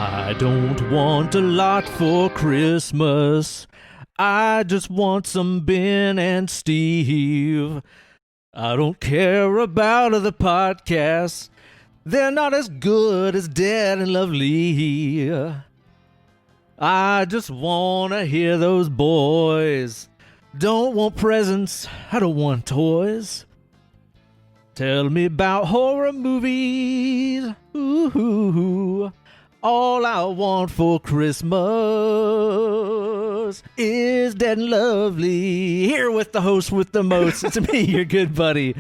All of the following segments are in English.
I don't want a lot for Christmas. I just want some Ben and Steve. I don't care about the podcasts. They're not as good as Dead and Lovely. I just want to hear those boys. Don't want presents. I don't want toys. Tell me about horror movies. Ooh. All I want for Christmas is Dead and Lovely. Here with the host with the most. It's me, your good buddy,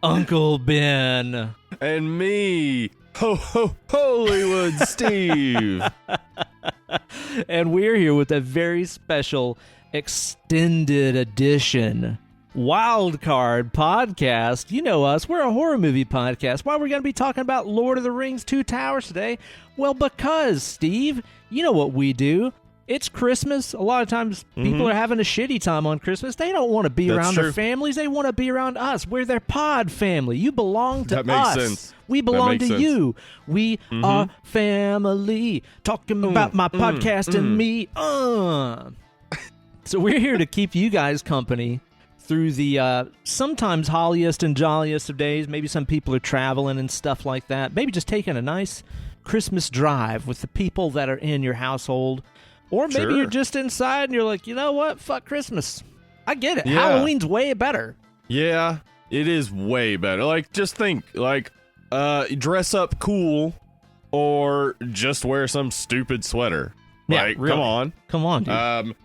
Uncle Ben. And me, Hollywood Steve. And we're here with a very special extended edition wildcard podcast. You know us. We're a horror movie podcast. Why we're going to be talking about Lord of the Rings Two Towers today? Well, because, Steve, you know what we do. It's Christmas. A lot of times people are having a shitty time on Christmas. They don't want to be around their families. They want to be around us. We're their pod family. You belong to us. That makes sense. We belong to you. We are family. Talking about my podcast and me. So we're here to keep you guys company through the sometimes holliest and jolliest of days. Maybe some people are traveling and stuff like that. Maybe just taking a nice Christmas drive with the people that are in your household. Or maybe you're just inside and you're like, you know what? Fuck Christmas. I get it. Yeah. Halloween's way better. Yeah, it is way better. Like, just think, like, dress up cool or just wear some stupid sweater. Yeah, like, really. Come on, dude.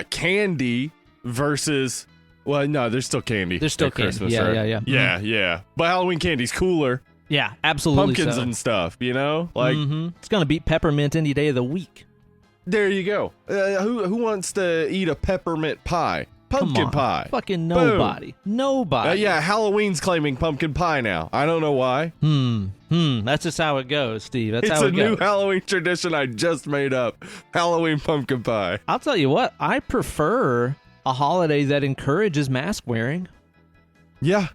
Candy versus... Well, no, there's still candy. There's still at candy. Christmas, Yeah, right? yeah. Yeah. But Halloween candy's cooler. Yeah, absolutely. Pumpkins so. and stuff, you know? Like, It's going to beat peppermint any day of the week. there you go. Who wants to eat a peppermint pie? Pumpkin pie. Fucking nobody. Boom. Nobody. Yeah, Halloween's claiming pumpkin pie now. I don't know why. That's just how it goes, Steve. That's It's how a it goes. new Halloween tradition I just made up. Halloween pumpkin pie. I'll tell you what. I prefer a holiday that encourages mask wearing. Yeah.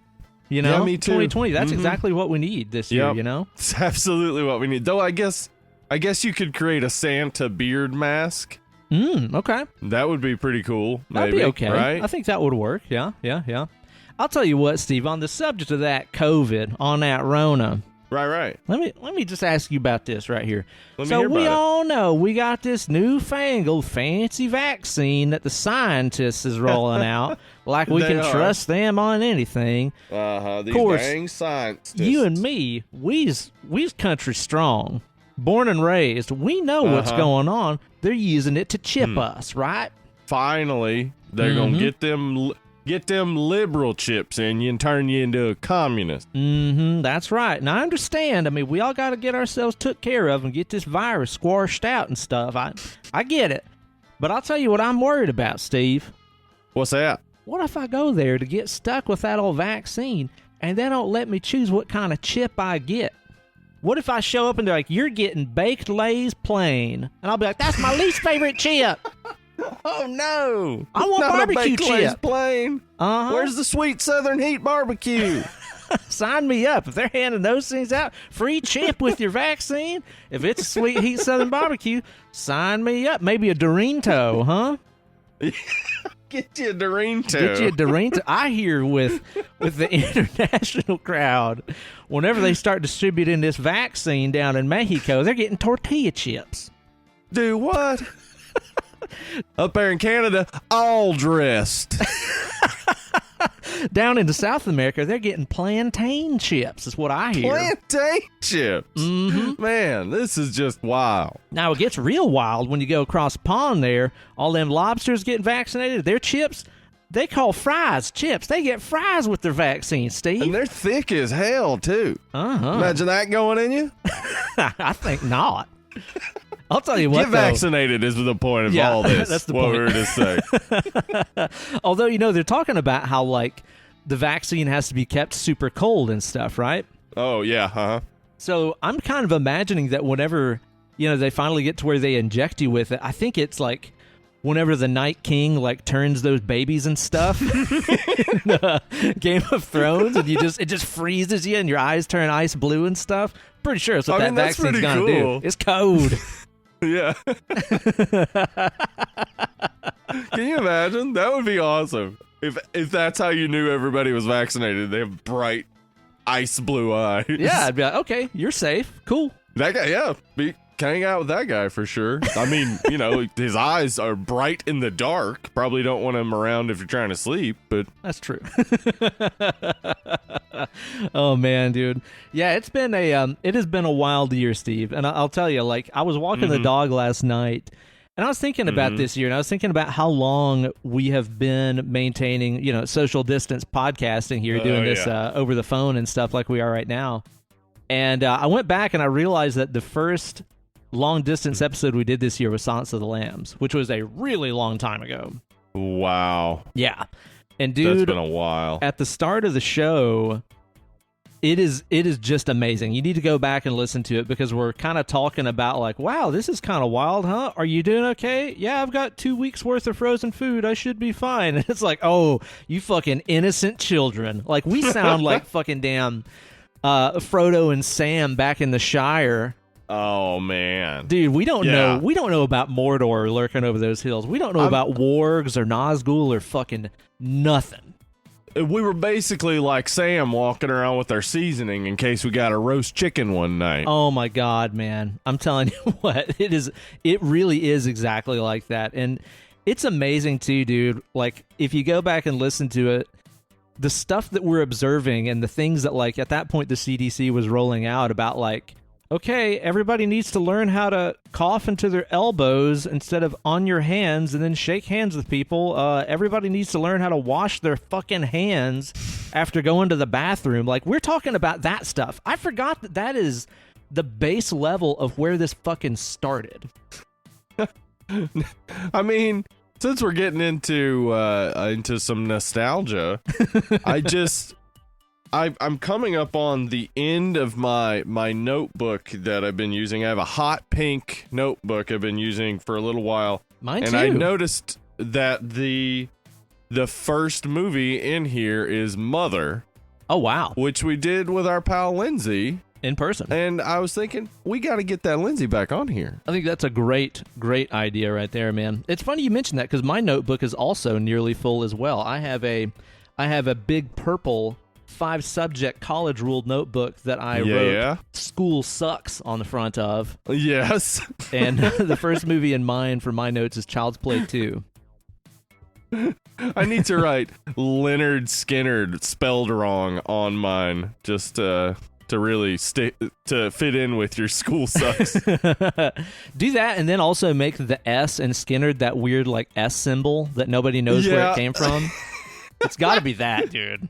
You know? Yeah, me too. 2020. That's exactly what we need this year, you know? It's absolutely what we need. Though I guess you could create a Santa beard mask. Okay. That would be pretty cool. That'd Maybe, be okay. right? I think that would work. Yeah. I'll tell you what, Steve, on the subject of that COVID, on that Rona, Right. let me just ask you about this right here. Let me hear we about it. all know we got this newfangled fancy vaccine that the scientists is rolling out, like we They can are. trust them on anything. These course, dang scientists. You and me, we's country strong, born and raised. We know what's going on. They're using it to chip us, right? Finally, they're gonna get them liberal chips in you and turn you into a communist. That's right. And I understand. I mean, we all got to get ourselves took care of and get this virus squashed out and stuff. I get it. But I'll tell you what I'm worried about, Steve. What's that? What if I go there to get stuck with that old vaccine and they don't let me choose what kind of chip I get? What if I show up and they're like, you're getting baked Lay's plain? And I'll be like, that's my least favorite chip. Oh no! I want Not barbecue a baked Lay's chip. plain. Where's the sweet Southern heat barbecue? Sign me up. If they're handing those things out, free chip with your vaccine. If it's a sweet heat Southern barbecue, sign me up. Maybe a Dorito, huh? Get you a Dorito. Get you a Dorito. I hear with the international crowd, whenever they start distributing this vaccine down in Mexico, they're getting tortilla chips. Do what? Up there in Canada, all dressed. Down into South America, they're getting plantain chips, is what I hear. Plantain chips. Man, this is just wild. Now, it gets real wild when you go across the pond there. All them lobsters getting vaccinated. Their chips, they call fries chips. They get fries with their vaccine, Steve. And they're thick as hell, too. Uh-huh. Imagine that going in you. I think not. I'll tell you what, Get vaccinated is the point of all this. That's the what point. we were to say. Although, they're talking about how, like, the vaccine has to be kept super cold and stuff, right? Oh, yeah, So I'm kind of imagining that whenever, they finally get to where they inject you with it, I think it's like whenever the Night King, like, turns those babies and stuff in Game of Thrones, and it just freezes you and your eyes turn ice blue and stuff. Pretty sure that's what that that's vaccine's pretty gonna cool. do. It's cold. Yeah. Can you imagine? That would be awesome. If that's how you knew everybody was vaccinated, they have bright ice blue eyes. Yeah, I'd be like, okay, you're safe. Cool. That guy, yeah. Hang out with that guy for sure. I mean, his eyes are bright in the dark. Probably don't want him around if you're trying to sleep, but that's true. Oh man, dude. Yeah, it has been a wild year, Steve. And I'll tell you, like, I was walking the dog last night, and I was thinking about this year, and I was thinking about how long we have been maintaining, social distance podcasting here, doing this over the phone and stuff like we are right now. And I went back and I realized that the first long distance episode we did this year was Silence of the Lambs, which was a really long time ago. Wow. Yeah. And dude, that's been a while. At the start of the show, it is just amazing. You need to go back and listen to it because we're kind of talking about like, wow, this is kind of wild, huh? Are you doing okay? Yeah, I've got 2 weeks worth of frozen food. I should be fine. And it's like, oh, you fucking innocent children. Like, we sound like fucking damn Frodo and Sam back in the Shire. Oh man, dude, we don't know about Mordor lurking over those hills. We don't know about wargs or Nazgul or fucking nothing. We were basically like Sam walking around with our seasoning in case we got a roast chicken one night. Oh my god, man. I'm telling you what, it really is exactly like that. And it's amazing too, dude. Like, if you go back and listen to it, the stuff that we're observing and the things that, like, at that point the CDC was rolling out about, like, okay, everybody needs to learn how to cough into their elbows instead of on your hands and then shake hands with people. Everybody needs to learn how to wash their fucking hands after going to the bathroom. Like, we're talking about that stuff. I forgot that is the base level of where this fucking started. I mean, since we're getting into some nostalgia, I'm coming up on the end of my notebook that I've been using. I have a hot pink notebook I've been using for a little while. Mine too. And I noticed that the first movie in here is Mother. Oh, wow. Which we did with our pal Lindsay. In person. And I was thinking, we got to get that Lindsay back on here. I think that's a great idea right there, man. It's funny you mentioned that because my notebook is also nearly full as well. I have a big purple 5-subject college ruled notebook that I wrote "School Sucks" on the front of. Yes. And the first movie in mine for my notes is Child's Play 2. I need to write Leonard Skinner spelled wrong on mine just to really to fit in with your "School Sucks." Do that, and then also make the S and Skinner that weird like S symbol that nobody knows where it came from. It's got to be that, dude.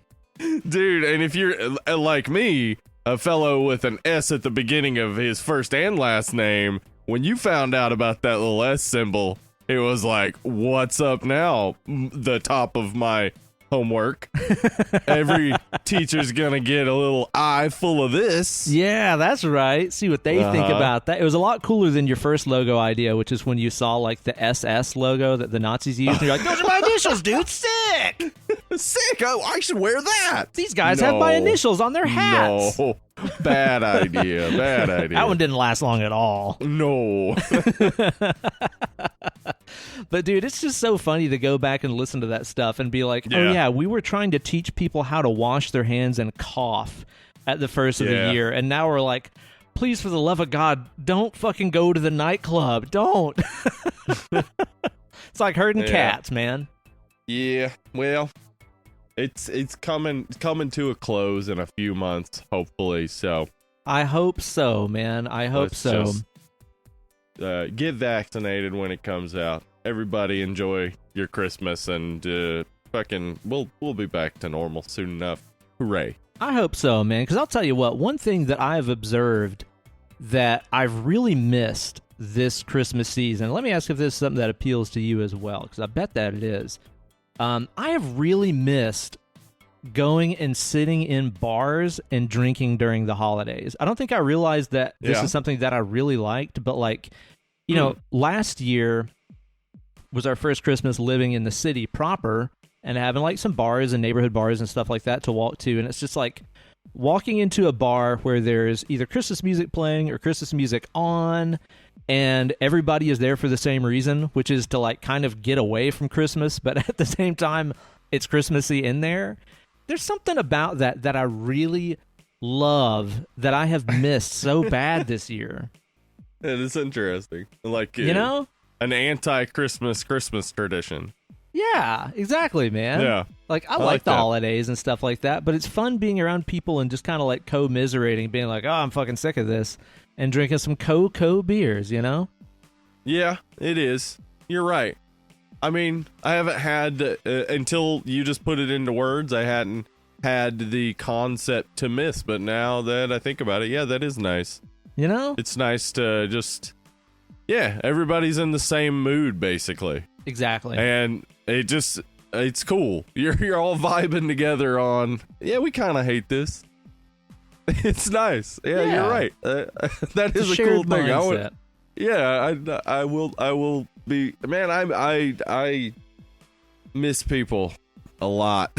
Dude, and if you're like me, a fellow with an S at the beginning of his first and last name, when you found out about that little S symbol, it was like, what's up now? The top of my homework. Every teacher's gonna get a little eye full of this. Yeah, that's right. See what they think about that. It was a lot cooler than your first logo idea, which is when you saw like the SS logo that the Nazis used. And you're like, those are my initials, dude. Sick. Sick. I should wear that. These guys have my initials on their hats. No. Bad idea. Bad idea. That one didn't last long at all. No. But dude, it's just so funny to go back and listen to that stuff and be like, oh yeah, we were trying to teach people how to wash their hands and cough at the first of the year. And now we're like, please, for the love of God, don't fucking go to the nightclub. Don't. It's like herding cats, man. Yeah. Well, it's coming to a close in a few months, hopefully. So I hope so, man. I hope so. Just, get vaccinated when it comes out. Everybody enjoy your Christmas, and fucking we'll be back to normal soon enough. Hooray. I hope so, man, because I'll tell you what, one thing that I've observed that I've really missed this Christmas season, let me ask if this is something that appeals to you as well, because I bet that it is. I have really missed going and sitting in bars and drinking during the holidays. I don't think I realized that this is something that I really liked, but like, you know, last year was our first Christmas living in the city proper and having like some bars and neighborhood bars and stuff like that to walk to. And it's just like walking into a bar where there's either Christmas music playing or Christmas music on, and everybody is there for the same reason, which is to like kind of get away from Christmas, but at the same time, it's Christmassy in there. There's something about that I really love that I have missed so bad this year. It is interesting. Like, you know, an anti-Christmas tradition. Yeah, exactly, man. Yeah. Like, I like the holidays and stuff like that, but it's fun being around people and just kind of like commiserating, being like, oh, I'm fucking sick of this, and drinking some cocoa beers, you know? Yeah, it is. You're right. I mean, I haven't had, until you just put it into words, I hadn't had the concept to miss, but now that I think about it, yeah, that is nice. You know? It's nice to just, yeah, everybody's in the same mood, basically. Exactly. And it's cool. You're all vibing together on, yeah, we kind of hate this. It's nice. Yeah, you're right. That is a cool thing. Mindset. I will be, man, I miss people a lot.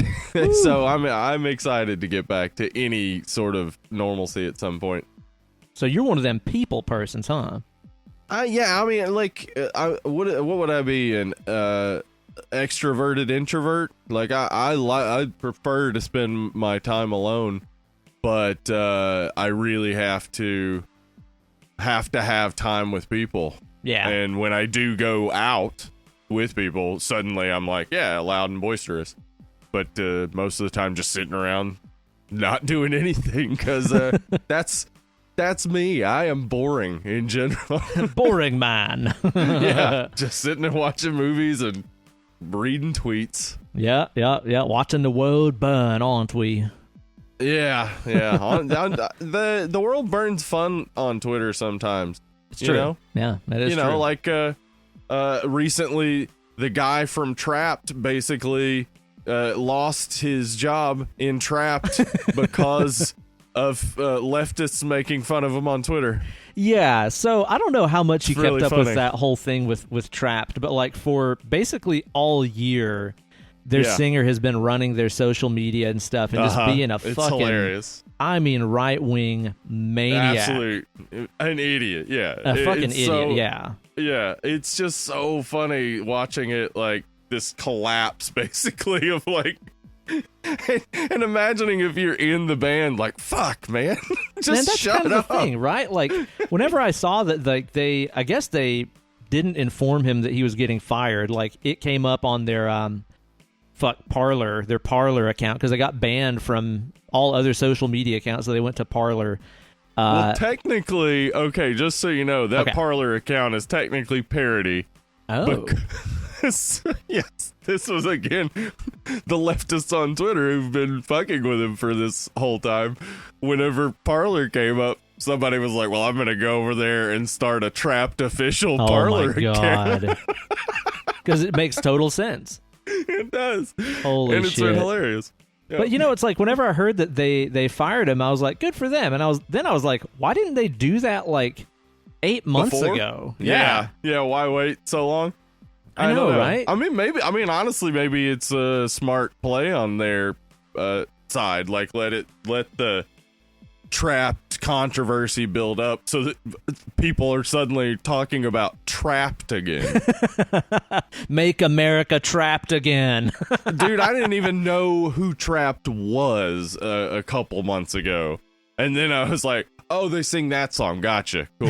So I'm excited to get back to any sort of normalcy at some point. So you're one of them people persons, huh? Yeah, I mean, like, what would I be, an extroverted introvert? Like, I prefer to spend my time alone, but I really have to have time with people. Yeah. And when I do go out with people, suddenly I'm like, yeah, loud and boisterous. But most of the time, just sitting around, not doing anything, because that's me. I am boring in general. Boring man. Yeah, just sitting and watching movies and reading tweets. Yeah. Watching the world burn, aren't we? Yeah. The world burns fun on Twitter sometimes. It's true. You know? Yeah, that is true. You know, like recently, the guy from Trapped basically lost his job in Trapped because of leftists making fun of him on Twitter. Yeah, so I don't know how much you It's kept really up funny. with that whole thing with Trapped, but like for basically all year, their singer has been running their social media and stuff and just being a it's fucking hilarious. I mean, right-wing maniac. Absolute an idiot. Yeah, A fucking it's idiot, so, yeah. Yeah, it's just so funny watching it, like, this collapse, basically, of, like, and imagining if you're in the band, like, fuck, man, just Man, that's shut kind of up. the thing, right? Like, whenever I saw that, like, I guess they didn't inform him that he was getting fired. Like, it came up on their, their Parler account, because they got banned from all other social media accounts, so they went to Parler. Well, technically, okay, just so you know, that Parler account is technically parody. Oh. Yes, this was, again, the leftists on Twitter who've been fucking with him for this whole time. Whenever Parler came up, somebody was like, well, I'm going to go over there and start a Trapped official Parler account. Oh, my God. Because it makes total sense. It does. Holy and it's shit. been hilarious. Yeah. But, you know, it's like whenever I heard that they fired him, I was like, good for them. And I was like, why didn't they do that, like, 8 months Before? ago? Yeah, why wait so long? I know, don't right? I mean, honestly, maybe it's a smart play on their side. Like, let the Trapped controversy build up so that people are suddenly talking about Trapped again. Make America trapped again. Dude, I didn't even know who Trapped was a couple months ago. And then I was like, oh, they sing that song. Gotcha. Cool.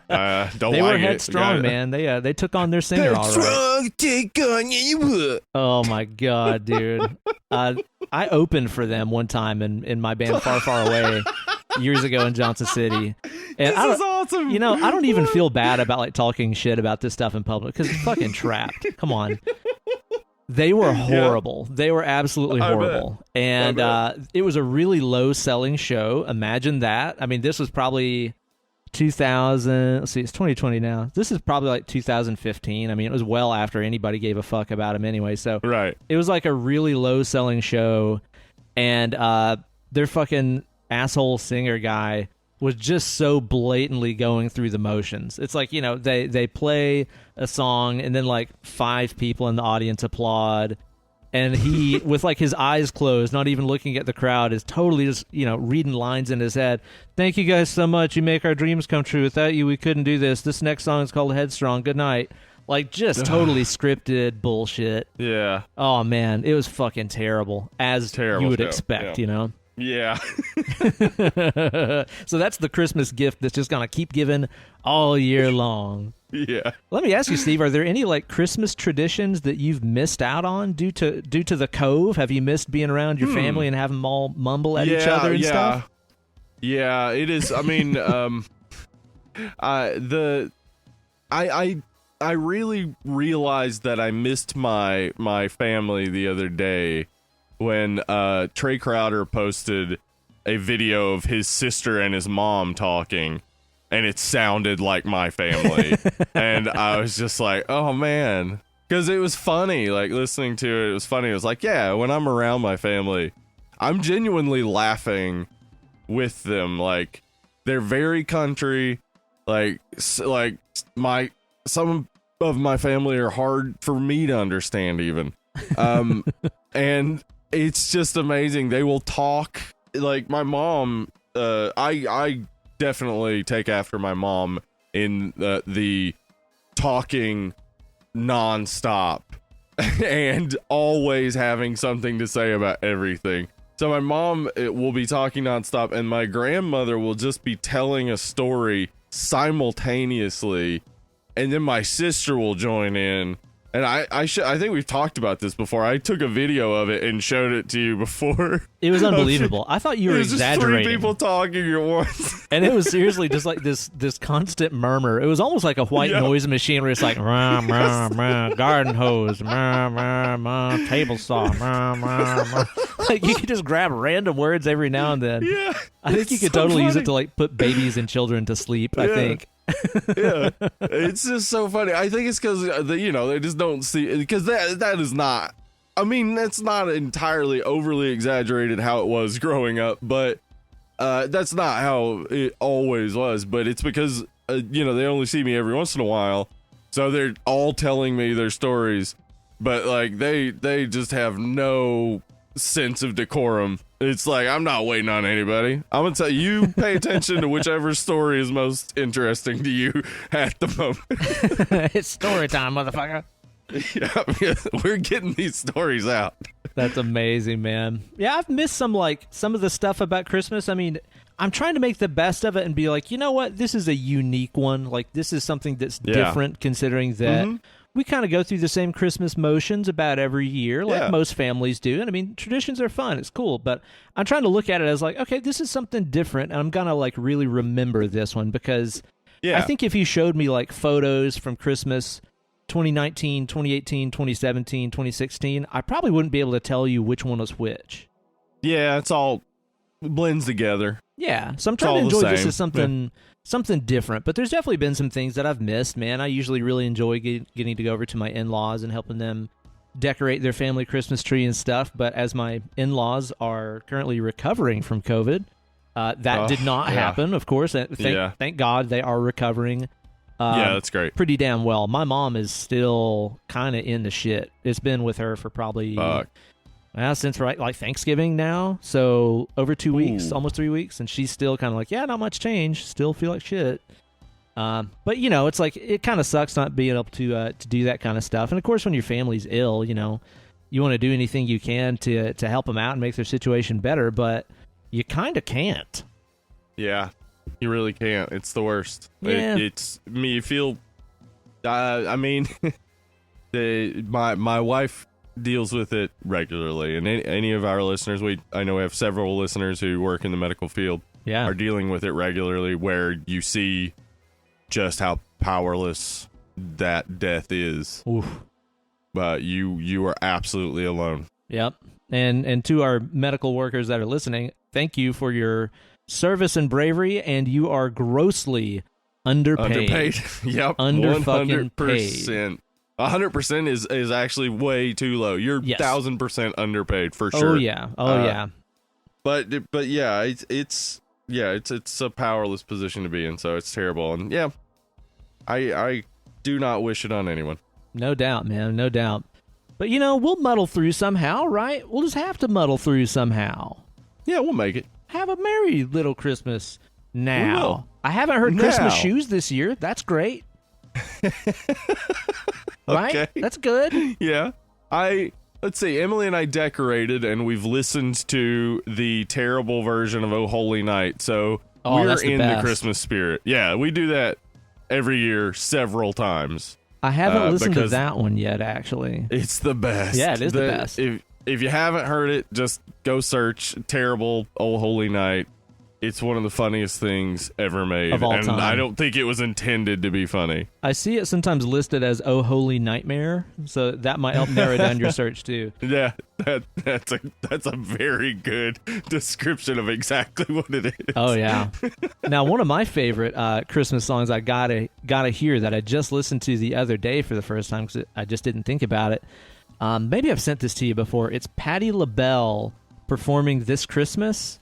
They were headstrong, man. They took on their singer all right. Take on you. Oh my God, dude. I opened for them one time in my band Far Far Away years ago in Johnson City. And This is awesome. You know, I don't even feel bad about like talking shit about this stuff in public because it's fucking Trapped. Come on. They were horrible. Yeah. They were absolutely horrible. And it was a really low-selling show. Imagine that. I mean, this was probably 2000. Let's see, it's 2020 now. This is probably like 2015. I mean, it was well after anybody gave a fuck about him anyway. So it was like a really low-selling show. And their fucking asshole singer guy was just so blatantly going through the motions. It's like, you know, they play a song and then like 5 people in the audience applaud, And he, with like his eyes closed, not even looking at the crowd, is totally just, reading lines in his head. Thank you guys so much. You make our dreams come true. Without you, we couldn't do this. This next song is called Headstrong. Good night. Like, just totally scripted bullshit. Yeah. Oh, man. It was fucking terrible, as you would expect, Yeah. So that's the Christmas gift that's just going to keep giving all year long. Yeah. Let me ask you, Steve, are there any like Christmas traditions that you've missed out on due to the Cove? Have you missed being around your family and having them all mumble at each other and stuff? Yeah, it is. I mean, I really realized that I missed my family the other day when Trey Crowder posted a video of his sister and his mom talking. And it sounded like my family. And I was just like, oh, man. Because it was funny. Like, listening to it, it was funny. It was like, yeah, when I'm around my family, I'm genuinely laughing with them. Like, they're very country. Like some of my family are hard for me to understand even. And it's just amazing. They will talk. Like, my mom, I definitely take after my mom in the talking nonstop and always having something to say about everything. So my mom will be talking nonstop, and my grandmother will just be telling a story simultaneously, and then my sister will join in. And I think we've talked about this before. I took a video of it and showed it to you before. It was unbelievable. I thought you were exaggerating. Just 3 people talking at once. And it was seriously just like this constant murmur. It was almost like a white noise machine where it's like, rah, rah, rah, garden hose, rah, rah, rah, table saw, rah, rah, rah. Like, you could just grab random words every now and then. Yeah. I think you could totally use it to like put babies and children to sleep, I think. Yeah, it's just so funny. I think it's because they just don't see, because that is not, I mean, that's not entirely overly exaggerated how it was growing up, but that's not how it always was. But it's because they only see me every once in a while, so they're all telling me their stories, but like they just have no sense of decorum. It's like, I'm not waiting on anybody. I'm gonna tell you, pay attention to whichever story is most interesting to you at the moment. It's story time, motherfucker. Yeah, we're getting these stories out. That's amazing, man. Yeah, I've missed some of the stuff about Christmas. I mean, I'm trying to make the best of it and be like, you know what? This is a unique one. Like, this is something that's different, considering that we kind of go through the same Christmas motions about every year, like most families do. And I mean, traditions are fun. It's cool. But I'm trying to look at it as like, okay, this is something different. And I'm going to like really remember this one, because I think if you showed me like photos from Christmas 2019, 2018, 2017, 2016, I probably wouldn't be able to tell you which one was which. Yeah, it's all blends together. Yeah. So I'm trying to enjoy this as something different, but there's definitely been some things that I've missed, man. I usually really enjoy getting to go over to my in-laws and helping them decorate their family Christmas tree and stuff, but as my in-laws are currently recovering from COVID, that did not happen, of course. Thank God they are recovering. That's great. Pretty damn well. My mom is still kind of in the shit. It's been with her for probably... since like Thanksgiving now, so over 2 weeks, almost 3 weeks, and she's still kind of like, not much change, still feel like shit. But it's like, it kind of sucks not being able to do that kind of stuff. And of course, when your family's ill, you want to do anything you can to help them out and make their situation better, but you kind of can't. Yeah, you really can't. It's the worst. Yeah. It's me. You feel. I mean, my wife deals with it regularly, and any of our listeners, I know we have several listeners who work in the medical field, are dealing with it regularly, where you see just how powerless that death is. Oof. But you are absolutely alone. Yep. And to our medical workers that are listening, thank you for your service and bravery, and you are grossly underpaid. Yep. Under fucking paid. 100% is actually way too low. You're 1,000% underpaid for sure. Oh yeah. Yeah. But yeah, it's a powerless position to be in, so it's terrible. And I do not wish it on anyone. No doubt, man. No doubt. But, we'll muddle through somehow, right? We'll just have to muddle through somehow. Yeah, we'll make it. Have a merry little Christmas now. We will. I haven't heard Now. Christmas shoes this year. That's great. Right? Okay. That's good. Yeah. Let's see, Emily and I decorated, and we've listened to the terrible version of Oh Holy Night, so we're that's the in the best. Christmas spirit. Yeah, we do that every year several times. I haven't listened to because that one yet, actually. It's the best. Yeah, it is the best. If you haven't heard it, just go search terrible Oh Holy Night. It's one of the funniest things ever made. Of all and time. I don't think it was intended to be funny. I see it sometimes listed as Oh Holy Nightmare, so that might help narrow down your search, too. Yeah, that's a very good description of exactly what it is. Oh, yeah. Now, one of my favorite Christmas songs I gotta hear that I just listened to the other day for the first time because I just didn't think about it. Maybe I've sent this to you before. It's Patti LaBelle performing This Christmas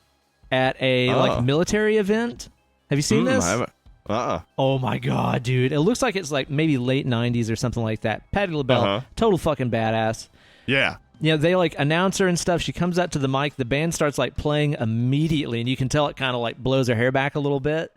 at a military event. Have you seen this? I haven't. Oh my god, dude. It looks like it's like maybe late 90s or something like that. Patti LaBelle, total fucking badass. Yeah. They like announce her and stuff. She comes out to the mic. The band starts like playing immediately, and you can tell it kind of like blows her hair back a little bit.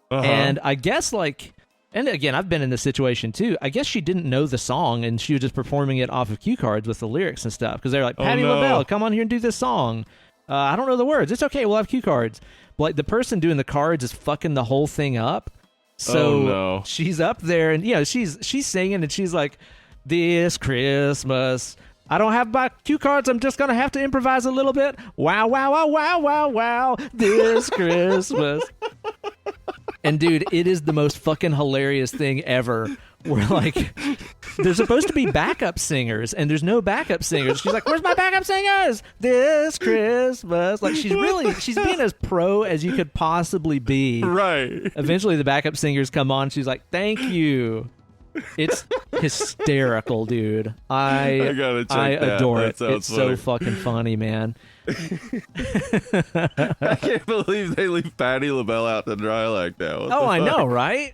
And I guess and again, I've been in this situation too. I guess she didn't know the song, and she was just performing it off of cue cards with the lyrics and stuff. Because they're like, Patti LaBelle, come on here and do this song. I don't know the words. It's okay. We'll have cue cards. But like the person doing the cards is fucking the whole thing up. So she's up there, and she's singing, and she's like, "This Christmas, I don't have my cue cards. I'm just gonna have to improvise a little bit. Wow, wow, wow, wow, wow, wow. This Christmas." And dude, it is the most fucking hilarious thing ever. Where like there's supposed to be backup singers, and there's no backup singers. She's like, "Where's my backup singers? This Christmas." Like she's being as pro as you could possibly be. Right. Eventually the backup singers come on. She's like, "Thank you." It's hysterical, dude. I gotta check I that. adore That it. sounds It's funny. so fucking funny, man. I can't believe they leave Patti LaBelle out to dry like that. What the I fuck? know, right?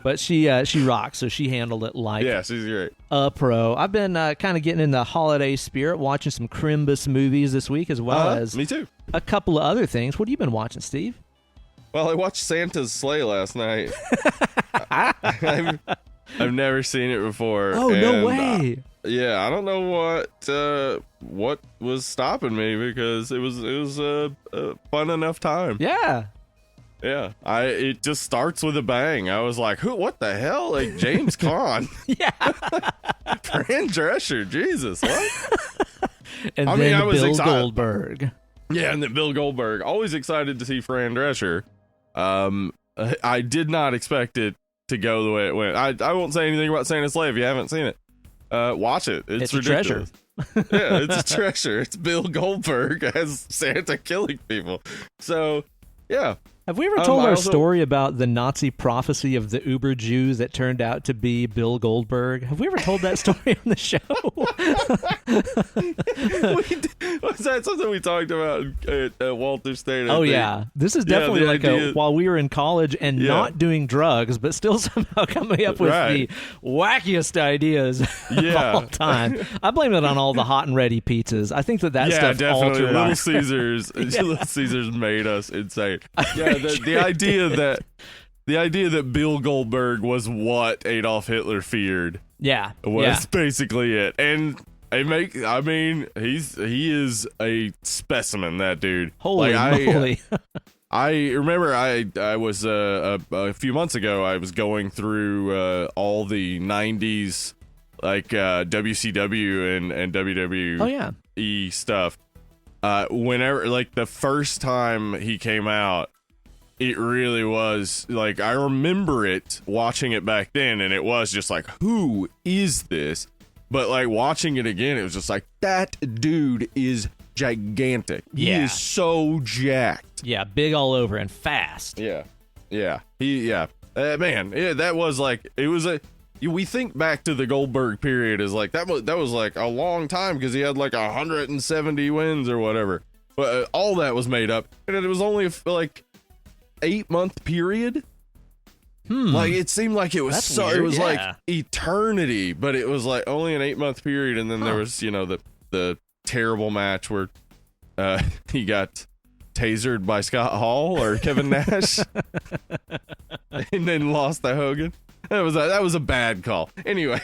But she rocks, so she handled it like Yeah, she's great. a pro. I've been kind of getting in the holiday spirit, watching some Crimbus movies this week, as well as Me too. a couple of other things. What have you been watching, Steve? Well, I watched Santa's Sleigh last night. I've never seen it before. Oh, no and, way. Yeah, I don't know what was stopping me because it was a fun enough time. Yeah. Yeah, it just starts with a bang. I was like, "Who? What the hell?" Like James Caan, Yeah. Fran Drescher, Jesus, what? And I then mean, I was Bill excited. Goldberg. Yeah, and then Bill Goldberg. Always excited to see Fran Drescher. I did not expect it to go the way it went. I won't say anything about Santa's Sleigh if you haven't seen it. Watch it. It's a ridiculous. treasure. Yeah, it's a treasure. It's Bill Goldberg as Santa killing people. So, yeah. Have we ever told I our also- story about the Nazi prophecy of the Uber Jew that turned out to be Bill Goldberg? Have we ever told that story on the show? Was that something we talked about at Walter State? I Oh think? yeah, this is definitely the like idea- while we were in college and not doing drugs, but still somehow coming up with Right. the wackiest ideas Yeah. of all time. I blame it on all the hot and ready pizzas. I think that Yeah, stuff definitely. altered Little our... Caesars. Little Caesars made us insane. Yeah, the idea that Bill Goldberg was what Adolf Hitler feared Yeah, was basically it. And he is a specimen, that dude. holy moly. I remember I was a few months ago I was going through all the 90s like WCW and WWE Oh yeah. stuff. Whenever like the first time he came out, it really was like I remember it watching it back then, and it was just like, who is this? But like watching it again, it was just like, that dude is gigantic. Yeah. He is so jacked. Yeah, big all over and fast. Yeah. Man, yeah, that was like, it was we think back to the Goldberg period as like that was like a long time because he had like 170 wins or whatever. But all that was made up, and it was only like 8-month period. Like it seemed like it was That's so weird, it was yeah. like eternity, but it was like only an 8-month period, and then there was the terrible match where he got tasered by Scott Hall or Kevin Nash, and then lost to Hogan. That was a bad call. Anyway,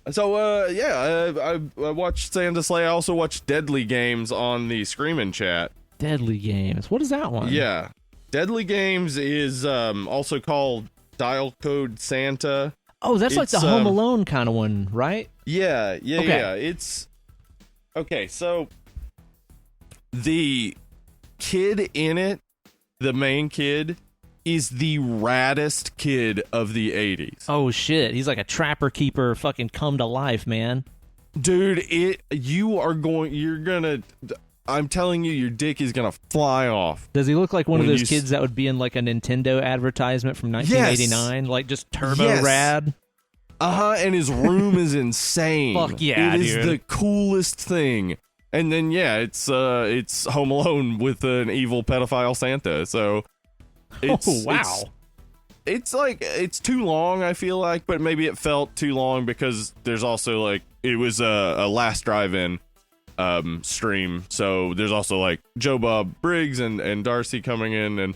so I watched Santa Slay. I also watched Deadly Games on the Screamin' chat. Deadly Games. What is that one? Yeah, Deadly Games is also called Dial Code Santa. Oh, that's like the Home Alone kind of one, right? Yeah. Okay. It's okay. So the kid in it, the main kid, is the raddest kid of the 80s. Oh shit, he's like a trapper keeper, fucking come to life, man. Dude, I'm telling you, your dick is gonna fly off. Does he look like one of When those kids that would be in like a Nintendo advertisement from 1989? Yes. Like just turbo Yes. rad? And his room is insane. Fuck yeah, It is dude. the coolest thing. And then it's Home Alone with an evil pedophile Santa. So Oh wow. It's like it's too long, I feel like, but maybe it felt too long because there's also like it was a last drive-in stream, so there's also like Joe Bob Briggs and Darcy coming in, and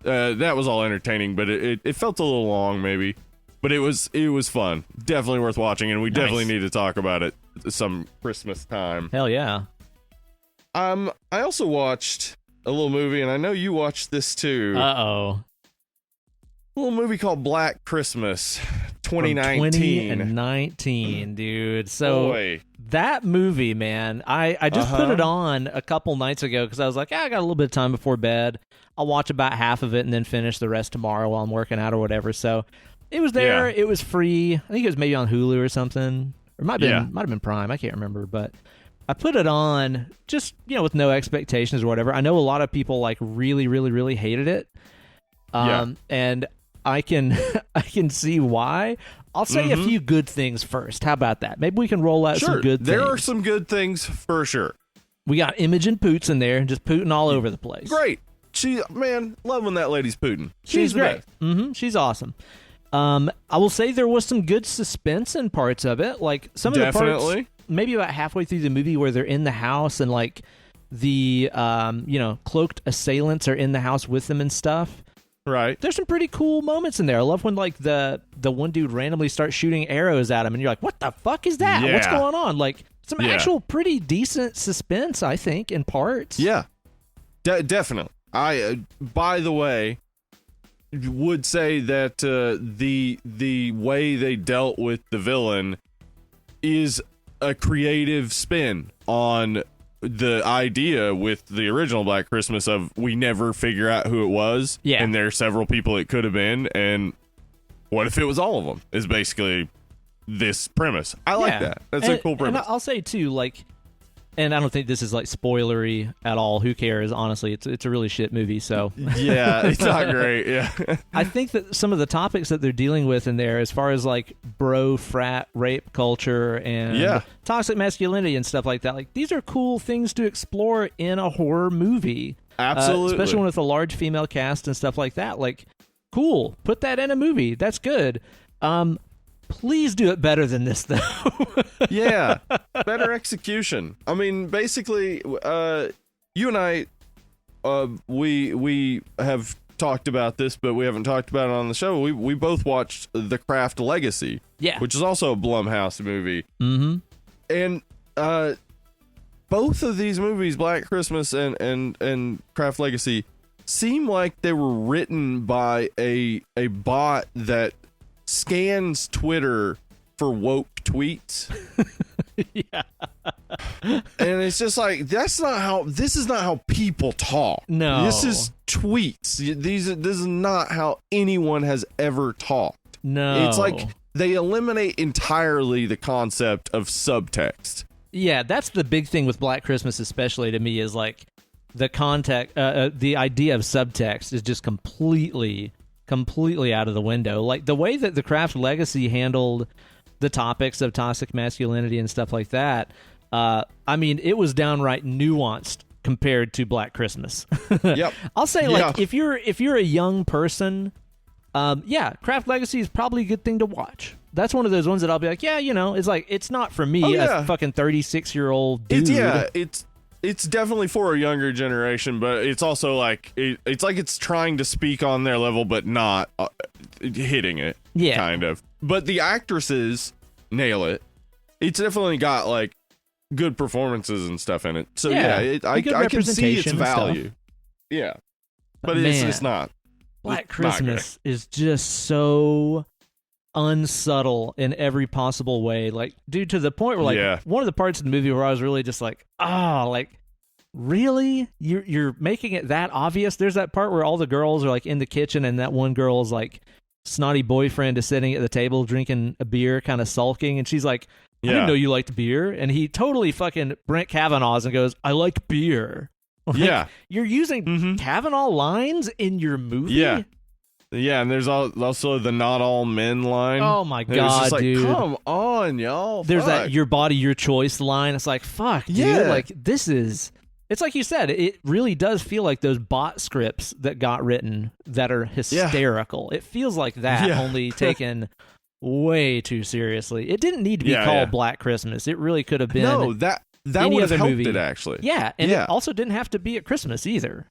that was all entertaining, but it felt a little long maybe, but it was fun, definitely worth watching, and we definitely need to talk about it some Christmas time. Hell yeah. I also watched a little movie, and I know you watched this too. Uh-oh. A little movie called Black Christmas, 2019. From 2019, dude. So Boy. that movie, man, I just put it on a couple nights ago because I was like, I got a little bit of time before bed. I'll watch about half of it and then finish the rest tomorrow while I'm working out or whatever. So it was there. Yeah. It was free. I think it was maybe on Hulu or something. Or might have been Prime. I can't remember, but I put it on just, with no expectations or whatever. I know a lot of people like really, really, really hated it. And I can see why. I'll say a few good things first. How about that? Maybe we can roll out some good things. There are some good things for sure. We got Imogen Poots in there, just pooting all over the place. Great. Love when that lady's pooting. She's the great. best. She's awesome. I will say there was some good suspense in parts of it. Like some of the parts, maybe about halfway through the movie where they're in the house and like the cloaked assailants are in the house with them and stuff. Right. There's some pretty cool moments in there. I love when like the one dude randomly starts shooting arrows at him and you're like, what the fuck is that? Yeah. What's going on? Like some actual pretty decent suspense, I think, in parts. Yeah. Definitely. I by the way would say that the way they dealt with the villain is a creative spin on the idea with the original Black Christmas of we never figure out who it was, and there are several people it could have been, and what if it was all of them is basically this premise. I like that. That's a cool premise. And I'll say too, like, and I don't think this is like spoilery at all. Who cares? Honestly, it's a really shit movie. So yeah, it's not great. Yeah, I think that some of the topics that they're dealing with in there, as far as like bro frat rape culture and toxic masculinity and stuff like that, like these are cool things to explore in a horror movie. Absolutely, especially when with a large female cast and stuff like that. Like, cool, put that in a movie. That's good. Please do it better than this, though. Yeah, better execution. I mean, basically, you and I, we have talked about this, but we haven't talked about it on the show. We both watched The Craft Legacy, which is also a Blumhouse movie. Mm-hmm. And both of these movies, Black Christmas and Craft Legacy, seem like they were written by a bot that scans Twitter for woke tweets. Yeah. And it's just like this is not how people talk. No. This is tweets. This is not how anyone has ever talked. No. It's like they eliminate entirely the concept of subtext. Yeah, that's the big thing with Black Christmas, especially to me, is like the the idea of subtext is just completely out of the window. Like the way that the Craft Legacy handled the topics of toxic masculinity and stuff like that, I mean, it was downright nuanced compared to Black Christmas. Yep. I'll say, like, if you're a young person Yeah, Craft Legacy is probably a good thing to watch. That's one of those ones that I'll be like, yeah, it's like, it's not for me, a fucking 36-year-old dude. It's definitely for a younger generation, but it's also like, it's like it's trying to speak on their level, but not hitting it, kind of. But the actresses nail it. It's definitely got, like, good performances and stuff in it. So, I can see its value. Yeah. But it's not. Black Christmas is just so unsubtle in every possible way. Like, dude, to the point where, like, one of the parts of the movie where I was really just like, like, really? You're making it that obvious? There's that part where all the girls are, like, in the kitchen and that one girl's, like, snotty boyfriend is sitting at the table drinking a beer, kind of sulking, and she's like, I didn't know you liked beer. And he totally fucking Brent Kavanaughs and goes, I like beer. Like, you're using Kavanaugh lines in your movie? Yeah, and there's also the not all men line. Oh my god, just like, dude. Come on, y'all. There's that your body, your choice line. It's like, fuck, dude. Like, this is... It's like you said, it really does feel like those bot scripts that got written that are hysterical. It feels like that, only taken way too seriously. It didn't need to be called Black Christmas. It really could have been... No, that would have helped it, actually. Yeah, and it also didn't have to be at Christmas either.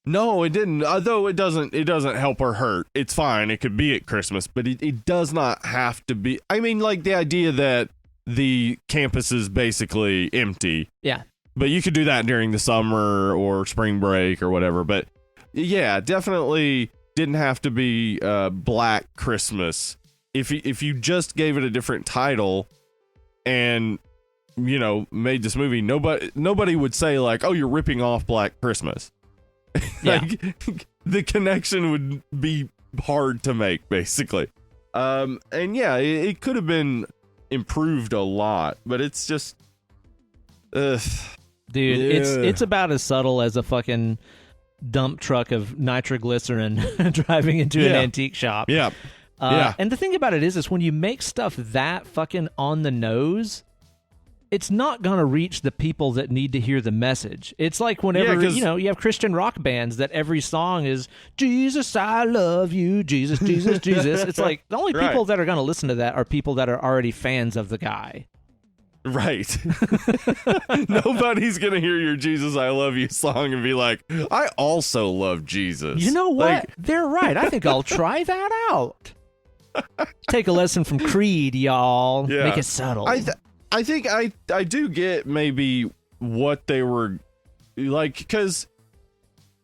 No, it didn't. Although it doesn't help or hurt. It's fine. It could be at Christmas, but it does not have to be. I mean, like, the idea that the campus is basically empty. Yeah. But you could do that during the summer or spring break or whatever. But yeah, definitely didn't have to be Black Christmas. If you just gave it a different title and, made this movie, nobody would say, like, oh, you're ripping off Black Christmas. Like, the connection would be hard to make, basically. And yeah, it could have been improved a lot, but it's just, dude, it's about as subtle as a fucking dump truck of nitroglycerin driving into an antique shop. And the thing about it is when you make stuff that fucking on the nose, it's not going to reach the people that need to hear the message. It's like whenever, you have Christian rock bands that every song is, Jesus, I love you, Jesus, Jesus, Jesus. It's like the only people that are going to listen to that are people that are already fans of the guy. Right. Nobody's going to hear your Jesus, I love you song and be like, I also love Jesus. You know what? They're right. I think I'll try that out. Take a lesson from Creed, y'all. Yeah. Make it subtle. I think I do get maybe what they were like, because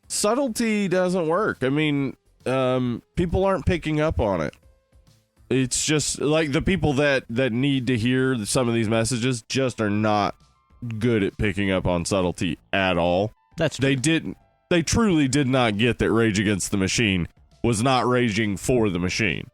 subtlety doesn't work. I mean, people aren't picking up on it. It's just like the people that need to hear some of these messages just are not good at picking up on subtlety at all. That's true. They truly did not get that Rage Against the Machine was not raging for the machine.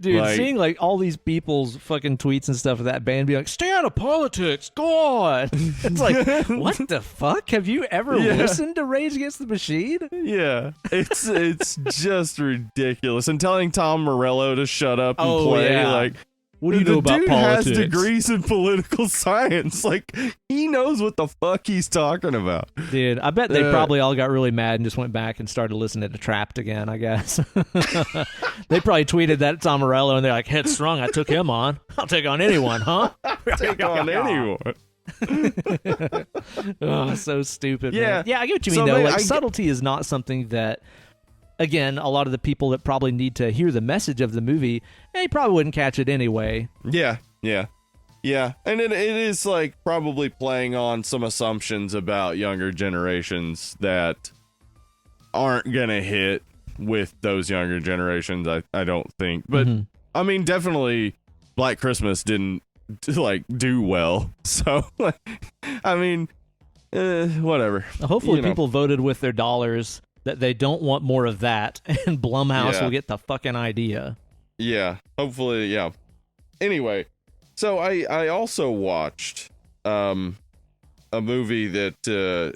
Dude, seeing like all these people's fucking tweets and stuff of that band be like, stay out of politics, go on. It's like, what the fuck? Have you ever listened to Rage Against the Machine? Yeah. It's just ridiculous. And telling Tom Morello to shut up and play, like, what do you know about politics? The dude has degrees in political science. Like, he knows what the fuck he's talking about. Dude, I bet they probably all got really mad and just went back and started listening to Trapped again, I guess. They probably tweeted that at Tom Morello, and they're like, headstrong, I took him on. I'll take on anyone, huh? Take on anyone. Oh, so stupid, man. Yeah, I get what you mean, though. Like, subtlety is not something that... Again, a lot of the people that probably need to hear the message of the movie, they probably wouldn't catch it anyway. Yeah. And it is like probably playing on some assumptions about younger generations that aren't going to hit with those younger generations, I don't think. But, I mean, definitely Black Christmas didn't, like, do well. So, I mean, whatever. Hopefully people voted with their dollars that they don't want more of that, and Blumhouse will get the fucking idea. Yeah, hopefully, yeah. Anyway, so I also watched a movie that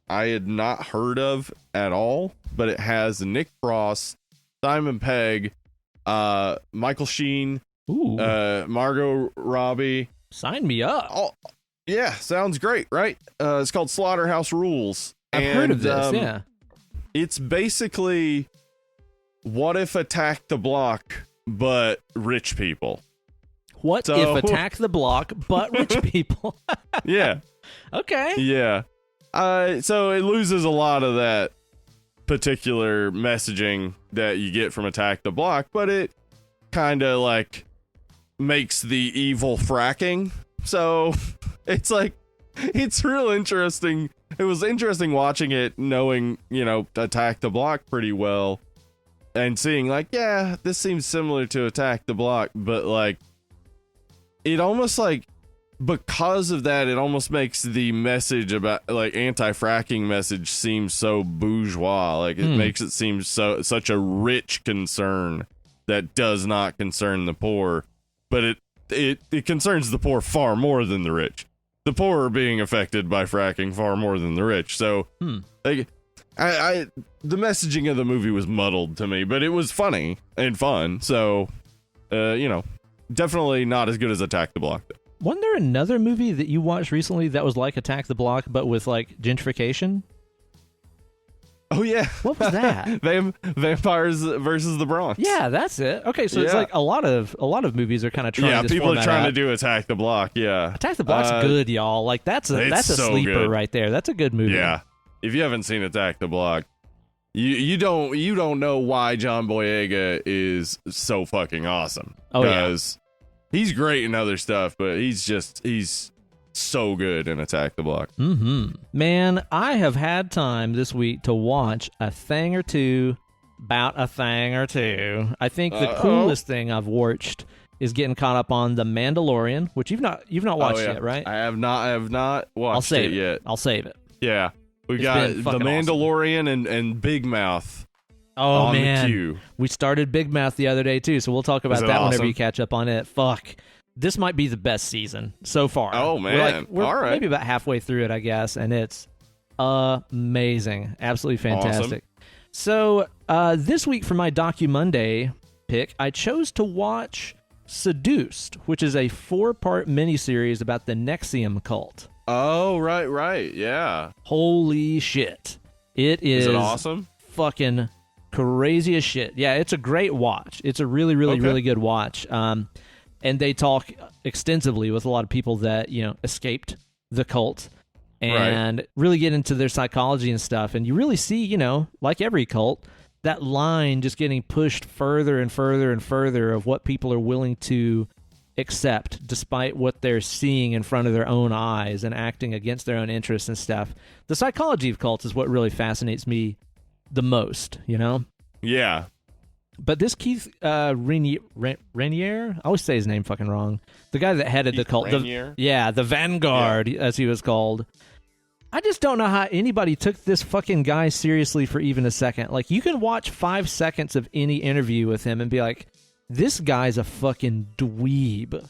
I had not heard of at all, but it has Nick Frost, Simon Pegg, Michael Sheen, Margot Robbie. Sign me up. Oh, yeah, sounds great, right? It's called Slaughterhouse Rules. I've heard of this, yeah. It's basically what if Attack the Block, but rich people? What if Attack the Block, but rich people? Yeah. Okay. Yeah. So it loses a lot of that particular messaging that you get from Attack the Block, but it kind of like makes the evil fracking. So it's like, it's real interesting. It was interesting watching it, knowing, Attack the Block pretty well and seeing like, yeah, this seems similar to Attack the Block, but like, it almost like, because of that, it almost makes the message about like anti-fracking message seem so bourgeois. Like it makes it seem such a rich concern that does not concern the poor, but it concerns the poor far more than the rich. The poor are being affected by fracking far more than the rich. So like, the messaging of the movie was muddled to me, but it was funny and fun. So definitely not as good as Attack the Block though. Wasn't there another movie that you watched recently that was like Attack the Block, but with like gentrification? Oh yeah, what was that? Vampires versus the Bronx. Yeah, that's it. Okay, so it's like a lot of movies are kind of trying. Yeah, this people are trying out. to do Attack the Block. Yeah, Attack the Block's good, y'all. Like that's a so sleeper good. right there. That's a good movie. Yeah, if you haven't seen Attack the Block, you don't know why John Boyega is so fucking awesome. Oh yeah. He's great in other stuff, but he's so good in Attack the Block. Man, I have had time this week to watch a thing or two about a thing or two. I think the coolest thing I've watched is getting caught up on The Mandalorian, which you've not watched yet, right? I have not watched it yet. I'll save it. Yeah. We got The Mandalorian and Big Mouth. Oh, on man. The queue. We started Big Mouth the other day, too, so we'll talk about that whenever you catch up on it. Fuck. This might be the best season so far. Oh, man. We're all right. maybe about halfway through it, I guess, and it's amazing. Absolutely fantastic. Awesome. So this week for my Docu-Monday pick, I chose to watch Seduced, which is a 4-part miniseries about the NXIVM cult. Oh, right. Yeah. Holy shit. Is it awesome? Fucking crazy as shit. Yeah, it's a great watch. It's a really, really, really good watch. And they talk extensively with a lot of people that, escaped the cult and really get into their psychology and stuff. And you really see, like every cult, that line just getting pushed further and further and further of what people are willing to accept despite what they're seeing in front of their own eyes and acting against their own interests and stuff. The psychology of cults is what really fascinates me the most, Yeah. But this Keith Raniere, I always say his name fucking wrong. The guy that headed the cult. The Vanguard, as he was called. I just don't know how anybody took this fucking guy seriously for even a second. Like, you can watch 5 seconds of any interview with him and be like, this guy's a fucking dweeb.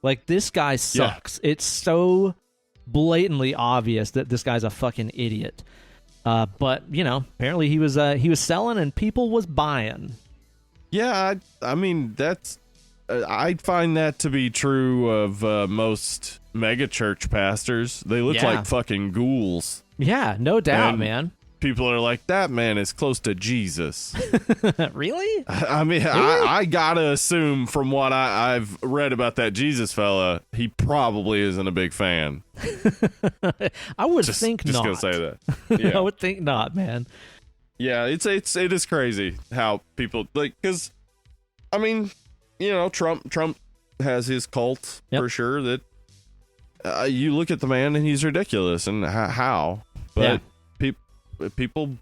Like, this guy sucks. Yeah. It's so blatantly obvious that this guy's a fucking idiot. But apparently he was selling and people was buying. Yeah, I mean that's I find that to be true of most mega church pastors. They look like fucking ghouls. Yeah, no doubt, man. People are like, that man is close to Jesus. Really? I mean, really? I gotta assume from what I've read about that Jesus fella, he probably isn't a big fan. I would think not. Just gonna say that. Yeah. I would think not, man. Yeah, it is crazy how people like, because I mean, Trump has his cult for sure. That you look at the man and he's ridiculous, and how, but people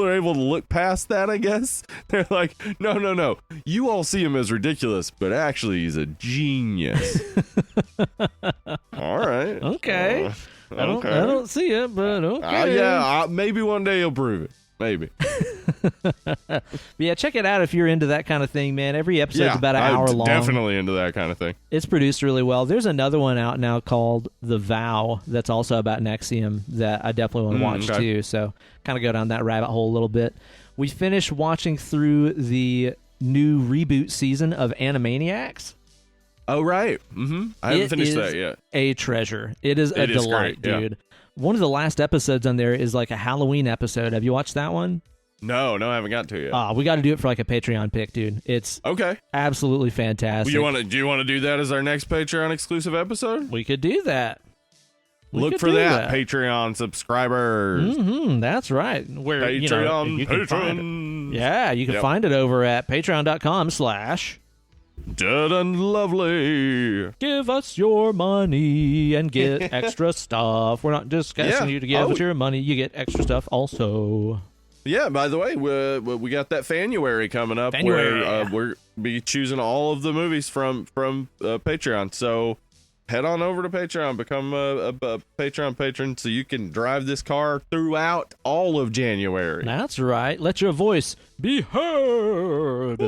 are able to look past that, I guess. They're like, no, you all see him as ridiculous, but actually he's a genius. All right, okay. I don't see it, but okay. Maybe one day he'll prove it. Maybe. Yeah, check it out if you're into that kind of thing, man. Every episode's about an hour long. Definitely into that kind of thing. It's produced really well. There's another one out now called The Vow that's also about NXIVM that I definitely want to watch too. So kind of go down that rabbit hole a little bit. We finished watching through the new reboot season of Animaniacs. Oh, right. Mm-hmm. I haven't finished that yet. A treasure. It is a delight, dude. One of the last episodes on there is like a Halloween episode. Have you watched that one? No, I haven't got to yet. We got to do it for like a Patreon pick, dude. It's Okay. absolutely fantastic. Do you want to do that as our next Patreon exclusive episode? We could do that. Look for that, Patreon subscribers. That's right. Where Patreon, you can find it. Yeah, you can find it over at Dead and Lovely. Give us your money and get extra stuff. We're not just asking you to give us your money. You get extra stuff also. Yeah, by the way, we got that Fanuary coming up where we're be choosing all of the movies from Patreon. So head on over to Patreon, become a Patreon patron so you can drive this car throughout all of January. That's right. Let your voice be heard.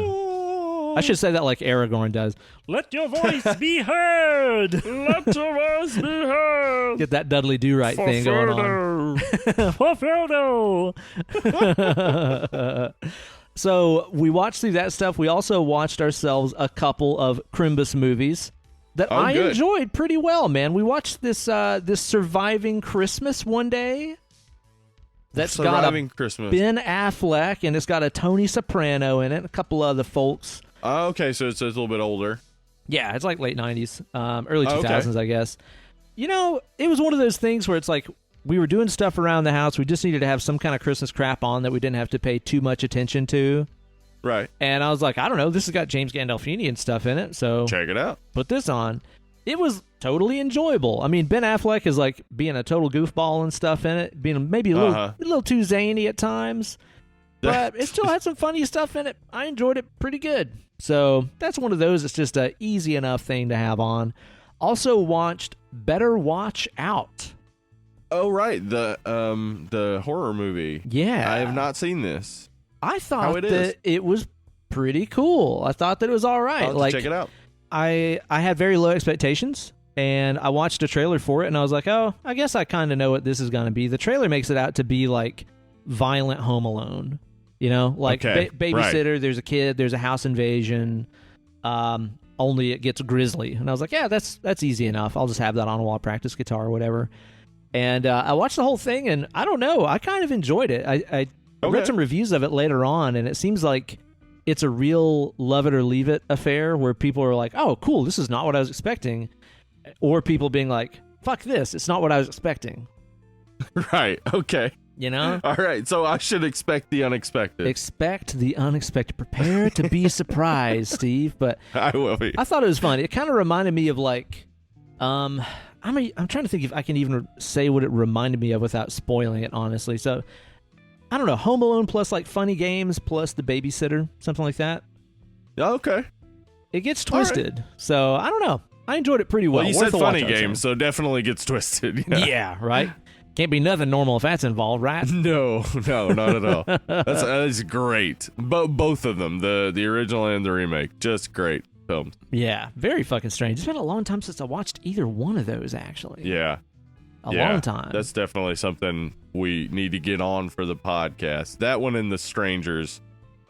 I should say that like Aragorn does. Let your voice be heard. Let your voice be heard. Get that Dudley Do-Right thing going on. For Frodo. So we watched through that stuff. We also watched ourselves a couple of Crimbus movies that I enjoyed pretty well, man. We watched this Surviving Christmas one day. That's Surviving Christmas. Ben Affleck, and it's got a Tony Soprano in it, a couple other folks. Okay, so it's a little bit older. Yeah, it's like late 90s, early 2000s, I guess. You know, it was one of those things where it's like we were doing stuff around the house. We just needed to have some kind of Christmas crap on that we didn't have to pay too much attention to. Right. And I was like, I don't know, this has got James Gandolfini and stuff in it, so check it out. Put this on. It was totally enjoyable. I mean, Ben Affleck is like being a total goofball and stuff in it, being maybe a little too zany at times, but it still had some funny stuff in it. I enjoyed it pretty good. So that's one of those. It's just a easy enough thing to have on. Also watched Better Watch Out. Oh, right. The horror movie. Yeah. I have not seen this. I thought that it was pretty cool. I thought that it was all right. I'll check it out. I had very low expectations, and I watched a trailer for it, and I was like, oh, I guess I kind of know what this is going to be. The trailer makes it out to be like violent Home Alone. You know, like babysitter, there's a kid, there's a house invasion, only it gets grisly. And I was like, yeah, that's easy enough. I'll just have that on while I practice guitar or whatever. And I watched the whole thing, and I don't know, I kind of enjoyed it. I read some reviews of it later on, and it seems like it's a real love it or leave it affair where people are like, oh, cool, this is not what I was expecting. Or people being like, fuck this, it's not what I was expecting. Right, okay. You know? All right, so I should expect the unexpected. Expect the unexpected. Prepare to be surprised, Steve. But I will be. I thought it was fun. It kind of reminded me of like, I'm trying to think if I can even say what it reminded me of without spoiling it, honestly. So, I don't know, Home Alone plus like funny games plus the babysitter, something like that. Okay. It gets twisted. Right. So, I don't know. I enjoyed it pretty well. Well, you said funny games, so definitely gets twisted. Yeah, right? Can't be nothing normal if that's involved, right? No, not at all. That's great. Both of them, the original and the remake, just great films. Yeah, very fucking strange. It's been a long time since I watched either one of those, actually. Yeah. A long time. That's definitely something we need to get on for the podcast. That one and The Strangers.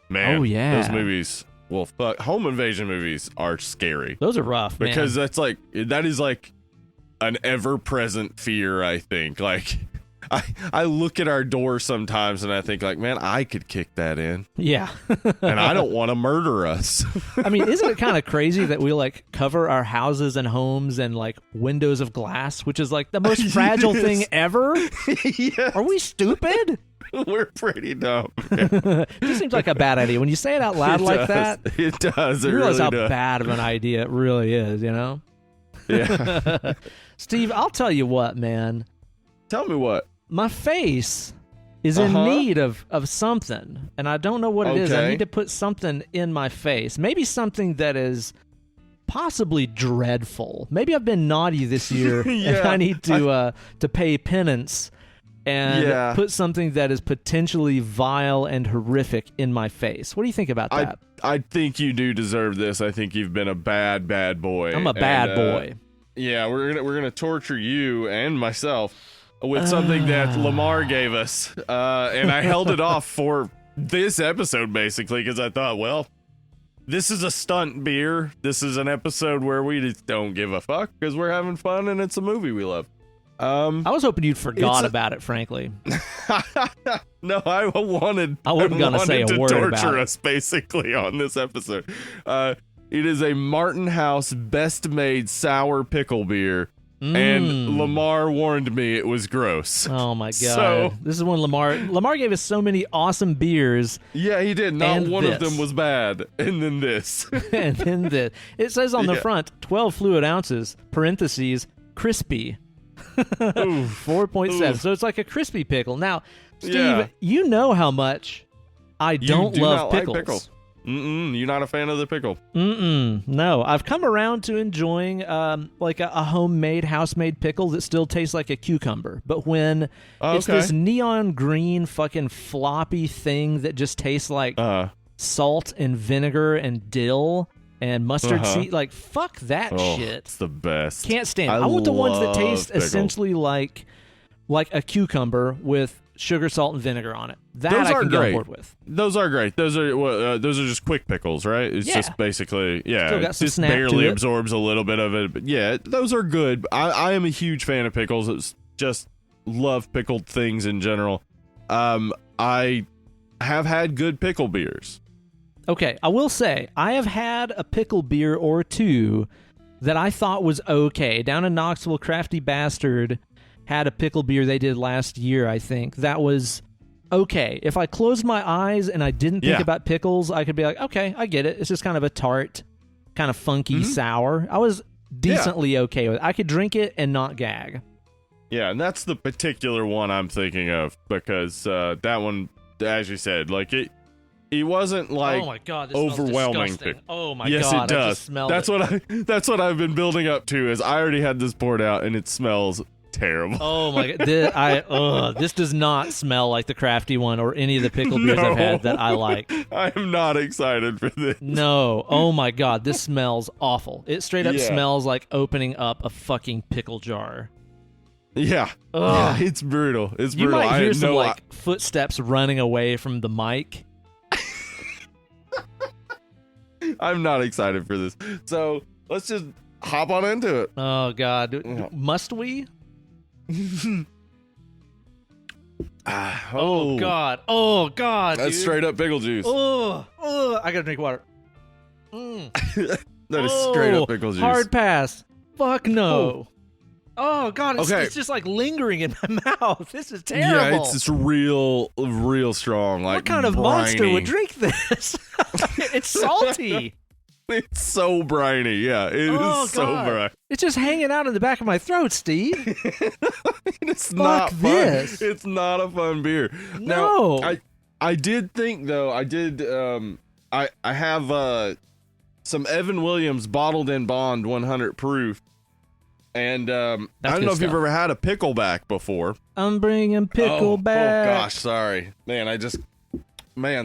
Man, those movies, well, fuck, home invasion movies are scary. Those are rough, man. Because that is like an ever-present fear, I think. Like, I look at our door sometimes and I think, like, man, I could kick that in. Yeah. And I don't want to murder us. I mean, isn't it kind of crazy that we, like, cover our houses and homes and, like, windows of glass, which is, like, the most fragile thing ever? Yes. Are we stupid? We're pretty dumb. It just seems like a bad idea. When you say it out loud that, it does. You realize how bad of an idea it really is, you know? Yeah. Steve, I'll tell you what, man. Tell me what. My face is in need of something, and I don't know what it is. I need to put something in my face. Maybe something that is possibly dreadful. Maybe I've been naughty this year, and I need to pay penance and put something that is potentially vile and horrific in my face. What do you think about that? I think you do deserve this. I think you've been a bad boy. I'm a bad boy. Yeah, we're gonna torture you and myself with something that Lamar gave us, and I held it off for this episode basically because I thought, well, this is a stunt beer. This is an episode where we just don't give a fuck because we're having fun and it's a movie we love. I was hoping you'd forgot It's a- about it, frankly. No, I wasn't gonna say a to word torture about it. us basically on this episode. It is a Martin House best made sour pickle beer, and Lamar warned me it was gross. Oh my god! So- This is when Lamar gave us so many awesome beers, Yeah, he did. Not And one of this. them was bad, and then this. and then it says on the Yeah. front 12 fluid ounces (parentheses crispy) Oof. 4.7. Oof. So it's like a crispy pickle. Now, Steve, Yeah. you know how much I don't do love not like pickles. pickle. You're not a fan of the pickle. No, I've come around to enjoying like a homemade, house-made pickle that still tastes like a cucumber. But when it's Okay. this neon green fucking floppy thing that just tastes like salt and vinegar and dill and mustard seed, like fuck that Oh, shit. it's the best. Can't stand it. I want the ones that taste pickle. essentially like a cucumber with sugar, salt, and vinegar on it. That Those I are can get on great. board with. Those are great. Those are just quick pickles, right? It's Yeah. just basically, Still got it some just snap to barely it. absorbs a little bit of it. But yeah, those are good. I am a huge fan of pickles. It's just love pickled things in general. I have had good pickle beers. Okay, I will say, I have had a pickle beer or two that I thought was okay. Down in Knoxville, Crafty Bastard had a pickle beer they did last year, I think. That was okay. If I closed my eyes and I didn't think Yeah. about pickles, I could be like, okay, I get it. It's just kind of a tart, kind of funky sour. I was decently okay with it. I could drink it and not gag. Yeah, and that's the particular one I'm thinking of because that one, as you said, like it wasn't like oh my god, this overwhelming. smells disgusting. Oh my yes, god, it I does. just smelled That's it. that's what I've been building up to. Is I already had this poured out and it smells terrible. Oh my god! This does not smell like the Crafty one or any of the pickle beers I've had that I like. I am not excited for this. No. Oh my god, this smells awful. It straight up Yeah. smells like opening up a fucking pickle jar. Yeah, Ugh. yeah, it's brutal. It's You brutal. might hear I some know like footsteps running away from the mic. I'm not excited for this. So let's just hop on into it. Oh god, Yeah. must we? Oh God, that's dude. straight up pickle juice. Oh, I gotta drink water. Mm. That is straight up pickle juice. Hard pass. Fuck no. Oh god, Okay. it's just like lingering in my mouth. This is Yeah, terrible. it's just real strong. Like What kind of monster briny. would drink this? It's salty. It's so briny. Yeah, it is Oh, so God. briny. It's just hanging out in the back of my throat, Steve. It's not fun. this. It's not a fun beer. No. Now, I did think though. I did. I have some Evan Williams bottled in bond 100 proof, and I don't good know if you've stuff. ever had a pickleback before. I'm bringing pickle back. Oh gosh, sorry, man.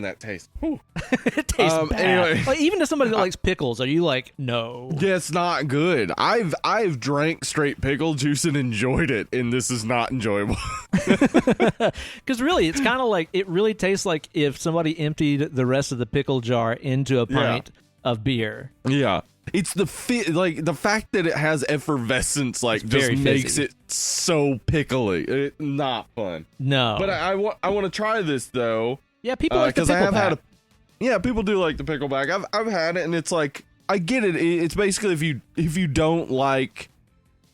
That tastes. Whew. It tastes bad. Anyway. Like, even to somebody that likes pickles, are you like, no? Yeah, it's not good. I've drank straight pickle juice and enjoyed it, and this is not enjoyable. Because really, it's kind of like, it really tastes like if somebody emptied the rest of the pickle jar into a pint of beer. Yeah. It's the fact that it has effervescence, like, It's just very makes fizzy. it so pickly. Not fun. No. But I want to try this though, yeah, people like the because I have pickleback. had a. Yeah, people do like the pickleback. I've had it, and it's like I get it. It's basically if you don't like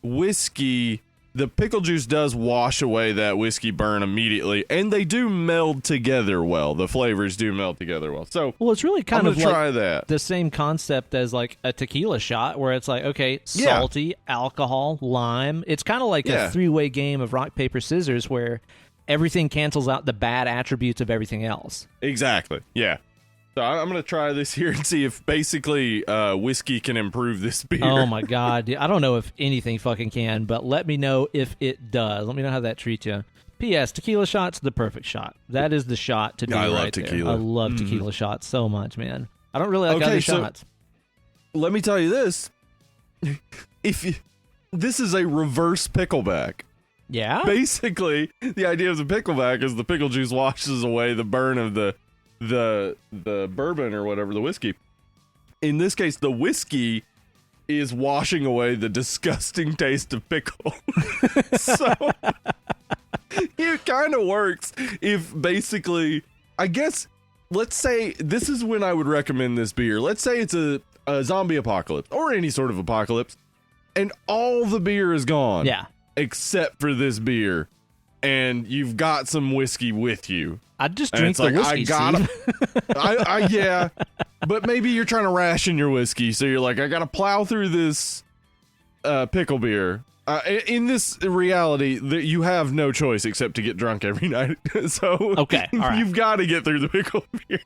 whiskey, the pickle juice does wash away that whiskey burn immediately, and they do meld together well. The flavors do meld together well. So Well, it's really I'm kind gonna of like try that. the same concept as like a tequila shot, where it's like, okay, Yeah. salty, alcohol, lime. It's kind of like Yeah. a three-way game of rock, paper, scissors, where everything cancels out the bad attributes of everything else. Exactly. Yeah. So I'm gonna try this here and see if basically whiskey can improve this beer. Oh my god, dude. I don't know if anything fucking can, but let me know if it does. Let me know how that treats you. P.S. Tequila shot's the perfect shot. That is the shot to do. I love right there. tequila. I love tequila shots so much, man. I don't really like Okay, other so- shots. Let me tell you this: this is a reverse pickleback. Yeah. Basically, the idea of the pickleback is the pickle juice washes away the burn of the bourbon or whatever, the whiskey. In this case, the whiskey is washing away the disgusting taste of pickle. So it kind of works if basically, I guess, let's say this is when I would recommend this beer. Let's say it's a zombie apocalypse or any sort of apocalypse, and all the beer is gone. Yeah. Except for this beer. And you've got some whiskey with you. I'd just drink the whiskey, Steve. Yeah. But maybe you're trying to ration your whiskey, so you're like, I gotta plow through this pickle beer. In this reality, you have no choice except to get drunk every night. So okay, all right. You've got to get through the pickle beer.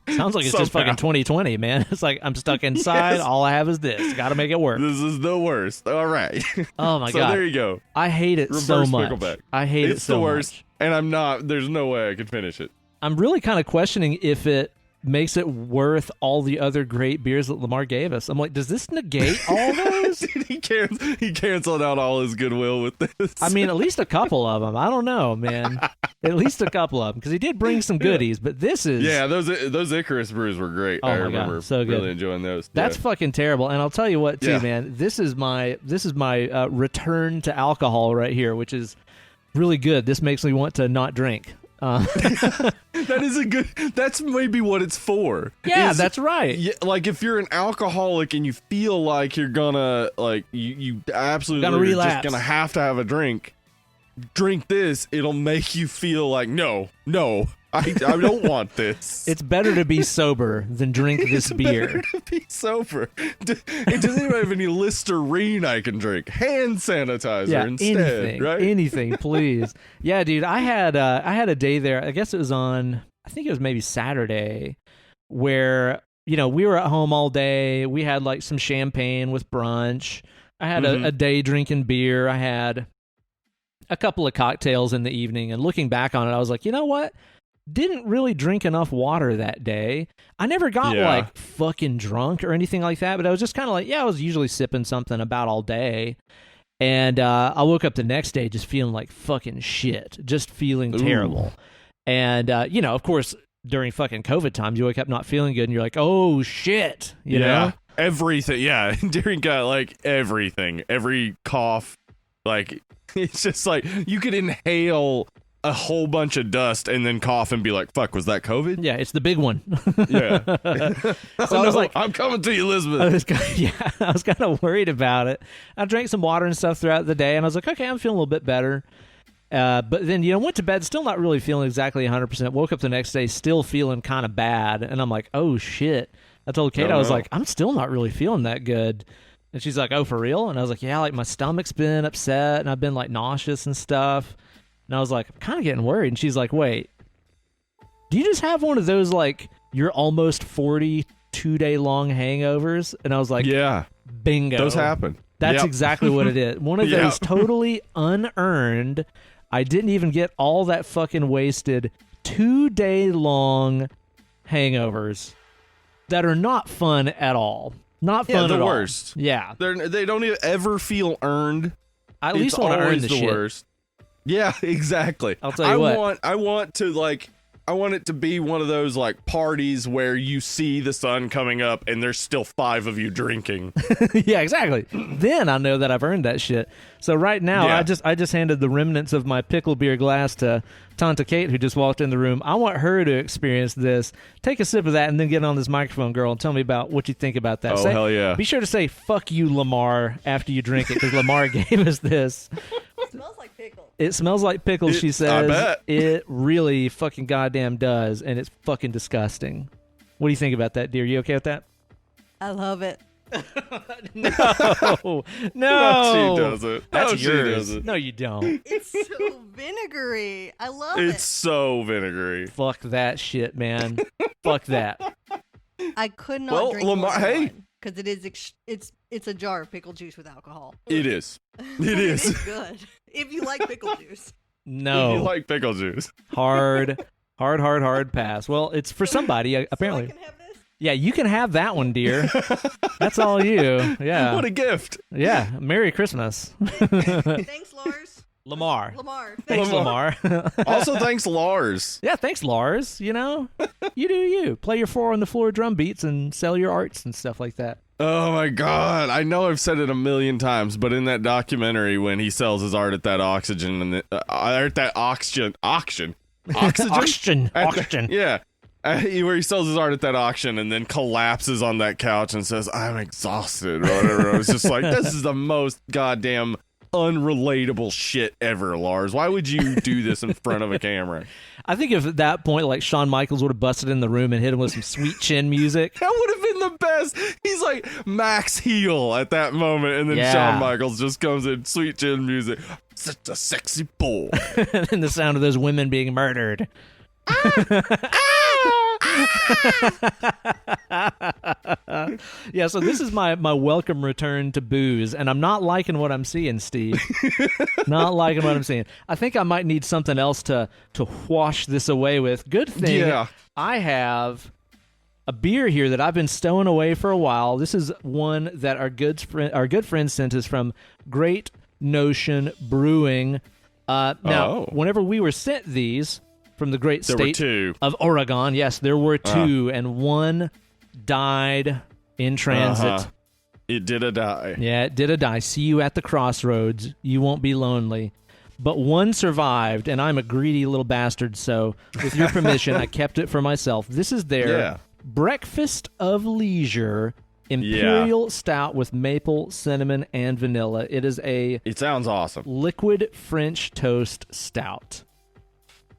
Sounds like it's just fucking 2020, man. It's like I'm stuck inside. Yes. All I have is this. Got to make it work. This is the worst. All right. Oh my god. So there you go. I hate it so much. Pickleback. I hate it so much. It's the worst, and I'm not. There's no way I could finish it. I'm really kind of questioning if it makes it worth all the other great beers that Lamar gave us. I'm like, does this negate all those? Dude, he canceled out all his goodwill with this. I mean, at least a couple of them. I don't know, man. At least a couple of them, because he did bring some goodies. But this is those Icarus brews were great. Oh I my remember God, so good. Really enjoying those. That's fucking terrible. And I'll tell you what, too, man. This is my return to alcohol right here, which is really good. This makes me want to not drink. That's maybe what it's for. Yeah, that's right. Like if you're an alcoholic and you feel like you're gonna you absolutely gonna relapse. Just gonna have to have a drink this, it'll make you feel like no I don't want this. It's better to be sober than drink this beer. Better to be sober. It doesn't even have any Listerine I can drink. Hand sanitizer instead, right? Anything, please. Yeah, dude. I had a day there. I guess it was on. I think it was maybe Saturday, where we were at home all day. We had like some champagne with brunch. I had a day drinking beer. I had a couple of cocktails in the evening. And looking back on it, I was like, you know what? Didn't really drink enough water that day. I never got like fucking drunk or anything like that, but I was just kind of like, I was usually sipping something about all day. And I woke up the next day just feeling like fucking shit, just feeling terrible. And, of course, during fucking COVID times, you wake up not feeling good and you're like, oh shit, you know? Everything. Yeah. During like everything, every cough, like it's just like you could inhale a whole bunch of dust and then cough and be like, fuck, was that COVID? Yeah, it's the big one. Yeah. So I was like, I'm coming to you, Elizabeth. I was kind of worried about it. I drank some water and stuff throughout the day, and I was like, okay, I'm feeling a little bit better. But then, went to bed still not really feeling exactly 100%. Woke up the next day still feeling kind of bad, and I'm like, oh, shit. I told Kate, I was like, I'm still not really feeling that good. And she's like, oh, for real? And I was like, yeah, like my stomach's been upset, and I've been like nauseous and stuff. And I was like, I'm kind of getting worried. And she's like, wait, do you just have one of those, like, you're almost 42-day long hangovers? And I was like, yeah, bingo. Those happen. That's exactly what it is. One of those totally unearned, I didn't even get all that fucking wasted 2-day long hangovers that are not fun at all. Not fun at all. The worst. Yeah. They don't ever feel earned. I at least want to earn the shit. Worst. Yeah, exactly. I'll tell you what. I want it to be one of those like parties where you see the sun coming up and there's still 5 of you drinking. Yeah, exactly. Then I know that I've earned that shit. So right now, I just handed the remnants of my pickle beer glass to Tanta Kate, who just walked in the room. I want her to experience this. Take a sip of that and then get on this microphone, girl, and tell me about what you think about that. Oh, hell yeah. Be sure to say, fuck you, Lamar, after you drink it, because Lamar gave us this. It smells like pickle. It smells like pickles, she says. I bet. It really fucking goddamn does, and it's fucking disgusting. What do you think about that, dear? You okay with that? I love it. No. No, she doesn't. That's no, yours. She doesn't. No, you don't. It's so vinegary. I love it. It's so vinegary. Fuck that shit, man. Fuck that. I could not drink Lamar, because it is it's a jar of pickle juice with alcohol. It is. It is good. If you like pickle juice. No. If you like pickle juice. Hard pass. Well, it's for somebody, apparently. So I can have this? Yeah, you can have that one, dear. That's all you. Yeah. What a gift. Yeah. Merry Christmas. Thanks, Lars. Lamar. Thanks, Lamar. Also, thanks, Lars. Yeah, thanks, Lars. You do you. Play your 4 on the floor drum beats and sell your arts and stuff like that. Oh my god! I know I've said it a million times, but in that documentary when he sells his art at that oxygen and at that oxygen, Auction. yeah, where he sells his art at that auction and then collapses on that couch and says, "I'm exhausted," or whatever. It was just like, this is the most goddamn unrelatable shit ever, Lars. Why would you do this in front of a camera? I think if at that point, like, Shawn Michaels would have busted in the room and hit him with some sweet chin music. That would have been the best. He's like max heel at that moment, and then Yeah. Shawn Michaels just comes in, sweet chin music. Such a sexy boy. And then the sound of those women being murdered. Yeah, so this is my welcome return to booze, and I'm not liking what I'm seeing, Steve. Not liking what I'm seeing. I think I might need something else to wash this away with. Good thing Yeah. I have a beer here that I've been stowing away for a while. This is one that our good friend sent us from Great Notion Brewing. Now, whenever we were sent these from the great There were state two. of Oregon, yes, there were two, and one died in transit. Uh-huh. It did a die. Yeah, it did a die. See you at the crossroads. You won't be lonely. But one survived, and I'm a greedy little bastard, so with your permission, I kept it for myself. This is their Breakfast of Leisure Imperial Stout with maple, cinnamon, and vanilla. It is It sounds awesome. liquid French toast stout.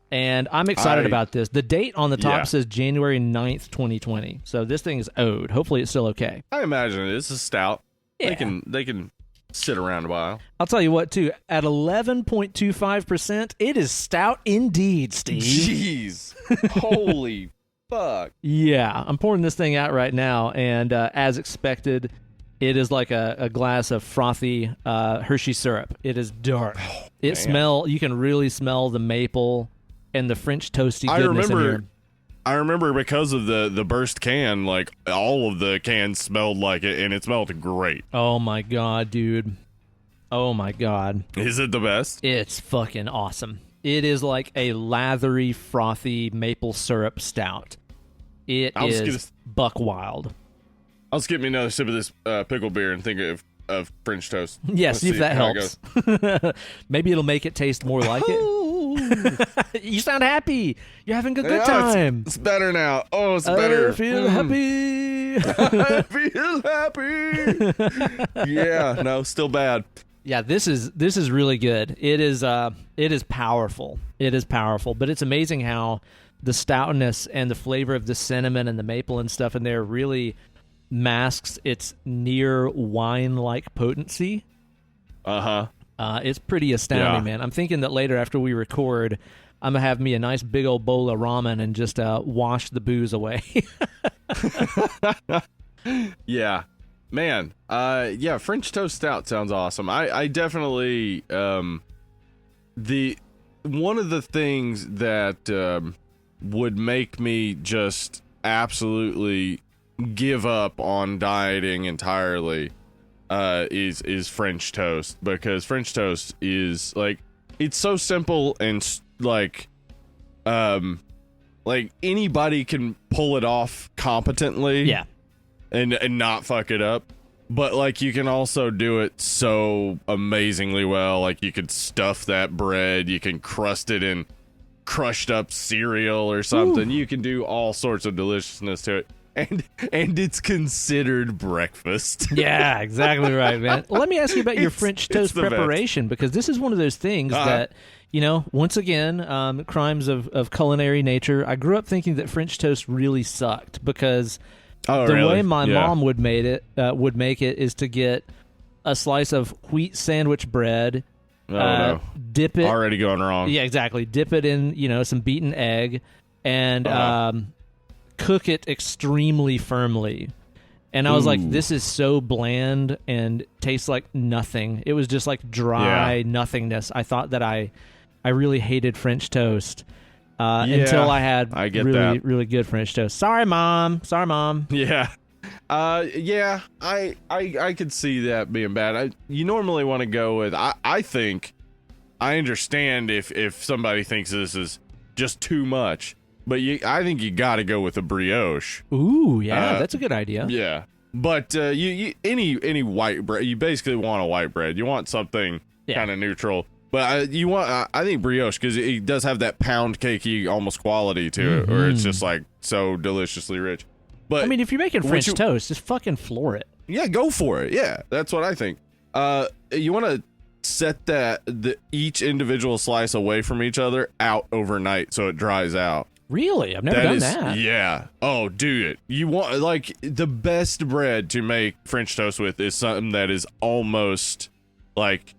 And I'm excited about this. The date on the top says January 9th, 2020. So this thing is owed. Hopefully it's still okay. I imagine it is a stout. Yeah. They can sit around a while. I'll tell you what, too. At 11.25%, it is stout indeed, Steve. Jeez. Holy fuck. Yeah, I'm pouring this thing out right now, and as expected, it is like a glass of frothy Hershey syrup. It is dark. You can really smell the maple and the French toasty goodness in here. I remember because of the burst can, like all of the cans smelled like it, and it smelled great. Oh my god, dude. Oh my god. Is it the best? It's fucking awesome. It is like a lathery, frothy maple syrup stout. It is buck wild. I'll just get me another sip of this pickle beer and think of French toast. Yeah, Let's see if that how helps. Maybe it'll make it taste more like it. You sound happy. You're having a good time. It's better now. Oh, it's better. I feel happy. I feel happy. Yeah, no, still bad. Yeah, this is really good. It is powerful. It is powerful, but it's amazing how the stoutness and the flavor of the cinnamon and the maple and stuff in there really masks its near wine-like potency. Uh-huh. It's pretty astounding, man. I'm thinking that later after we record, I'm going to have me a nice big old bowl of ramen and just wash the booze away. Yeah. Man, French toast stout sounds awesome. I definitely, one of the things that would make me just absolutely give up on dieting entirely is French toast, because French toast is like, it's so simple and like anybody can pull it off competently. Yeah. And not fuck it up. But like you can also do it so amazingly well. Like you could stuff that bread, you can crust it in crushed up cereal or something. Ooh. You can do all sorts of deliciousness to it. And it's considered breakfast. Yeah, exactly right, man. Let me ask you about your French toast preparation, because this is one of those things that, once again, crimes of culinary nature. I grew up thinking that French toast really sucked, because way my mom would make it is to get a slice of wheat sandwich bread, dip it. Already going wrong. Yeah, exactly. Dip it in, some beaten egg, and cook it extremely firmly. And I was like, this is so bland and tastes like nothing. It was just like dry nothingness. I thought that I really hated French toast. Until I had really good French toast. Sorry, Mom. Yeah. I could see that being bad. You normally want to go with, I think, I understand if somebody thinks this is just too much, but I think you got to go with a brioche. Ooh, yeah, that's a good idea. Yeah. But any white bread, you basically want a white bread. You want something kind of neutral. But you want, I think brioche, because it does have that pound cakey almost quality to it, or it's just like so deliciously rich. But I mean, if you're making French toast, just fucking floor it. Yeah, go for it. Yeah, that's what I think. You want to set each individual slice away from each other out overnight so it dries out. Really? I've never done that. Yeah. Oh, do it. You want, like, the best bread to make French toast with is something that is almost, like,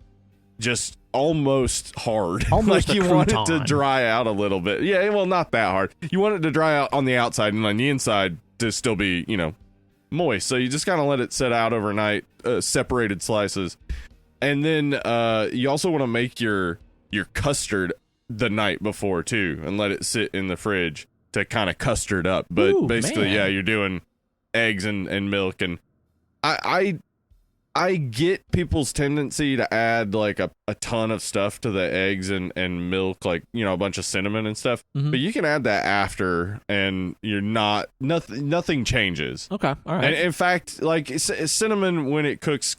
just almost hard. Almost like, a you want it crouton. to dry out a little bit. Yeah, well, not that hard. You want it to dry out on the outside and on the inside to still be, moist. So you just kind of let it set out overnight, separated slices. And then you also want to make your custard the night before too, and let it sit in the fridge to kind of custard up. But Ooh, basically, man. yeah, you're doing eggs and milk, and I get people's tendency to add like a ton of stuff to the eggs and milk, like a bunch of cinnamon and stuff. Mm-hmm. But you can add that after, and you're nothing changes. Okay, all right. And in fact, like cinnamon when it cooks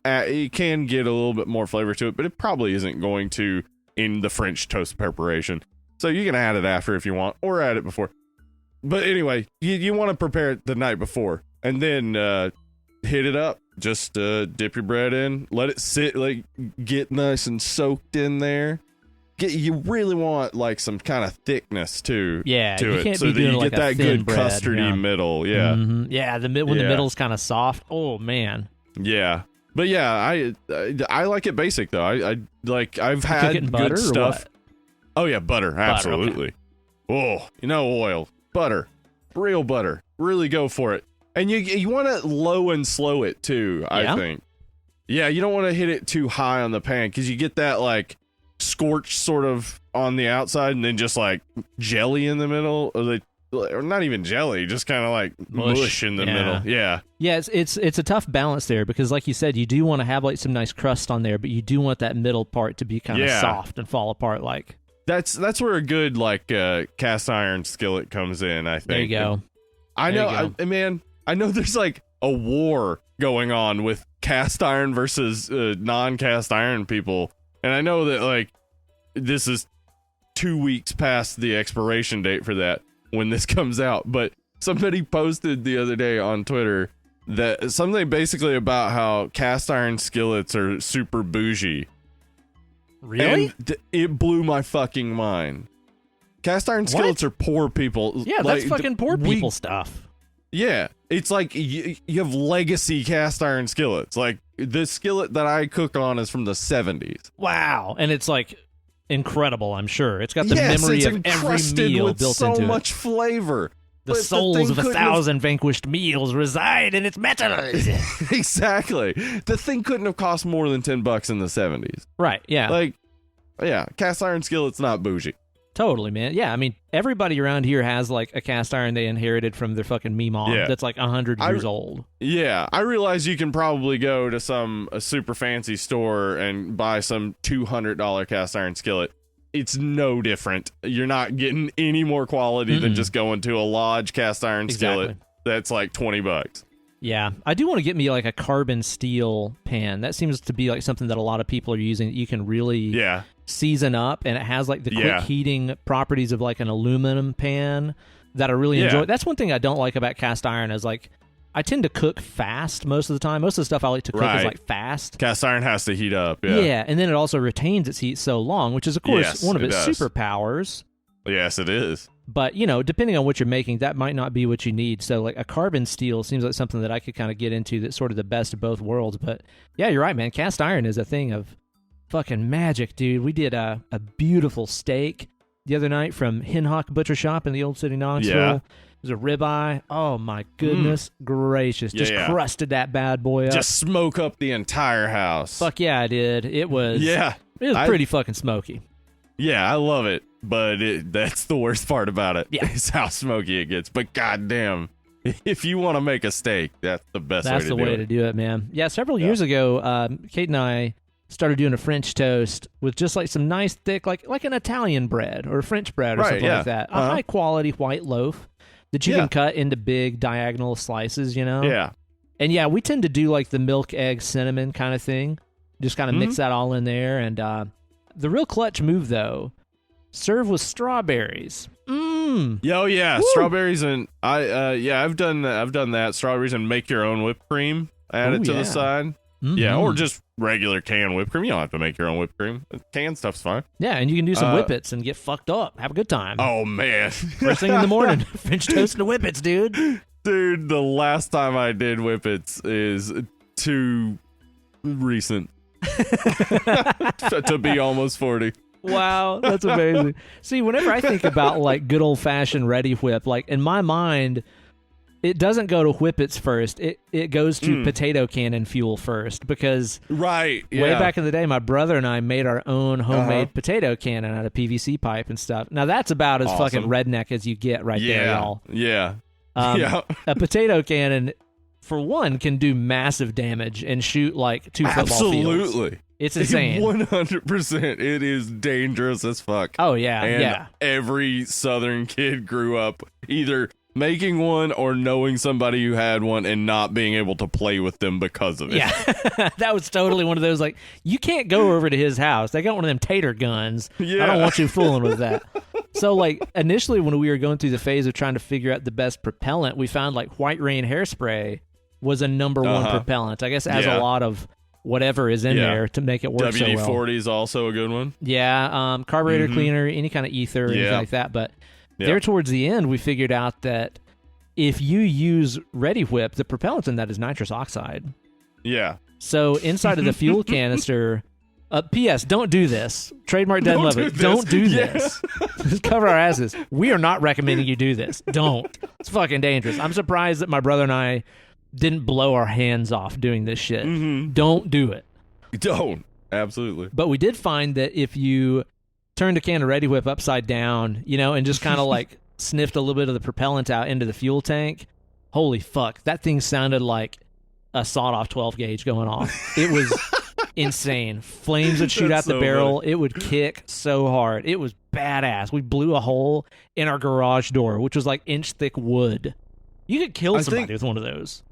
it can get a little bit more flavor to it, but it probably isn't going to in the French toast preparation. So you can add it after if you want, or add it before. But anyway, you want to prepare it the night before, and then hit it up. Just dip your bread in, let it sit, like get nice and soaked in there. You really want like some kind of thickness too. Yeah, to you it, can't so be that doing you like get a that thin good bread, custardy yeah. middle. Yeah, Mm-hmm. Yeah. When the middle's kind of soft. Oh man. yeah. But yeah, I like it basic though. I like I've You had cook it in good butter or stuff. what? Oh yeah, butter, absolutely. Oh, oil, butter, real butter. Really go for it, and you want to low and slow it too. Yeah? I think. Yeah, you don't want to hit it too high on the pan because you get that like scorch sort of on the outside, and then just like jelly in the middle, or not even jelly, just kind of like mush in the middle. Yeah. Yeah, it's a tough balance there because, like you said, you do want to have like some nice crust on there, but you do want that middle part to be kind of soft and fall apart. Like that's where a good like cast iron skillet comes in. I think. there you go. I There know, you go. man. I know there's like a war going on with cast iron versus non-cast iron people, and I know that like this is 2 weeks past the expiration date for that when this comes out, but somebody posted the other day on Twitter that something basically about how cast iron skillets are super bougie. Really? And it blew my fucking mind. Cast iron skillets are poor people. Yeah, like, that's fucking poor people stuff. Yeah, it's like you have legacy cast iron skillets. Like the skillet that I cook on is from the 70s. Wow, and it's like incredible. I'm sure it's got the Yes, memory it's of every encrusted meal with built so into much it. flavor. The But souls thing of a couldn't have- thousand vanquished meals reside in its metals. Exactly. The thing couldn't have cost more than $10 in the 70s. Right? Yeah. Like, yeah, cast iron skillet's not bougie. Totally, man. Yeah, I mean, everybody around here has like a cast iron they inherited from their fucking mom Yeah. that's like 100 years old. Yeah, I realize you can probably go to a super fancy store and buy some $200 cast iron skillet. It's no different. You're not getting any more quality than just going to a Lodge cast iron skillet that's like $20. Yeah, I do want to get me like a carbon steel pan. That seems to be like something that a lot of people are using that you can really season up, and it has like the quick heating properties of like an aluminum pan that I really enjoy. That's one thing I don't like about cast iron is like I tend to cook fast most of the time. Most of the stuff I like to cook is like fast. Cast iron has to heat up. Yeah, and then it also retains its heat so long, which is of course one of its does. superpowers. Yes, it is. But, depending on what you're making, that might not be what you need. So, like, a carbon steel seems like something that I could kind of get into that's sort of the best of both worlds. But, yeah, you're right, man. Cast iron is a thing of fucking magic, dude. We did a beautiful steak the other night from Henhock Butcher Shop in the Old City, Knoxville. Yeah. It was a ribeye. Oh, my goodness gracious. Just crusted that bad boy up. Just smoke up the entire house. Fuck yeah, I did. It was pretty fucking smoky. Yeah, I love it, but that's the worst part about it. Yeah. Is how smoky it gets. But goddamn, if you want to make a steak, that's the best way to do it. That's the way to do it, man. Yeah, several years ago, Kate and I started doing a French toast with just like some nice thick, like an Italian bread or French bread or something like that. A high quality white loaf that you can cut into big diagonal slices, Yeah. And yeah, we tend to do like the milk, egg, cinnamon kind of thing. Just kind of mix that all in there. And the real clutch move, though, serve with strawberries. Oh yeah, strawberries and I've done that. Strawberries and make your own whipped cream. Add it to the side. Yeah, or just regular canned whipped cream. You don't have to make your own whipped cream. Canned stuff's fine. Yeah, and you can do some whippets and get fucked up. Have a good time. Oh man, first thing in the morning, French toast and whippets, dude. Dude, the last time I did whippets is too recent to be almost 40. Wow, that's amazing. See, whenever I think about like good old fashioned Ready Whip, like in my mind, it doesn't go to whippets first. It goes to potato cannon fuel first because way back in the day, my brother and I made our own homemade potato cannon out of PVC pipe and stuff. Now that's about as fucking redneck as you get right there, y'all. Yeah. A potato cannon, for one, can do massive damage and shoot like 2 football fields. Absolutely. It's insane. 100%. It is dangerous as fuck. Oh, yeah. And every Southern kid grew up either making one or knowing somebody who had one and not being able to play with them because of it. Yeah. That was totally one of those, like, you can't go over to his house. They got one of them tater guns. Yeah. I don't want you fooling with that. So, like, initially when we were going through the phase of trying to figure out the best propellant, we found, like, White Rain hairspray was a number one propellant. I guess it has a lot of whatever is in there to make it work so well. WD-40 is also a good one. Yeah, carburetor cleaner, any kind of ether, anything like that. But there towards the end, we figured out that if you use Ready Whip, the propellant in that is nitrous oxide. Yeah. So inside of the fuel canister... P.S. Don't do this. Trademark Dead Lovely. Don't do this. Just cover our asses. We are not recommending you do this. Don't. It's fucking dangerous. I'm surprised that my brother and I didn't blow our hands off doing this shit. Don't do it. Don't. Absolutely. But we did find that if you turned a can of Ready Whip upside down, and just kind of like sniffed a little bit of the propellant out into the fuel tank, holy fuck, that thing sounded like a sawed-off 12 gauge going off. It was... insane. Flames would shoot out the barrel. Funny. It would kick so hard. It was badass. We blew a hole in our garage door, which was like inch-thick wood. You could kill somebody with one of those.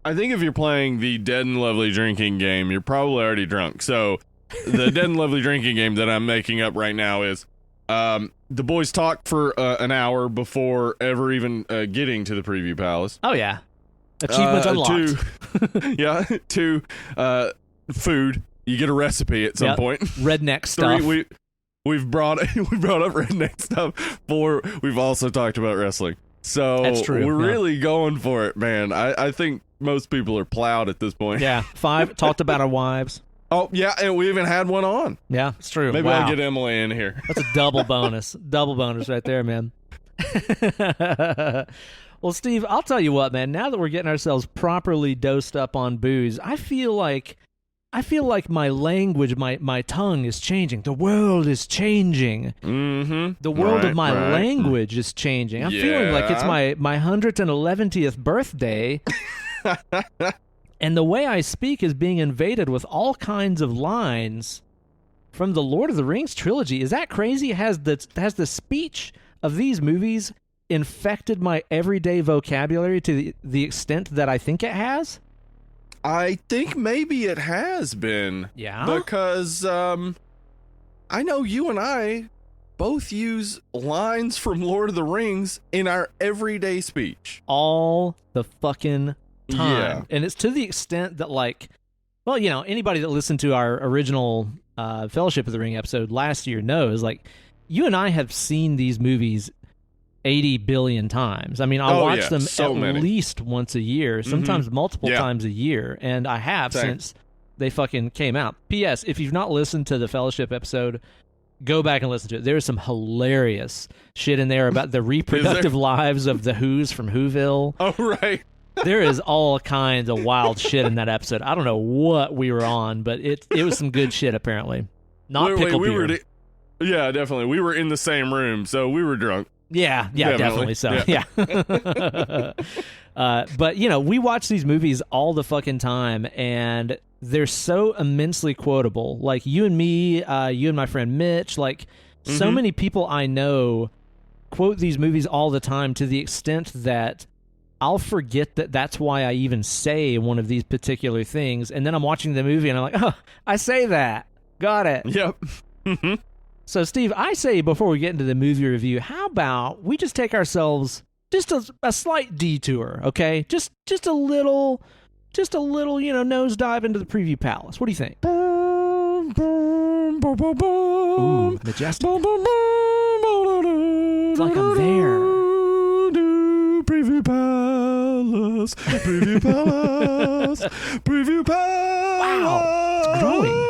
I think if you're playing the Dead and Lovely drinking game, you're probably already drunk. So the Dead and Lovely drinking game that I'm making up right now is the boys talk for an hour before ever even getting to the preview palace. Oh, yeah. Achievements unlocked. Two, food. You get a recipe at some point. Redneck stuff. 3, we've brought up redneck stuff. 4, we've also talked about wrestling. So that's true. We're really going for it, man. I think most people are plowed at this point. Yeah. 5, talked about our wives. Oh, yeah, and we even had one on. Yeah, it's true. Maybe I'll get Emily in here. That's a double bonus. Double bonus right there, man. Well, Steve, I'll tell you what, man. Now that we're getting ourselves properly dosed up on booze, I feel like my language, my tongue is changing. The world is changing. The world of my language is changing. I'm feeling like it's my 111th birthday. And the way I speak is being invaded with all kinds of lines from the Lord of the Rings trilogy. Is that crazy? Has the speech of these movies infected my everyday vocabulary to the extent that I think it has? I think maybe it has been. Yeah? Because I know you and I both use lines from Lord of the Rings in our everyday speech. All the fucking time. Yeah. And it's to the extent that, like, well, anybody that listened to our original Fellowship of the Ring episode last year knows, like, you and I have seen these movies 80 billion times. I mean, I watch them at least once a year, sometimes multiple times a year, and I have since they fucking came out. P.S. If you've not listened to the Fellowship episode, go back and listen to it. There's some hilarious shit in there about the reproductive lives of the Who's from Whoville. Oh, right. There is all kinds of wild shit in that episode. I don't know what we were on, but it was some good shit, apparently. Not pickle beer. Yeah, definitely. We were in the same room, so we were drunk. Yeah, definitely so. Yeah. But, we watch these movies all the fucking time, and they're so immensely quotable. Like, you and me, you and my friend Mitch, like, so many people I know quote these movies all the time to the extent that I'll forget that that's why I even say one of these particular things, and then I'm watching the movie and I'm like, oh, I say that. Got it. Yep. So, Steve, I say before we get into the movie review, how about we just take ourselves just a slight detour, okay? Just a little, nosedive into the preview palace. What do you think? Ooh, majestic. It's like I'm there. Preview palace, preview palace, preview palace. Wow, it's growing.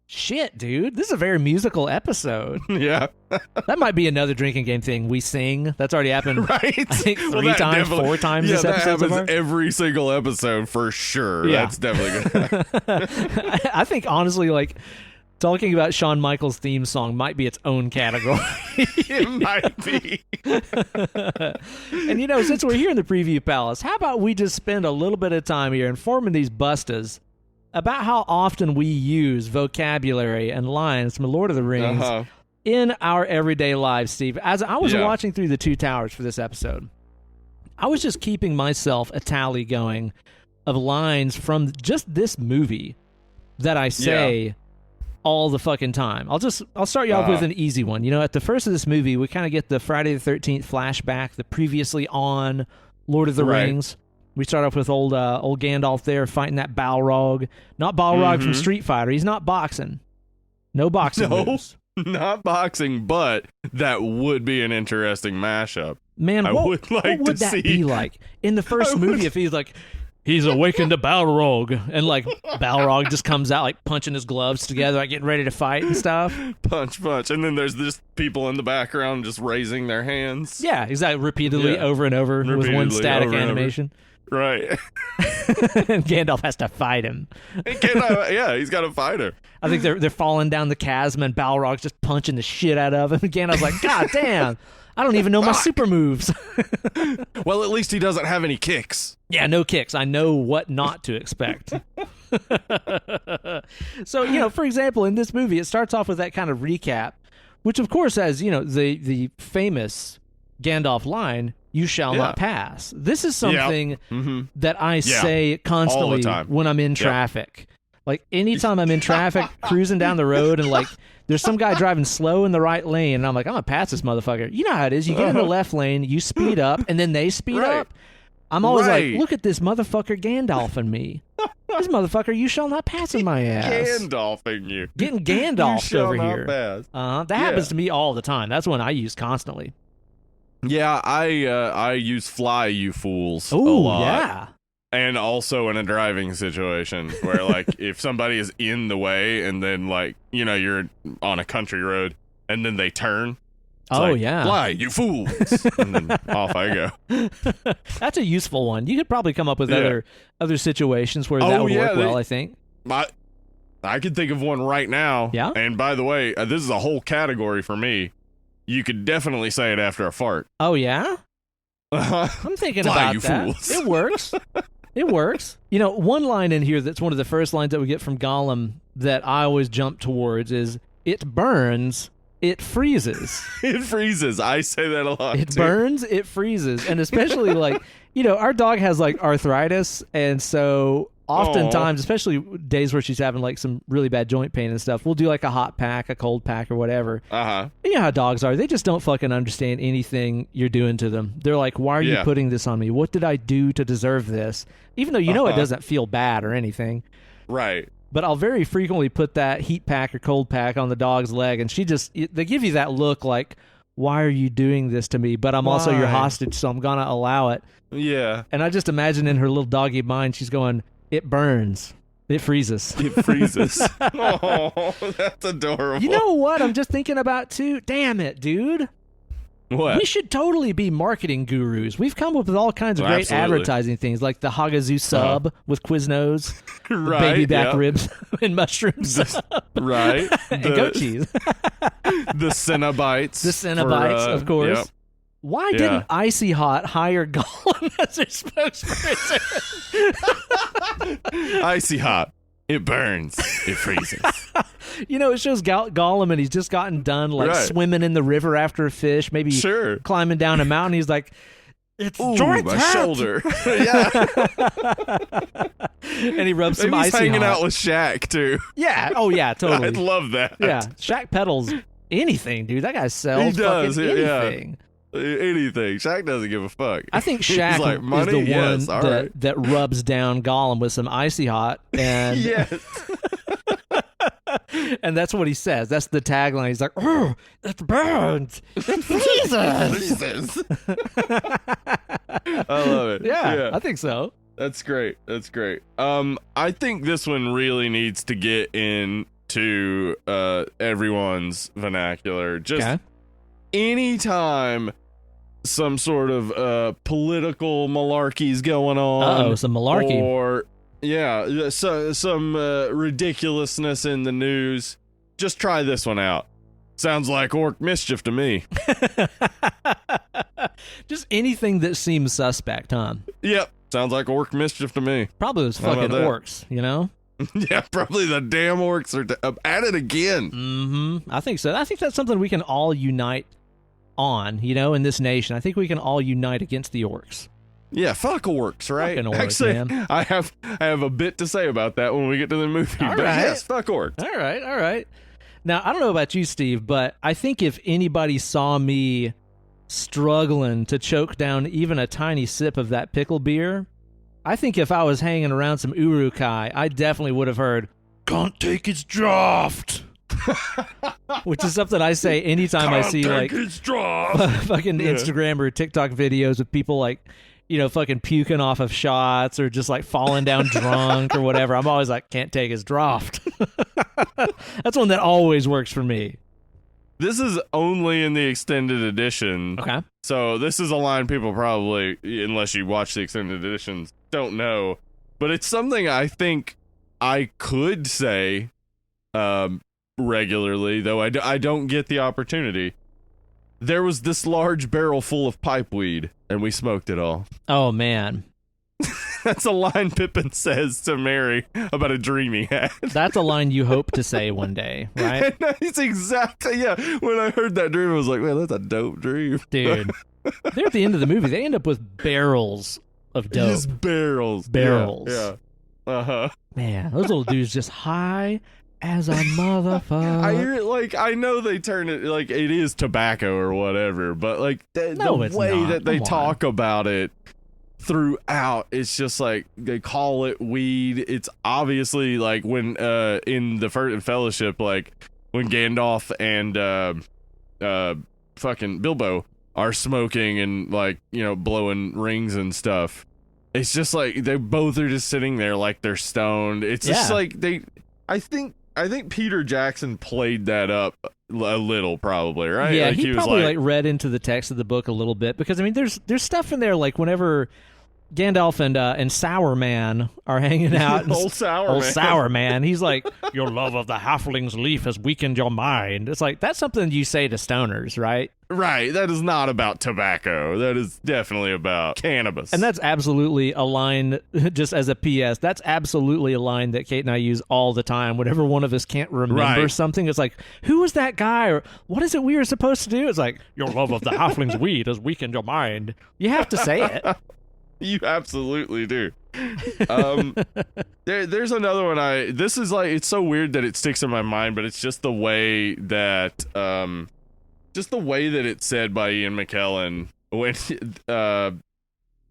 Shit, dude. This is a very musical episode. Yeah. That might be another drinking game thing. We sing. That's already happened, Right? I think, Well, 3 times, 4 times this that episode so happens far. every single episode for sure. Yeah. That's definitely good. I think, honestly, like, talking about Shawn Michaels' theme song might be its own category. It might be. And, since we're here in the preview palace, how about we just spend a little bit of time here informing these bustas about how often we use vocabulary and lines from Lord of the Rings in our everyday lives, Steve. As I was watching through the Two Towers for this episode, I was just keeping myself a tally going of lines from just this movie that I say all the fucking time. I'll start you off with an easy one. At the first of this movie, we kind of get the Friday the 13th flashback, the previously on Lord of the Rings. We start off with old Gandalf there fighting that Balrog. Not Balrog from Street Fighter. He's not boxing. No boxing moves. Not boxing, but that would be an interesting mashup. Man, what would that be like in the first movie if he's like, he's awakened a Balrog, and like Balrog just comes out like punching his gloves together, like getting ready to fight and stuff. Punch, and then there's just people in the background just raising their hands. Yeah, exactly. Repeatedly over and over with one static animation. Right. And Gandalf has to fight him. He's got to fight her. I think they're falling down the chasm and Balrog's just punching the shit out of him. And Gandalf's like, God damn, I don't even know my super moves. Well, at least he doesn't have any kicks. Yeah, no kicks. I know what not to expect. So, for example, in this movie, it starts off with that kind of recap, which of course has, the famous Gandalf line, "You shall not pass." This is something that I say constantly when I'm in traffic. Like, anytime I'm in traffic, cruising down the road, and like, there's some guy driving slow in the right lane, and I'm like, I'm gonna pass this motherfucker. You know how it is. You get in the left lane, you speed up, and then they speed up. I'm always like, look at this motherfucker Gandalf and me. This motherfucker, you shall not pass in my ass. Gandalfing you. Getting Gandalfed over here. Pass. That happens to me all the time. That's one I use constantly. Yeah, I use fly, you fools, a Oh, lot. yeah. And also in a driving situation where, like, if somebody is in the way and then, like, you're on a country road and then they turn. Yeah. Fly, you fools. And then off I go. That's a useful one. You could probably come up with other situations where that would work well, I think. I could think of one right now. Yeah? And by the way, this is a whole category for me. You could definitely say it after a fart. Oh, yeah? I'm thinking about you that. Fools. It works. It works. One line in here that's one of the first lines that we get from Gollum that I always jump towards is, "It burns, it freezes." It freezes. I say that a lot, It too. burns, it freezes. And especially, like, our dog has, like, arthritis, and so oftentimes, especially days where she's having, like, some really bad joint pain and stuff, we'll do, like, a hot pack, a cold pack, or whatever. Uh-huh. You know how dogs are. They just don't fucking understand anything you're doing to them. They're like, why are you putting this on me? What did I do to deserve this? Even though it doesn't feel bad or anything. Right. But I'll very frequently put that heat pack or cold pack on the dog's leg, and they give you that look like, why are you doing this to me? But I'm also your hostage, so I'm going to allow it. Yeah. And I just imagine in her little doggy mind, she's going, it burns. It freezes. It freezes. Oh, that's adorable. You know what I'm just thinking about, too? Damn it, dude. What? We should totally be marketing gurus. We've come up with all kinds of great advertising things, like the Hagazu sub with Quiznos, baby back ribs and mushrooms, right? And goat cheese. The Cinnabites. The Cinnabites, of course. Yep. Why didn't Icy Hot hire Gollum as their spokesperson? Icy Hot. It burns. It freezes. It shows Gollum, and he's just gotten done, like, swimming in the river after a fish, maybe climbing down a mountain. He's like, It's Ooh, joint my hat. shoulder. Yeah. And he rubs some Maybe he's icy hanging hot. out with Shaq, too. Yeah. Oh, yeah, totally. I'd love that. Yeah. Shaq peddles anything, dude. That guy sells He does, fucking yeah. anything. Anything. Shaq doesn't give a fuck. I think He's Shaq like, is money? the Yes, one all that, right. that rubs down Gollum with some icy hot. And, Yes. and that's what he says. That's the tagline. He's like, oh, it burns. It freezes. Jesus. I love it. Yeah, I think so. That's great. That's great. I think this one really needs to get into everyone's vernacular. Just Okay. anytime some sort of political malarkey's going on. Uh-oh, some malarkey. Or some ridiculousness in the news. Just try this one out. Sounds like orc mischief to me. Just anything that seems suspect, huh? Yep. Sounds like orc mischief to me. Probably those How fucking about that? orcs, you know? Yeah, probably the damn orcs are at it again. Mm-hmm. I think so. I think that's something we can all unite on, you know, in this nation. I think we can all unite against the orcs. Yeah, fuck orcs, right? Fucking orcs, Actually, man. I have a bit to say about that when we get to the movie. All but right. yes, fuck orcs. All right. Now, I don't know about you, Steve, but I think if anybody saw me struggling to choke down even a tiny sip of that pickle beer, I think if I was hanging around some Urukai, I definitely would have heard, "Can't take his draft," which is something I say anytime I see like fucking Instagram or TikTok videos of people like, you know, fucking puking off of shots or just like falling down drunk or whatever. I'm always like, "Can't take his draft." That's one that always works for me. This is only in the extended edition. Okay. So this is a line people probably, unless you watch the extended editions, don't know. But it's something I think I could say regularly, though I don't get the opportunity. There was this large barrel full of pipeweed, and we smoked it all. Oh, man. That's a line Pippin says to Mary about a dream he had. That's a line you hope to say one day, right? And it's exactly, yeah. When I heard that dream, I was like, man, that's a dope dream. Dude. They're at the end of the movie. They end up with barrels of dope. Just barrels. Barrels. Yeah. Uh-huh. Man, those little dudes just high as a motherfucker. I hear it, like, I know they turn it, like, it is tobacco or whatever, but, like, No, the it's way not. that they Come on. talk about it throughout, it's just like they call it weed. It's obviously like when in the first Fellowship, like when Gandalf and fucking Bilbo are smoking and like, you know, blowing rings and stuff. It's just like they both are just sitting there like they're stoned. It's just Yeah. like I think Peter Jackson played that up a little, probably, right? Yeah, like, he was probably like read into the text of the book a little bit because I mean, there's stuff in there like whenever Gandalf and Sour Man are hanging out. and Old Sour Old Man. Sour Man, he's like, "Your love of the halfling's leaf has weakened your mind." It's like that's something you say to stoners, right? Right, that is not about tobacco. That is definitely about cannabis. And that's absolutely a line, just as a PS, that's absolutely a line that Kate and I use all the time. Whenever one of us can't remember Right. something, it's like, who was that guy? Or what is it we were supposed to do? It's like, your love of the halfling's weed has weakened your mind. You have to say it. You absolutely do. There's another one. This is like, it's so weird that it sticks in my mind, but it's just the way that it's said by Ian McKellen when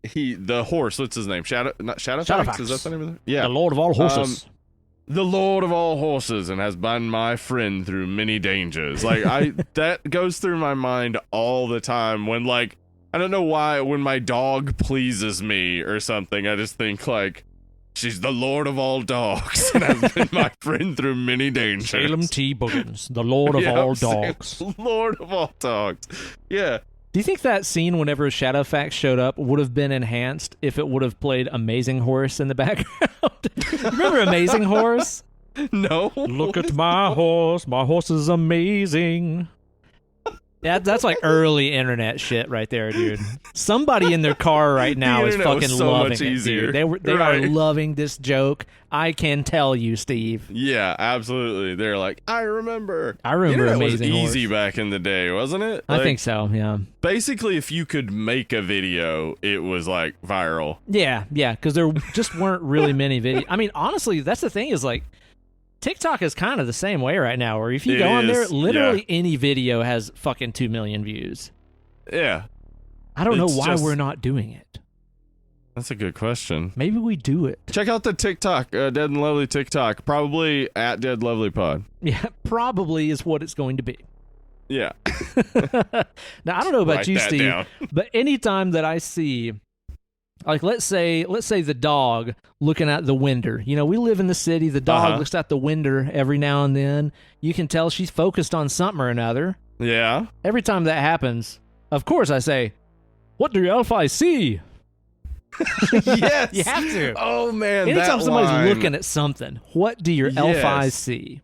the horse, what's his name? Shadowfax? Is that the name of it? Yeah. The Lord of all horses. The Lord of all horses, and has been my friend through many dangers. Like that goes through my mind all the time when, like, I don't know why, when my dog pleases me or something, I just think like, she's the Lord of all dogs and has been my friend through many dangers. Salem T. Buggins, the Lord of Yeah, all I'm saying, dogs. Lord of all dogs. Yeah. Do you think that scene whenever Shadowfax showed up would have been enhanced if it would have played Amazing Horse in the background? Remember Amazing Horse? No. Look at my horse is amazing. That's like early internet shit right there, dude. Somebody in their car right now is internet was fucking so loving much it, easier. dude. They are Right. loving this joke. I can tell you, Steve. Yeah, absolutely. They're like, I remember. I remember Internet Amazing was easy Horse. back in the day, wasn't it? I Like, think so, yeah. basically, if you could make a video, it was like viral. Yeah, because there just weren't really many videos. I mean, honestly, that's the thing is like, TikTok is kind of the same way right now, where if you It go on there, is, literally yeah. any video has fucking 2 million views. Yeah, I don't know It's why just- we're not doing it. that's a good question. Maybe we do it. Check out the TikTok, Dead and Lovely TikTok, probably at Dead Lovely Pod. Yeah, probably is what it's going to be. Yeah. Now, I don't know about Write you, that Steve, down. but anytime that I see, like, let's say the dog looking out the window. You know, we live in the city. The dog Uh-huh. looks out the window every now and then. You can tell she's focused on something or another. Yeah. Every time that happens, of course, I say, "What do your elf see?" Yes. You have to. Oh man. Anytime that somebody's line. looking at something, what do your elf Yes. eyes see?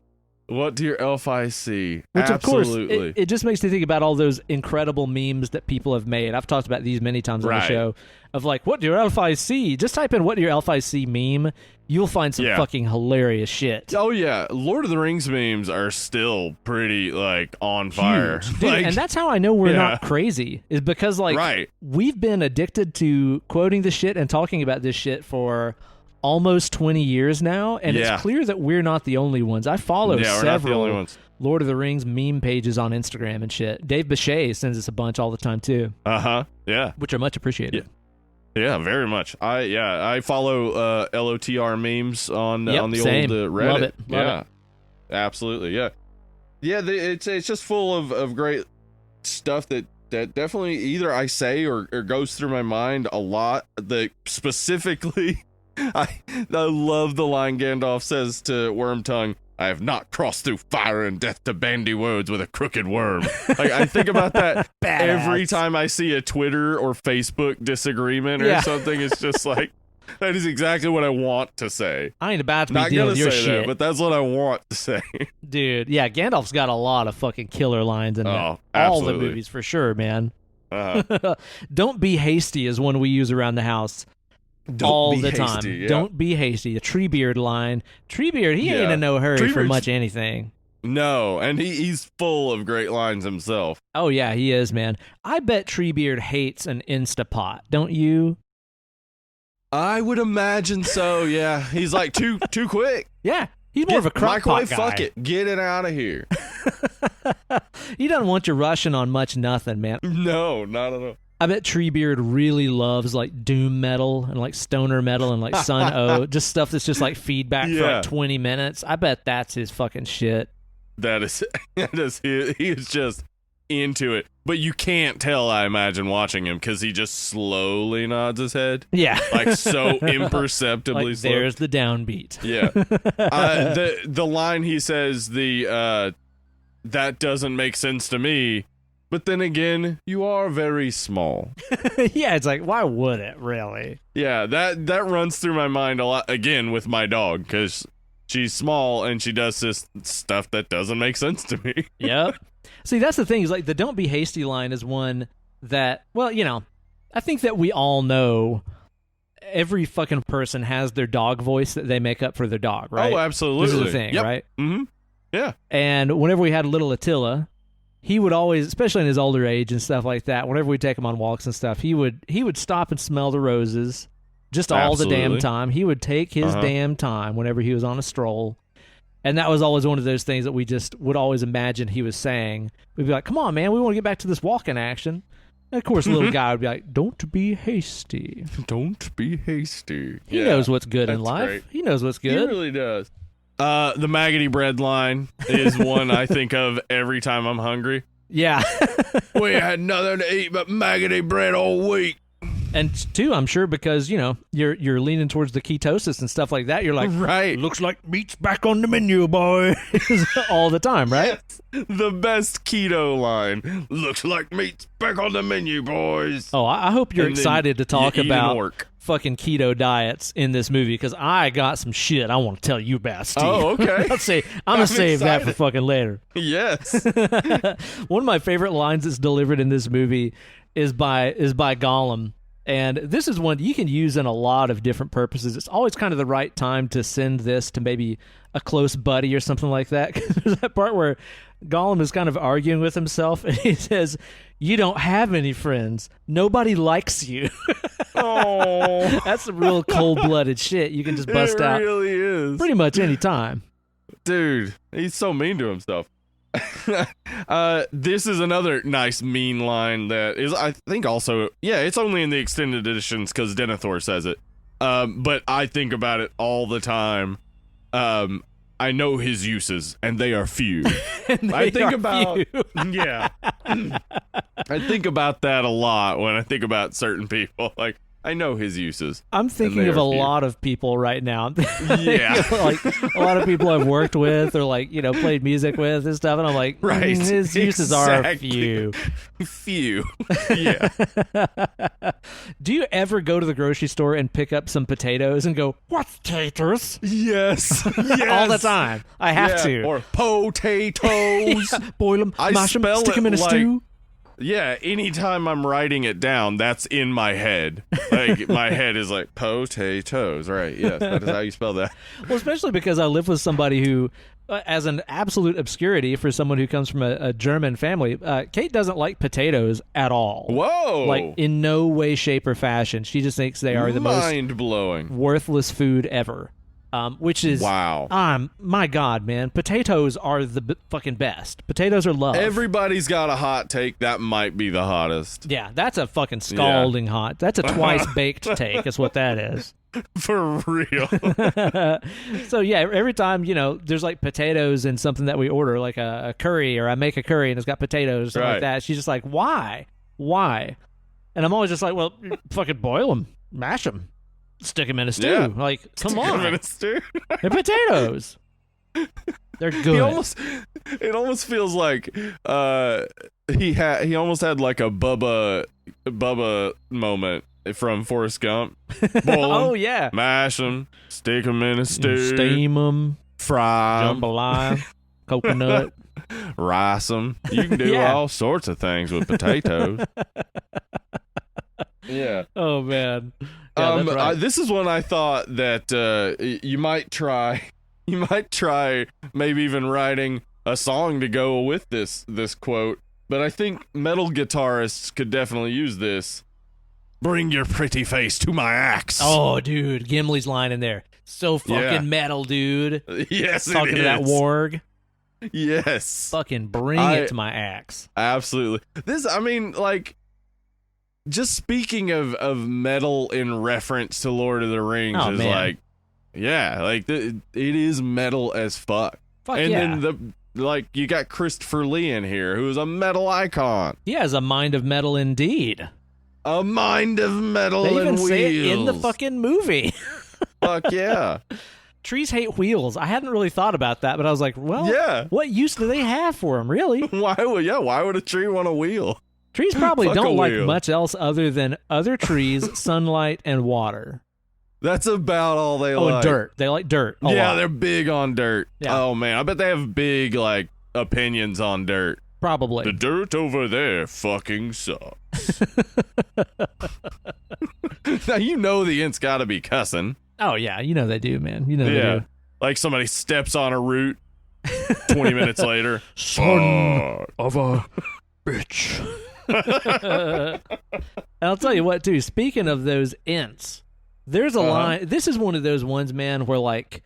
What do your elf eyes see? Which, Absolutely. of course, it just makes me think about all those incredible memes that people have made. I've talked about these many times on the Right. show of like, what do your elf eyes see? Just type in what do your elf eyes see meme. You'll find some Yeah. fucking hilarious shit. Oh yeah, Lord of the Rings memes are still pretty like on fire. Huge. Dude, Like, and that's how I know we're Yeah. not crazy, is because like right. we've been addicted to quoting this shit and talking about this shit for almost 20 years now, and Yeah. it's clear that we're not the only ones. I follow Yeah, we're not the several only ones. Lord of the Rings meme pages on Instagram and shit. Dave Bechet sends us a bunch all the time too, Yeah. which are much appreciated. Yeah, very much. I follow LOTR memes on Yep, on the same. old Reddit. Love it. Yeah. Absolutely. Yeah. Yeah, it's just full of great stuff that definitely either I say or goes through my mind a lot. That specifically I love the line Gandalf says to Wormtongue, I have not crossed through fire and death to bandy words with a crooked worm. Like, I think about that every Badass. time I see a Twitter or Facebook disagreement or Yeah. something. It's just like, that is exactly what I want to say. I ain't about to be Not dealing gonna with your say shit, that, but that's what I want to say. dude. Yeah, Gandalf's got a lot of fucking killer lines in Oh, all the absolutely. movies for sure, man. Uh, Don't be hasty is one we use around the house. Don't all be the time. hasty, yeah. Don't be hasty. A Treebeard line. Treebeard, he ain't Yeah. in no hurry for Treebeard's- much anything. No, and he's full of great lines himself. Oh yeah, he is, man. I bet Treebeard hates an Instapot. Don't you? I would imagine so. Yeah, he's like too quick. Yeah, he's more of a crock pot Microwave, guy. fuck it, get it out of here. He doesn't want you rushing on much nothing, man. No, not at all. I bet Treebeard really loves like doom metal and like stoner metal and like Sun O, just stuff that's just like feedback for Yeah. like 20 minutes. I bet that's his fucking shit. That is he is just into it. But you can't tell, I imagine, watching him because he just slowly nods his head, Yeah, like so imperceptibly like slow. there's the downbeat. Yeah. The line he says, that doesn't make sense to me. But then again, you are very small. Yeah, it's like, why would it really? Yeah, that runs through my mind a lot again with my dog because she's small and she does this stuff that doesn't make sense to me. Yep. See, that's the thing is like the don't be hasty line is one that, well, you know, I think that we all know every fucking person has their dog voice that they make up for their dog, right? Oh, absolutely. This is the thing, Yep. right? Mm-hmm. Yeah. And whenever we had little Attila, he would always, especially in his older age and stuff like that, whenever we take him on walks and stuff, he would stop and smell the roses just all the damn Absolutely. time. He would take his damn time whenever he was on a stroll. And that was always one of those things that we just would always imagine he was saying. We'd be like, come on, man, we want to get back to this walking action. And of course, the little guy would be like, don't be hasty. Don't be hasty. He Yeah, knows what's good in that's life. great. He knows what's He good. really does. The maggoty bread line is one I think of every time I'm hungry. Yeah. We had nothing to eat but maggoty bread all week. And two, I'm sure because, you know, you're leaning towards the ketosis and stuff like that. You're like, Right. looks like meat's back on the menu, boy. All the time, right? Yes. The best keto line. Looks like meat's back on the menu, boys. Oh, I hope you're And then excited to talk you eat an about orc. fucking keto diets in this movie because I got some shit I want to tell you about, Steve. Oh, okay. I'm gonna save that for excited. fucking later. Yes. One of my favorite lines that's delivered in this movie is by Gollum. And this is one you can use in a lot of different purposes. It's always kind of the right time to send this to maybe a close buddy or something like that. There's that part where Gollum is kind of arguing with himself, and he says, "You don't have any friends. Nobody likes you." Oh, That's some real cold-blooded shit you can just bust out It really is. pretty much any time. Dude, he's so mean to himself. This is another nice mean line that is, I think, also, yeah, it's only in the extended editions because Denethor says it. But I think about it all the time. I know his uses, and they are few. I think about, yeah, I think about that a lot when I think about certain people. Like, I know his uses. I'm thinking of a lot of people right now. Yeah. Like a lot of people I've worked with or like, played music with and stuff. And I'm like, Right. His uses are Exactly. few. Few. Yeah. Do you ever go to the grocery store and pick up some potatoes and go, "What taters?" Yes. All the time. I have to. Or potatoes. Boil them, I mash them, spell stick them it in a like- stew. Yeah, anytime I'm writing it down, that's in my head. Like, my head is like, potatoes. Right, yes, that is how you spell that. Well, especially because I live with somebody who, as an absolute obscurity for someone who comes from a German family, Kate doesn't like potatoes at all. Whoa! Like, in no way, shape, or fashion. She just thinks they are the most mind-blowing. worthless food ever. Which is, Wow. My God, man. Potatoes are the fucking best. Potatoes are love. Everybody's got a hot take. That might be the hottest. Yeah, that's a fucking scalding hot. That's a twice-baked take is what that is. For real. So, yeah, every time, there's like potatoes in something that we order, like a curry, or I make a curry and it's got potatoes or something like Right. that, she's just like, why? Why? And I'm always just like, well, fucking boil them, mash them, stick them in a stew. Yeah. Like, come Stick 'em in on. a stew. They're potatoes. They're good. It almost feels like he almost had like a Bubba moment from Forrest Gump. Boil 'em, Oh, yeah. mash them, stick them in a stew, Steam them, fry 'em, jambalaya, coconut. rice them. You can do Yeah. all sorts of things with potatoes. Yeah. Oh, man. Yeah, that's right. This is one I thought that you might try. You might try maybe even writing a song to go with this quote. But I think metal guitarists could definitely use this. Bring your pretty face to my axe. Oh, dude. Gimli's line in there. So fucking Yeah. metal, dude. Yes, Talking it to that is. warg. Yes, Fucking bring it to my axe. absolutely. This, I mean, like, just speaking of metal in reference to Lord of the Rings Oh, is man. like, yeah, like it is metal as fuck. Fuck And yeah. then you got Christopher Lee in here, who is a metal icon, He has a mind of metal indeed. a mind of metal They even and wheels. say it in the fucking movie. Fuck yeah, Trees hate wheels. I hadn't really thought about that, but I was like, well, yeah. what use do they have for them, really? Why would a tree want a wheel? Trees probably Fuck a don't like wheel. much else other than other trees, sunlight, and water. That's about all they Oh, like. and dirt. They like dirt a Yeah, lot. they're big on dirt. Yeah. Oh man, I bet they have big like opinions on dirt. Probably. The dirt over there fucking sucks. Now you know the int's got to be cussing. Oh, yeah. You know they do, man. You know they Yeah, do. like somebody steps on a root. 20 minutes later, Son fuck. of a bitch. And I'll tell you what, too. Speaking of those ints, there's a line. This is one of those ones, man, where like,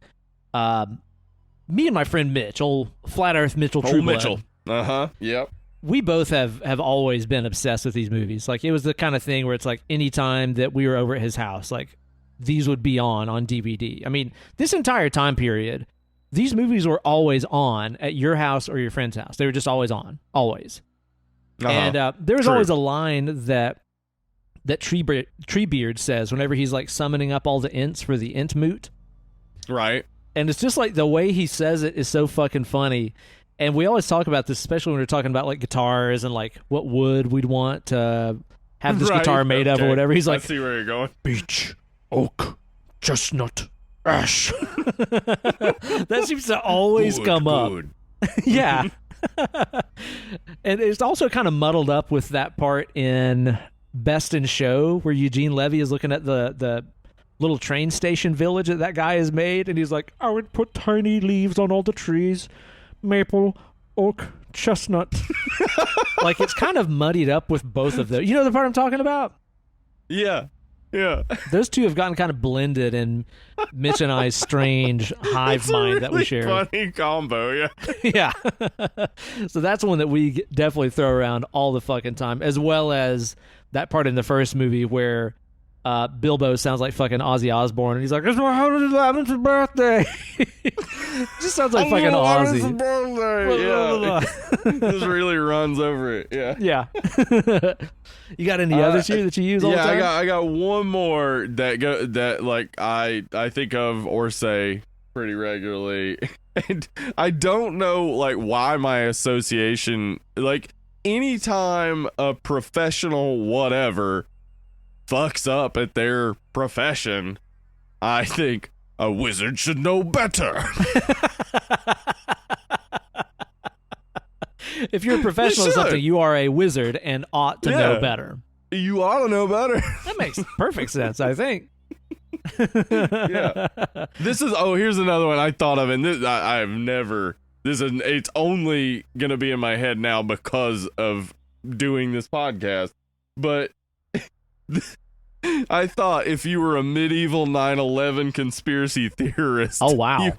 me and my friend Mitch, old Flat Earth Mitchell, Old Trueblood, Mitchell. Yep. we both have always been obsessed with these movies. Like, it was the kind of thing where it's like any time that we were over at his house, like these would be on DVD. I mean, this entire time period, these movies were always on at your house or your friend's house. They were just always on, always. And there was True. always a line that Treebeard says whenever he's like summoning up all the ints for the int moot. Right. And it's just like the way he says it is so fucking funny. And we always talk about this, especially when we're talking about like guitars and like what wood we'd want to have this Right, guitar made of or okay. whatever. He's I like, see where you're going. bitch, oak, chestnut, ash. That seems to always come up. Yeah. And it's also kind of muddled up with that part in Best in Show where Eugene Levy is looking at the little train station village that guy has made, and he's like, I would put tiny leaves on all the trees, maple, oak, chestnut. Like, it's kind of muddied up with both of those. You know the part I'm talking about? Yeah. Yeah. Those two have gotten kind of blended in Mitch and I's strange hive mind that we share. Funny combo, yeah. Yeah. So that's one that we definitely throw around all the fucking time, as well as that part in the first movie where Bilbo sounds like fucking Ozzy Osbourne, and he's like, "It's my 111th birthday." Just sounds like fucking Ozzy. Birthday. Yeah. Just really runs over it. Yeah. Yeah. You got any others here that you use all the time? I got one more that like I think of or say pretty regularly, and I don't know like why my association, like anytime a professional whatever fucks up at their profession, I think a wizard should know better. If you're a professional at something, you are a wizard and ought to know better. You ought to know better. That makes perfect sense, I think. Yeah. Here's another one I thought of, and it's only gonna be in my head now because of doing this podcast. But I thought if you were a medieval 9/11 conspiracy theorist, oh wow,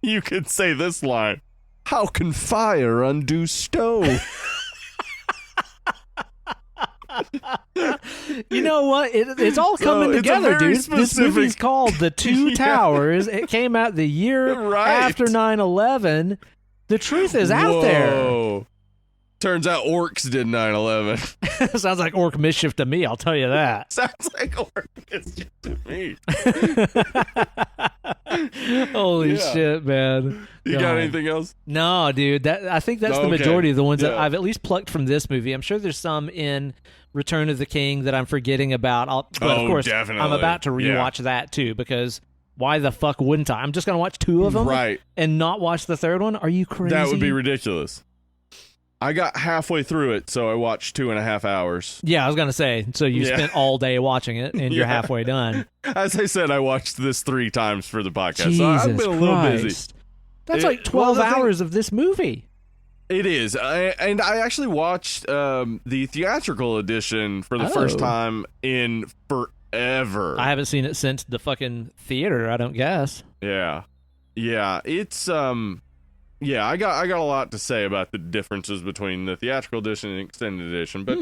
you could say this line: "How can fire undo stone?" You know what? It's all coming together, dude. This movie's called The Two Towers. It came out the year after 9/11. The truth is out there. Turns out orcs did 9/11. Sounds like orc mischief to me, I'll tell you that. Sounds like orc mischief to me. Holy shit, man. You got anything else? No, dude. I think that's the majority of the ones that I've at least plucked from this movie. I'm sure there's some in Return of the King that I'm forgetting about. But of course, definitely. I'm about to rewatch that too, because why the fuck wouldn't I? I'm just going to watch two of them and not watch the third one? Are you crazy? That would be ridiculous. I got halfway through it, so I watched 2.5 hours. Yeah, I was going to say, so you spent all day watching it, and you're halfway done. As I said, I watched this 3 times for the podcast, Jesus so I've been a little busy. That's like 12 hours of this movie. It is, and I actually watched the theatrical edition for the first time in forever. I haven't seen it since the fucking theater, I don't guess. Yeah, it's I got a lot to say about the differences between the theatrical edition and extended edition, but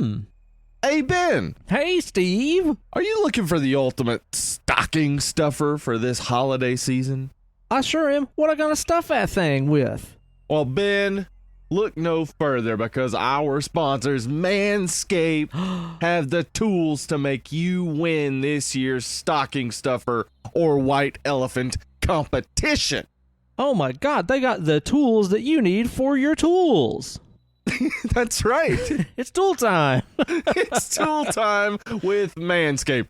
hey Ben, hey Steve, are you looking for the ultimate stocking stuffer for this holiday season? I sure am. What am I gonna stuff that thing with? Well, Ben, look no further, because our sponsors, Manscaped, have the tools to make you win this year's stocking stuffer or white elephant competition. Oh my God, they got the tools that you need for your tools. That's right. It's tool time. It's tool time with Manscaped.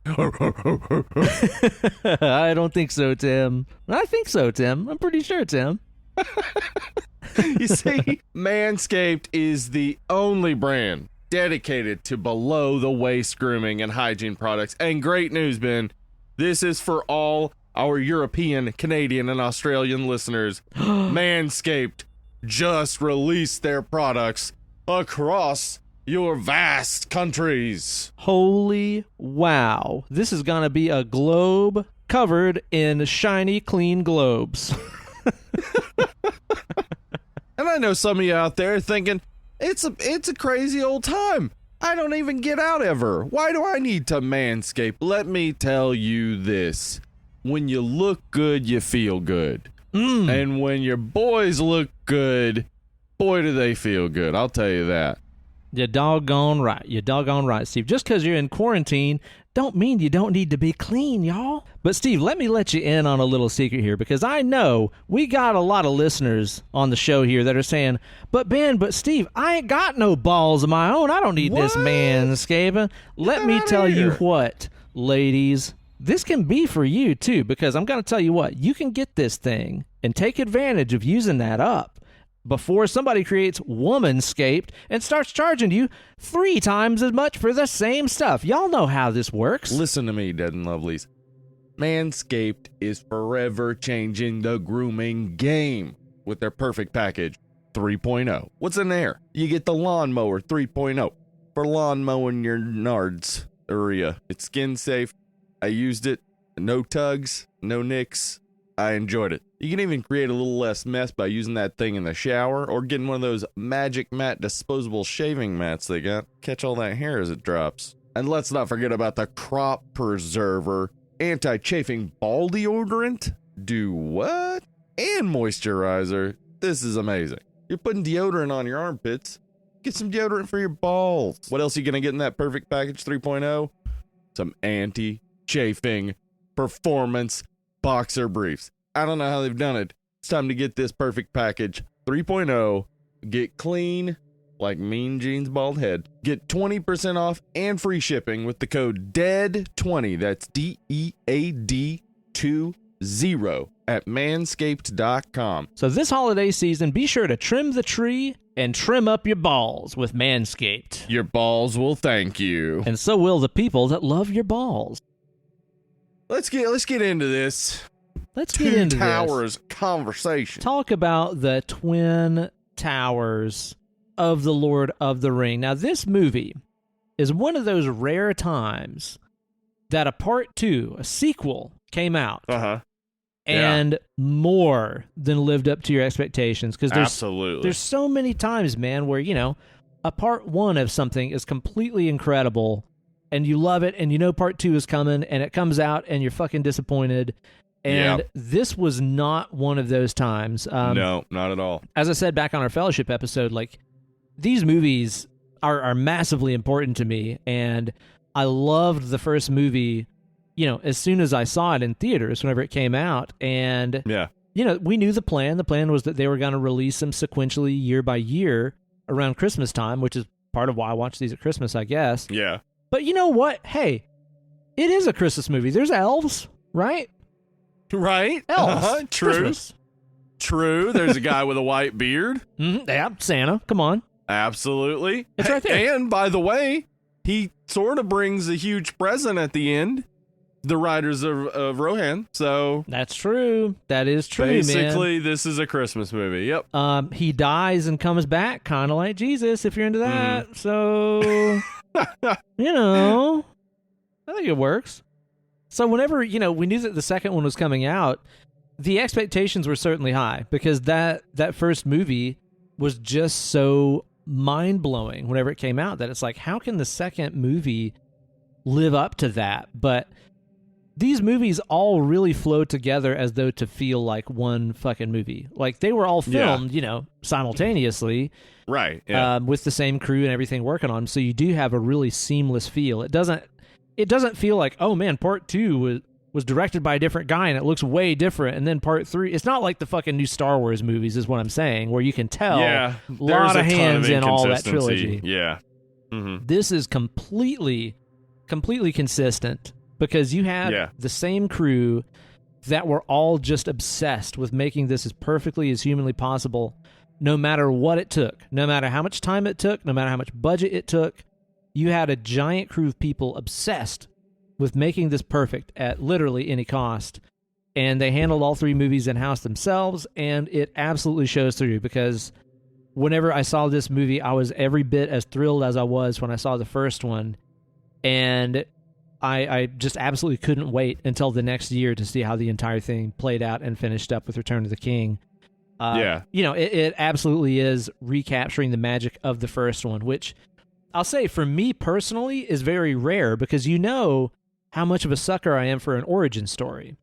I don't think so, Tim. I think so, Tim. I'm pretty sure, Tim. You see, Manscaped is the only brand dedicated to below-the-waist grooming and hygiene products. And great news, Ben. This is for all our European, Canadian, and Australian listeners. Manscaped just released their products across your vast countries. Holy wow. This is going to be a globe covered in shiny, clean globes. And I know some of you out there thinking, it's a crazy old time. I don't even get out ever. Why do I need to manscape? Let me tell you this. When you look good, you feel good. And when your boys look good, boy, do they feel good. I'll tell you that. You're doggone right. You're doggone right, Steve. Just because you're in quarantine don't mean you don't need to be clean, y'all. But, Steve, let me let you in on a little secret here, because I know we got a lot of listeners on the show here that are saying, but, Ben, but, Steve, I ain't got no balls of my own. I don't need this manscaping. Let me tell you what, ladies, this can be for you too, because I'm going to tell you what, you can get this thing and take advantage of using that up before somebody creates Womanscaped and starts charging you 3 times as much for the same stuff. Y'all know how this works. Listen to me, Dead and Lovelies. Manscaped is forever changing the grooming game with their Perfect Package 3.0. What's in there? You get the Lawnmower 3.0 for lawn mowing your nards area. It's skin safe. I used it. No tugs, no nicks. I enjoyed it. You can even create a little less mess by using that thing in the shower or getting one of those Magic Mat disposable shaving mats they got. Catch all that hair as it drops. And let's not forget about the Crop Preserver anti-chafing ball deodorant. Do what? And moisturizer. This is amazing. You're putting deodorant on your armpits. Get some deodorant for your balls. What else are you going to get in that Perfect Package 3.0? Some anti-chafing performance boxer briefs. I don't know how they've done it. It's time to get this Perfect Package 3.0. Get clean like Mean Gene's bald head. Get 20% off and free shipping with the code DEAD20. That's DEAD20 at manscaped.com. So this holiday season, be sure to trim the tree and trim up your balls with Manscaped. Your balls will thank you. And so will the people that love your balls. Let's get into this. Let's get into Two Towers conversation. Talk about the Twin Towers of the Lord of the Ring. Now, this movie is one of those rare times that a part 2, a sequel, came out. And more than lived up to your expectations. Because there's so many times, man, where, you know, a part 1 of something is completely incredible and you love it and you know part 2 is coming and it comes out and you're fucking disappointed. And this was not one of those times. No, not at all. As I said back on our Fellowship episode, like, these movies are massively important to me, and I loved the first movie, you know, as soon as I saw it in theaters, whenever it came out, and, you know, we knew the plan. The plan was that they were going to release them sequentially year by year around Christmas time, which is part of why I watch these at Christmas, I guess. Yeah. But you know what? Hey, it is a Christmas movie. There's elves, right? Right? Elves. True. Christmas. True. There's a guy with a white beard. Mm-hmm. Yeah, Santa. Come on. Absolutely. It's right there. And by the way, he sort of brings a huge present at the end. The Riders of Rohan. So that's true. That is true, basically, this is a Christmas movie. Yep. He dies and comes back, kind of like Jesus, if you're into that. So, you know, I think it works. So whenever, you know, we knew that the second one was coming out, the expectations were certainly high because that first movie was just so mind-blowing whenever it came out that it's like, how can the second movie live up to that? But these movies all really flow together as though to feel like one fucking movie. Like, they were all filmed, you know, simultaneously. Right. Yeah. With the same crew and everything working on them. So you do have a really seamless feel. It doesn't feel like, oh man, part 2 was directed by a different guy and it looks way different. And then part 3, it's not like the fucking new Star Wars movies is what I'm saying, where you can tell a lot of hands in all that trilogy. Yeah. Mm-hmm. This is completely consistent because you had the same crew that were all just obsessed with making this as perfectly as humanly possible, no matter what it took, no matter how much time it took, no matter how much budget it took. You had a giant crew of people obsessed with making this perfect at literally any cost. And they handled all 3 movies in-house themselves, and it absolutely shows through because whenever I saw this movie, I was every bit as thrilled as I was when I saw the first one. And I just absolutely couldn't wait until the next year to see how the entire thing played out and finished up with Return of the King. You know, it absolutely is recapturing the magic of the first one, which I'll say for me personally is very rare because you know how much of a sucker I am for an origin story.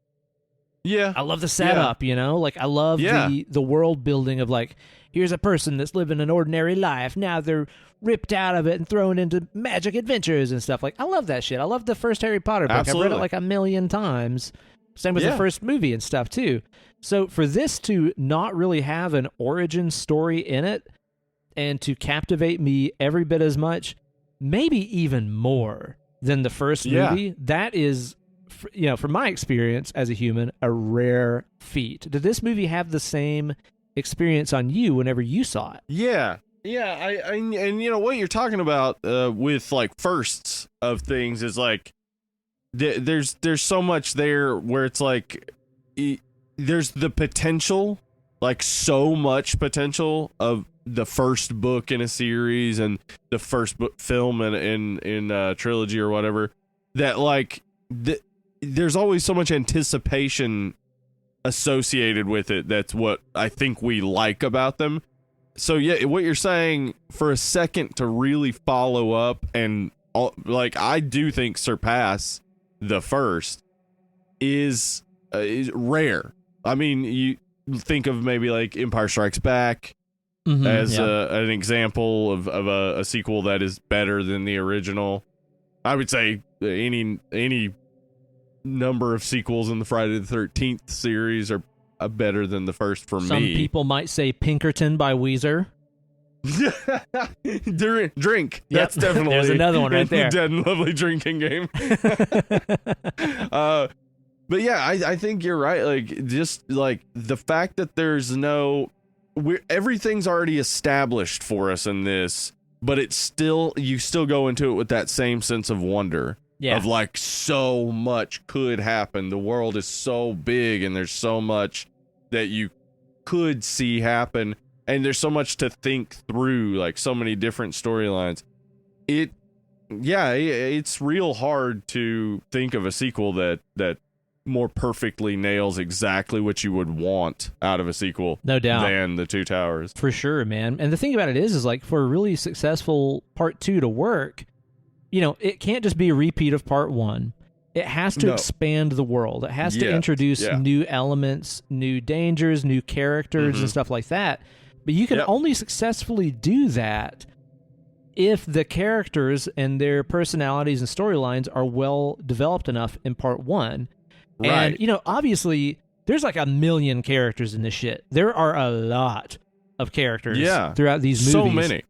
Yeah. I love the setup, you know? Like, I love the world building of, like, here's a person that's living an ordinary life. Now they're ripped out of it and thrown into magic adventures and stuff. Like, I love that shit. I love the first Harry Potter book. Absolutely. I've read it like 1,000,000 times. Same with the first movie and stuff, too. So for this to not really have an origin story in it, and to captivate me every bit as much, maybe even more than the first movie, that is from my experience as a human, a rare feat. Did this movie have the same experience on you whenever you saw it? Yeah. And you know what you're talking about with like firsts of things is like there's so much there where it's like there's the potential, like so much potential of the first book in a series and the first film in a trilogy or whatever, that like there's always so much anticipation associated with it. That's what I think we like about them. So yeah, what you're saying, for a second to really follow up and like I do think surpass the first is rare. I mean, you think of maybe like Empire Strikes Back as an example of a sequel that is better than the original. I would say any number of sequels in the Friday the 13th series are better than the first for me. Some people might say Pinkerton by Weezer. Drink. Yep. That's definitely There's another one right there. Dead and Lovely drinking game. But yeah, I think you're right. Like, just like the fact that there's everything's already established for us in this, but you still go into it with that same sense of wonder. Yeah. Of like, so much could happen. The world is so big and there's so much that you could see happen. And there's so much to think through, like so many different storylines. It's real hard to think of a sequel that more perfectly nails exactly what you would want out of a sequel. No doubt. Than The Two Towers. For sure, man. And the thing about it is like for a really successful part 2 to work, it can't just be a repeat of part 1. It has to expand the world. It has to introduce new elements, new dangers, new characters, and stuff like that. But you can only successfully do that if the characters and their personalities and storylines are well developed enough in part 1. Right. And, obviously, there's like 1 million characters in this shit. There are a lot of characters throughout these movies. So many.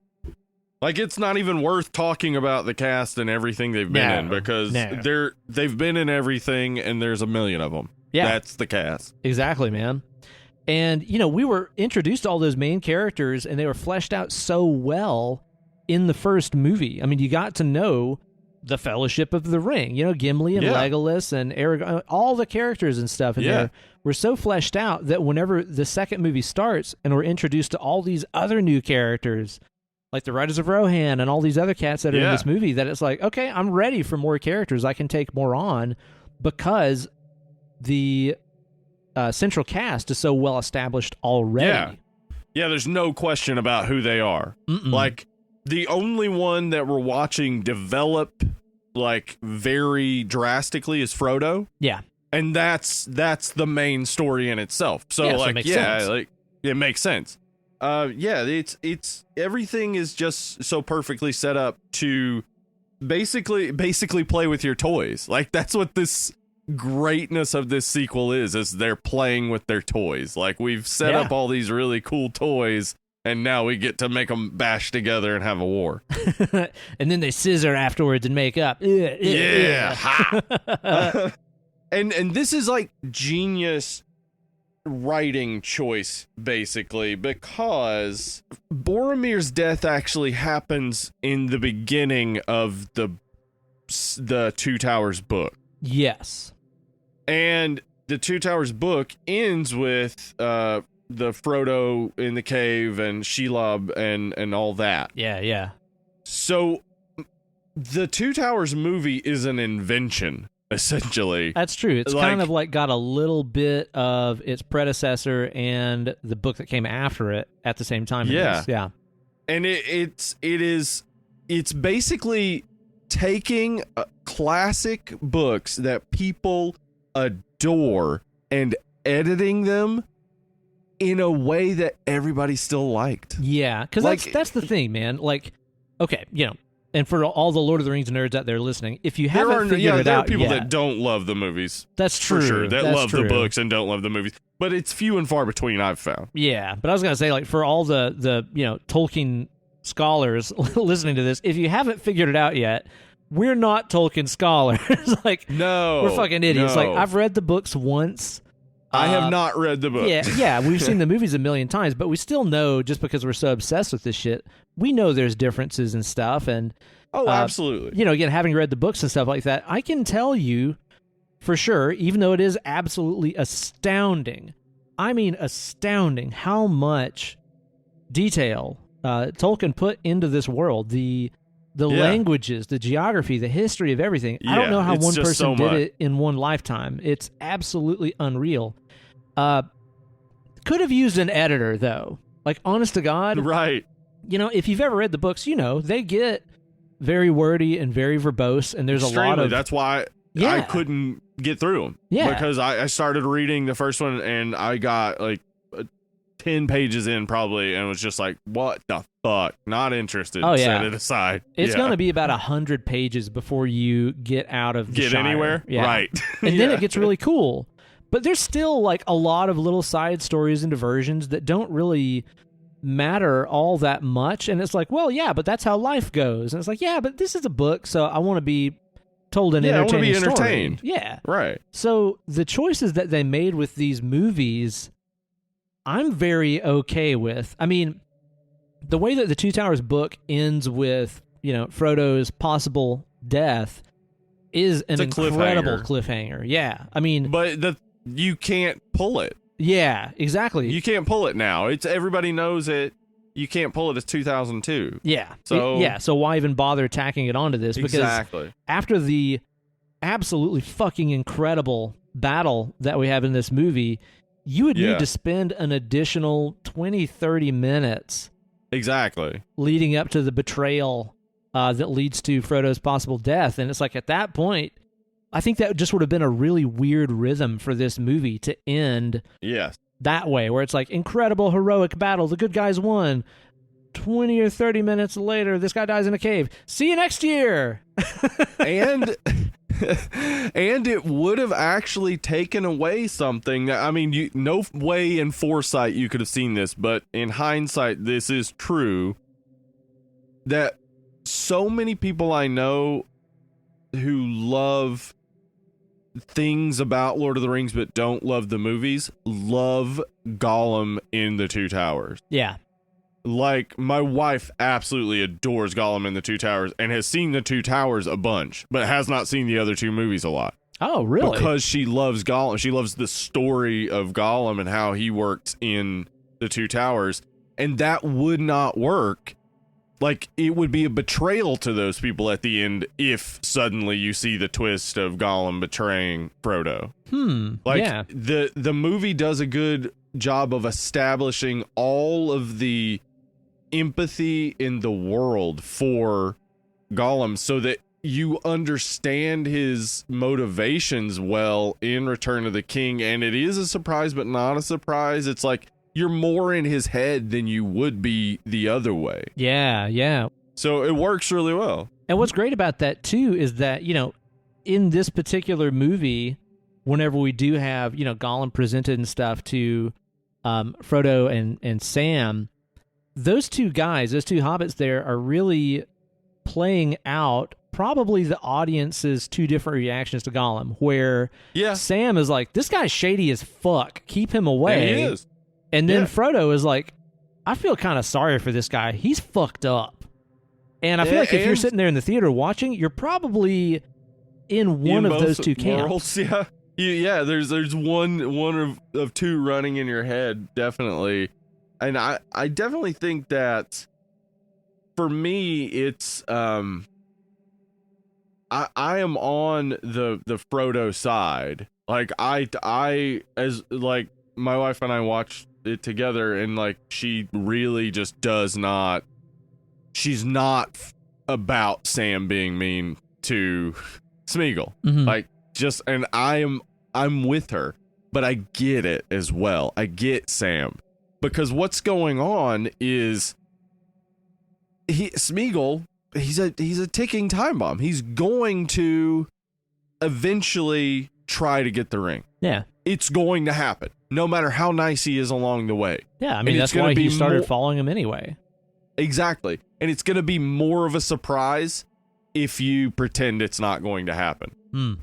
Like, it's not even worth talking about the cast and everything they've been in, because they've been in everything and there's 1 million of them. Yeah. That's the cast. Exactly, man. And, we were introduced to all those main characters and they were fleshed out so well in the first movie. I mean, you got to know the Fellowship of the Ring, Gimli and Legolas and Aragorn, all the characters and stuff in there were so fleshed out that whenever the second movie starts and we're introduced to all these other new characters, like the Riders of Rohan and all these other cats that are in this movie, that it's like, okay, I'm ready for more characters. I can take more on because the central cast is so well established already. Yeah, there's no question about who they are. Like, the only one that we're watching develop like very drastically is Frodo. Yeah. And that's the main story in itself. So like, it makes sense. It's everything is just so perfectly set up to basically play with your toys. Like, that's what this greatness of this sequel is they're playing with their toys. Like, we've set up all these really cool toys, and now we get to make them bash together and have a war. And then they scissor afterwards and make up. And this is like genius writing choice, basically, because Boromir's death actually happens in the beginning of the Two Towers book. Yes. And the Two Towers book ends with the Frodo in the cave and Shelob and all that. Yeah. So the Two Towers movie is an invention, essentially. That's true. It's kind of like got a little bit of its predecessor and the book that came after it at the same time. Yeah. And it's basically taking classic books that people adore and editing them in a way that everybody still liked. Yeah, because that's the thing, man. Like, okay, and for all the Lord of the Rings nerds out there listening, if you haven't figured it out, there are people that don't love the movies. That's true. For sure, that love the books and don't love the movies. But it's few and far between, I've found. Yeah, but I was gonna say, like, for all the Tolkien scholars listening to this, if you haven't figured it out yet, we're not Tolkien scholars. Like, No, we're fucking idiots. no. Like, I've read the books once. I have not read the book. Yeah, we've seen the movies a million times, but we still know, just because we're so obsessed with this shit, we know there's differences and stuff. And absolutely. you know, again, having read the books and stuff like that, I can tell you for sure, even though it is absolutely astounding, I mean astounding, how much detail Tolkien put into this world. The languages, the geography, the history of everything. I don't know how one person did it in one lifetime. It's absolutely unreal. Could have used an editor, though. Like, honest to God. Right. You know, if you've ever read the books, you know, they get very wordy and very verbose, and there's Extremely. a lot of... That's why I couldn't get through them. Yeah. Because I started reading the first one, and I got, like, 10 pages in probably, and was just like, what the fuck? Not interested. Oh, yeah. Set it aside. It's going to be about 100 pages before you get out of the Shire. Anywhere? Yeah. Right. And then it gets really cool. But there's still, like, a lot of little side stories and diversions that don't really matter all that much. And it's like, well, yeah, but that's how life goes. And it's like, yeah, but this is a book, so I want to be told an entertaining story. I want to be entertained. Yeah. Right. So the choices that they made with these movies, I'm very okay with. I mean, the way that the Two Towers book ends with, you know, Frodo's possible death is an incredible cliffhanger. Yeah. I mean... But you can't pull it. Yeah, exactly. You can't pull it now. It's everybody knows it. You can't pull it. It's 2002. Yeah. So so why even bother tacking it onto this? Because after the absolutely fucking incredible battle that we have in this movie, you would need to spend an additional 20, 30 minutes leading up to the betrayal that leads to Frodo's possible death. And it's like, at that point, I think that just would have been a really weird rhythm for this movie to end that way, where it's like, incredible, heroic battle, the good guys won. 20 or 30 minutes later, this guy dies in a cave. See you next year! And it would have actually taken away something that, I mean, no way in foresight you could have seen this, but in hindsight, this is true, that so many people I know who love things about Lord of the Rings but don't love the movies love Gollum in the Two Towers. Yeah. Like, my wife absolutely adores Gollum in the Two Towers and has seen the Two Towers a bunch, but has not seen the other two movies a lot. Oh, really? Because she loves Gollum. She loves the story of Gollum and how he worked in the Two Towers. And that would not work. Like, it would be a betrayal to those people at the end if suddenly you see the twist of Gollum betraying Frodo. Like, the movie does a good job of establishing all of the empathy in the world for Gollum so that you understand his motivations well in Return of the King. And it is a surprise, but not a surprise. It's like, you're more in his head than you would be the other way. Yeah. So it works really well. And what's great about that, too, is that, you know, in this particular movie, whenever we do have, you know, Gollum presented and stuff to Frodo and Sam, those two guys, those two hobbits there, are really playing out probably the audience's two different reactions to Gollum, where Sam is like, this guy's shady as fuck, keep him away. And he is. And then Frodo is like, I feel kind of sorry for this guy. He's fucked up. And I feel like if you're sitting there in the theater watching, you're probably in one of those two camps. Yeah, there's one of two running in your head, definitely. And I definitely think that for me, it's I am on the Frodo side. Like, I as like my wife and I watched it together, and like, she really just does not, she's not about Sam being mean to Smeagol. Like, just, and I'm with her, but I get it as well. I get Sam, because what's going on is Smeagol, he's a ticking time bomb. He's going to eventually try to get the ring. Yeah. It's going to happen, no matter how nice he is along the way. Yeah, I mean, that's why he started following him anyway. Exactly. And it's going to be more of a surprise if you pretend it's not going to happen. Hmm.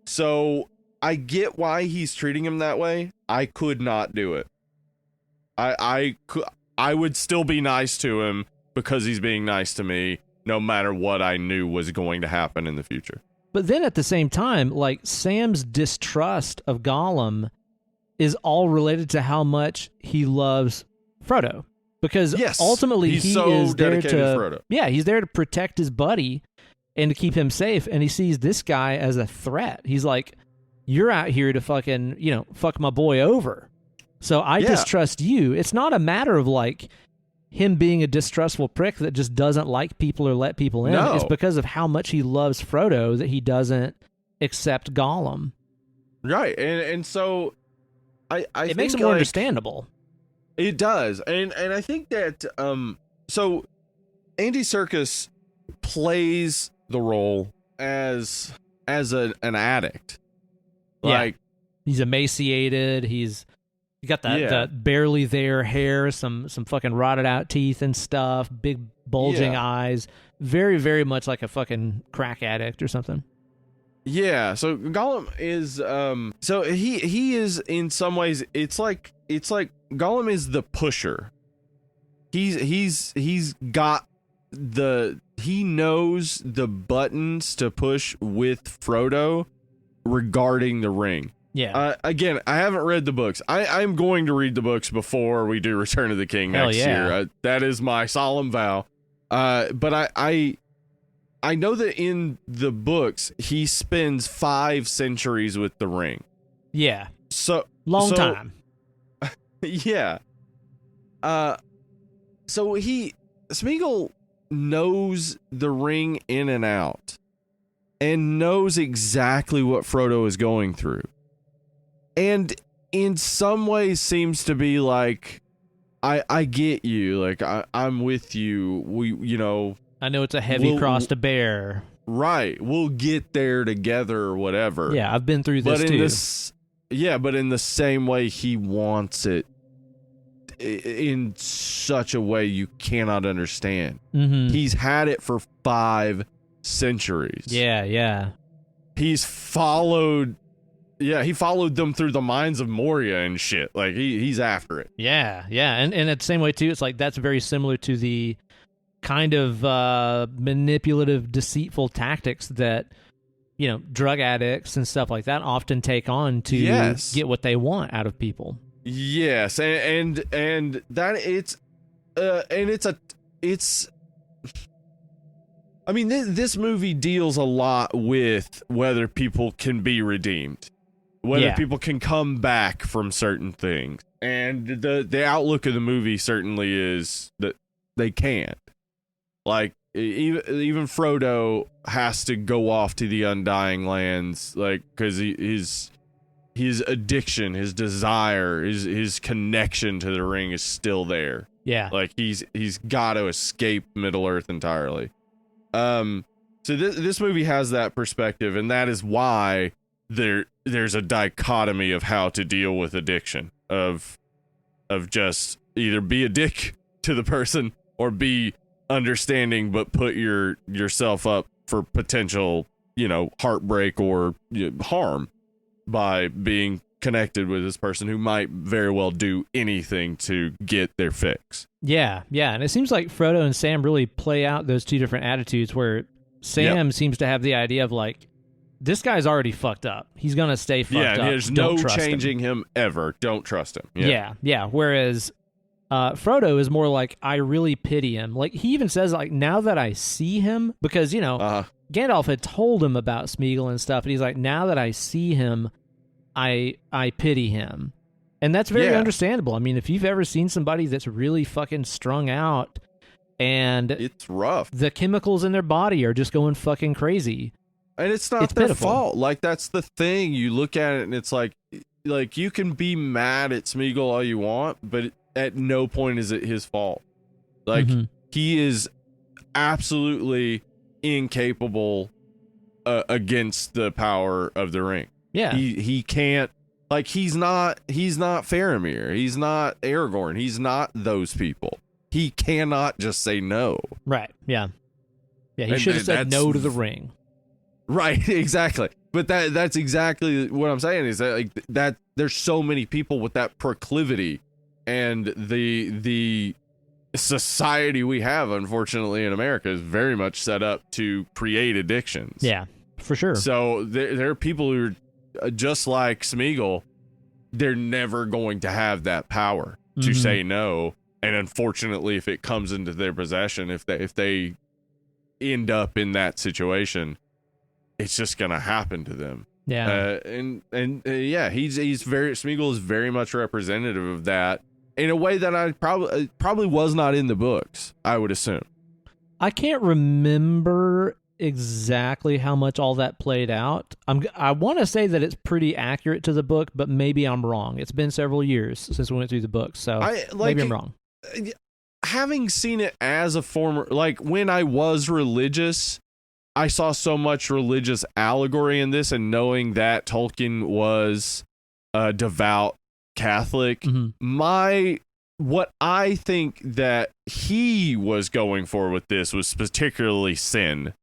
So I get why he's treating him that way. I could not do it. I would still be nice to him because he's being nice to me, no matter what I knew was going to happen in the future. But then at the same time, like, Sam's distrust of Gollum is all related to how much he loves Frodo. Because ultimately he's he so is there dedicated to Frodo. Yeah, he's there to protect his buddy and to keep him safe, and he sees this guy as a threat. He's like, you're out here to fucking, fuck my boy over. So I distrust you. It's not a matter of like him being a distrustful prick that just doesn't like people or let people in. No. It's because of how much he loves Frodo that he doesn't accept Gollum. Right. And so I it makes it more understandable. It does. And I think that so Andy Serkis plays the role as an addict. Like, he's emaciated, he's got that barely there hair, some fucking rotted out teeth and stuff, big bulging eyes, very, very much like a fucking crack addict or something. Yeah, so Gollum is so he is, in some ways, it's like Gollum is the pusher. He's got he knows the buttons to push with Frodo regarding the ring. Yeah. Again, I haven't read the books. I'm going to read the books before we do Return of the King next year. That is my solemn vow. But I know that in the books he spends 5 centuries with the ring. Yeah. So long time. Yeah. So Smeagol knows the ring in and out and knows exactly what Frodo is going through. And in some ways seems to be like, I get you. Like, I'm with you. I know it's a heavy cross to bear. Right. We'll get there together or whatever. Yeah, I've been through this too. But in the same way, he wants it in such a way you cannot understand. Mm-hmm. He's had it for 5 centuries. Yeah. He's followed... Yeah, he followed them through the mines of Moria and shit. Like, he's after it. Yeah. And in the same way, too, it's like that's very similar to the kind of manipulative, deceitful tactics that, drug addicts and stuff like that often take on to get what they want out of people. Yes, and that it's I mean, this movie deals a lot with whether people can be redeemed, whether people can come back from certain things, and the outlook of the movie certainly is that they can't. Like, even Frodo has to go off to the Undying Lands, like, because his addiction, his desire, his connection to the ring is still there. Yeah. Like, he's got to escape Middle-earth entirely. So this movie has that perspective, and that is why there's a dichotomy of how to deal with addiction, of just either be a dick to the person or be understanding but put yourself up for potential, heartbreak or harm by being connected with this person who might very well do anything to get their fix. Yeah. And it seems like Frodo and Sam really play out those two different attitudes, where Sam seems to have the idea of like, this guy's already fucked up. He's going to stay fucked up. Yeah, there's no changing him ever. Don't trust him. Yeah. Whereas Frodo is more like, I really pity him. Like, he even says, like, now that I see him, because, Gandalf had told him about Smeagol and stuff, and he's like, now that I see him, I pity him. And that's very understandable. I mean, if you've ever seen somebody that's really fucking strung out and it's rough, the chemicals in their body are just going fucking crazy. And it's not their fault. Like, that's the thing. You look at it and it's like you can be mad at Smeagol all you want, but at no point is it his fault. Like, he is absolutely incapable against the power of the ring. Yeah. He can't, like, he's not Faramir. He's not Aragorn. He's not those people. He cannot just say no. Right. Yeah. Yeah, he And should have said that's- no to the ring. Right, exactly. But that's exactly what I'm saying, is that like that there's so many people with that proclivity, and the society we have, unfortunately, in America is very much set up to create addictions. Yeah, for sure. So there are people who are just like Smeagol. They're never going to have that power to say no. And unfortunately, if it comes into their possession, if they end up in that situation, it's just gonna happen to them. Yeah. Yeah, Smeagol is very much representative of that in a way that I probably was not in the books, I would assume. I can't remember exactly how much all that played out. I want to say that it's pretty accurate to the book, but maybe I'm wrong. It's been several years since we went through the book, so maybe I'm wrong. Having seen it as a former, like when I was religious, I saw so much religious allegory in this, and knowing that Tolkien was a devout Catholic, what I think that he was going for with this was particularly sin.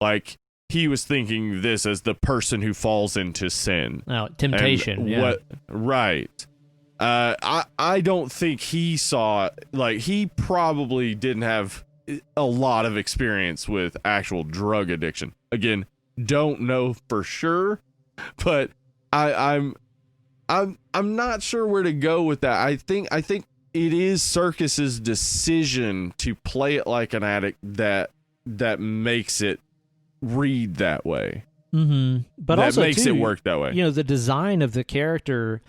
Like, he was thinking this as the person who falls into sin. Oh, temptation. Right. I don't think he saw, like, he probably didn't have a lot of experience with actual drug addiction. Again, don't know for sure, but I'm not sure where to go with that. I think it is Serkis's decision to play it like an addict that makes it read that way. But that also makes too, it work that way. You know, the design of the character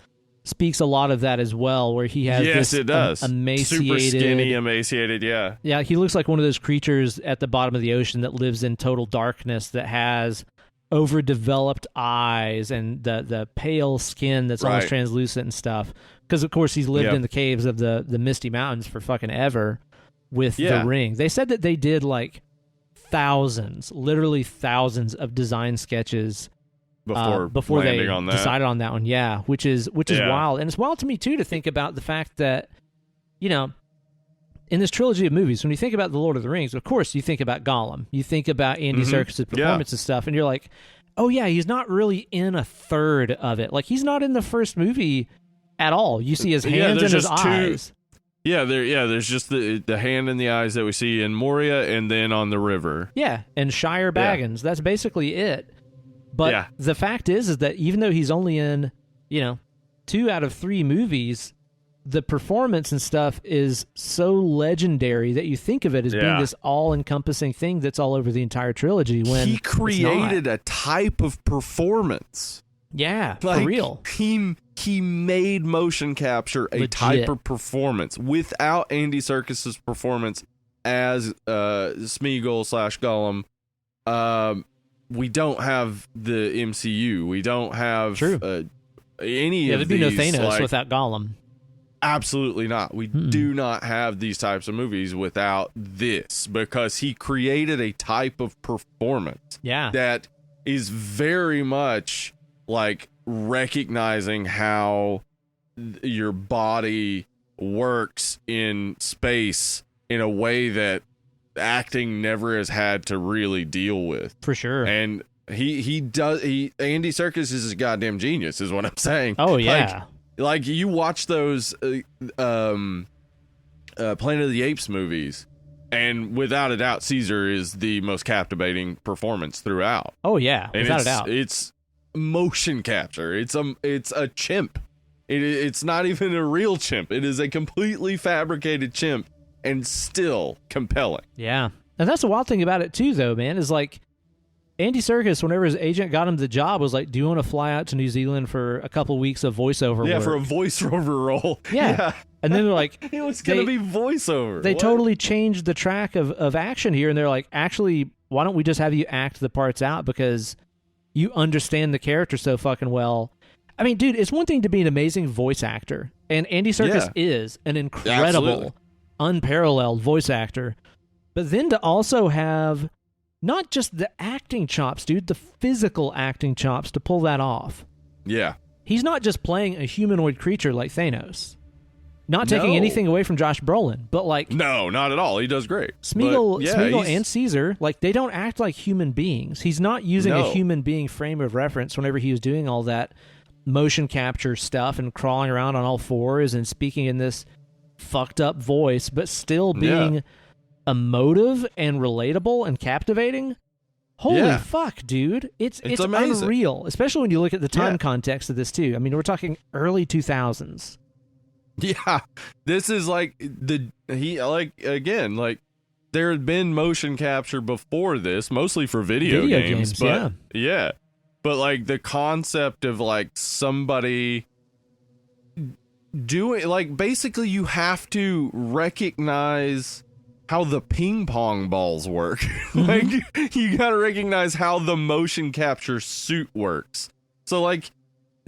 speaks a lot of that as well, where he has this it does. Emaciated, super skinny, emaciated. Yeah, he looks like one of those creatures at the bottom of the ocean that lives in total darkness, that has overdeveloped eyes and the pale skin that's almost translucent and stuff. Because of course he's lived in the caves of the Misty Mountains for fucking ever with the ring. They said that they did like literally thousands of design sketches before they decided on that one. Yeah, which is wild. And it's wild to me too to think about the fact that, you know, in this trilogy of movies, when you think about the Lord of the Rings, of course you think about Gollum, you think about Andy Serkis' performance and stuff, and you're like, oh yeah, he's not really in a third of it. Like, he's not in the first movie at all. You see his hands and his eyes. There's just the hand and the eyes that we see in Moria and then on the river. Yeah, and Shire Baggins. That's basically it. But the fact is that even though he's only in, 2 out of 3 movies, the performance and stuff is so legendary that you think of it as being this all-encompassing thing that's all over the entire trilogy. When he created a type of performance. Yeah, for real. He made motion capture a type of performance. Without Andy Serkis's performance as Smeagol / Gollum, we don't have the MCU. We don't have any of these. There'd be no Thanos without Gollum. Absolutely not. We do not have these types of movies without this, because he created a type of performance that is very much like recognizing how your body works in space in a way that acting never has had to really deal with. For sure. And Andy Serkis is a goddamn genius, is what I'm saying. Oh yeah. Like you watch those Planet of the Apes movies, and without a doubt, Caesar is the most captivating performance throughout. Oh yeah, and without a doubt. It's motion capture. It's a chimp. It's not even a real chimp. It is a completely fabricated chimp, and still compelling. Yeah, and that's the wild thing about it too, though, man. Is like Andy Serkis, whenever his agent got him the job, was like, "Do you want to fly out to New Zealand for a couple weeks of voiceover work?" Yeah, for a voiceover role. Yeah. And then they're like, it was going to be voiceover. They totally changed the track of action here, and they're like, actually, why don't we just have you act the parts out, because you understand the character so fucking well. I mean, dude, it's one thing to be an amazing voice actor, and Andy Serkis is an incredible, unparalleled voice actor, but then to also have not just the acting chops, dude, the physical acting chops to pull that off. Yeah. He's not just playing a humanoid creature like Thanos. Not taking No. anything away from Josh Brolin, but like No, not at all. He does great. Smeagol, But, yeah, Smeagol he's- and Caesar, like they don't act like human beings. He's not using a No. human being frame of reference whenever he was doing all that motion capture stuff and crawling around on all fours and speaking in this fucked up voice, but still being emotive and relatable and captivating. Holy Yeah. fuck, dude. It's amazing. unreal, especially when you look at the time Yeah. context of this too. I mean, we're talking early 2000s. Yeah, this is like there had been motion capture before this, mostly for video games, but yeah. But like the concept of like somebody doing like basically you have to recognize how the ping pong balls work. Like you got to recognize how the motion capture suit works. So like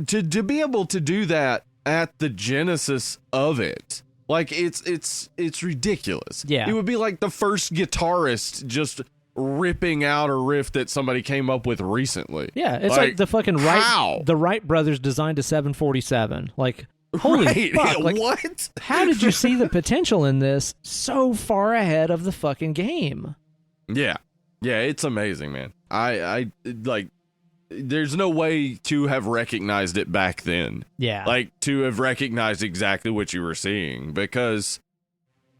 to be able to do that at the genesis of it, like it's ridiculous. Yeah. It would be like the first guitarist just ripping out a riff that somebody came up with recently. Yeah, it's like the fucking how? the Wright brothers designed a 747. Like, holy Right. fuck! Like, What? how did you see the potential in this so far ahead of the fucking game? Yeah, it's amazing, man. I like. There's no way to have recognized it back then. Yeah, Like to have recognized exactly what you were seeing, because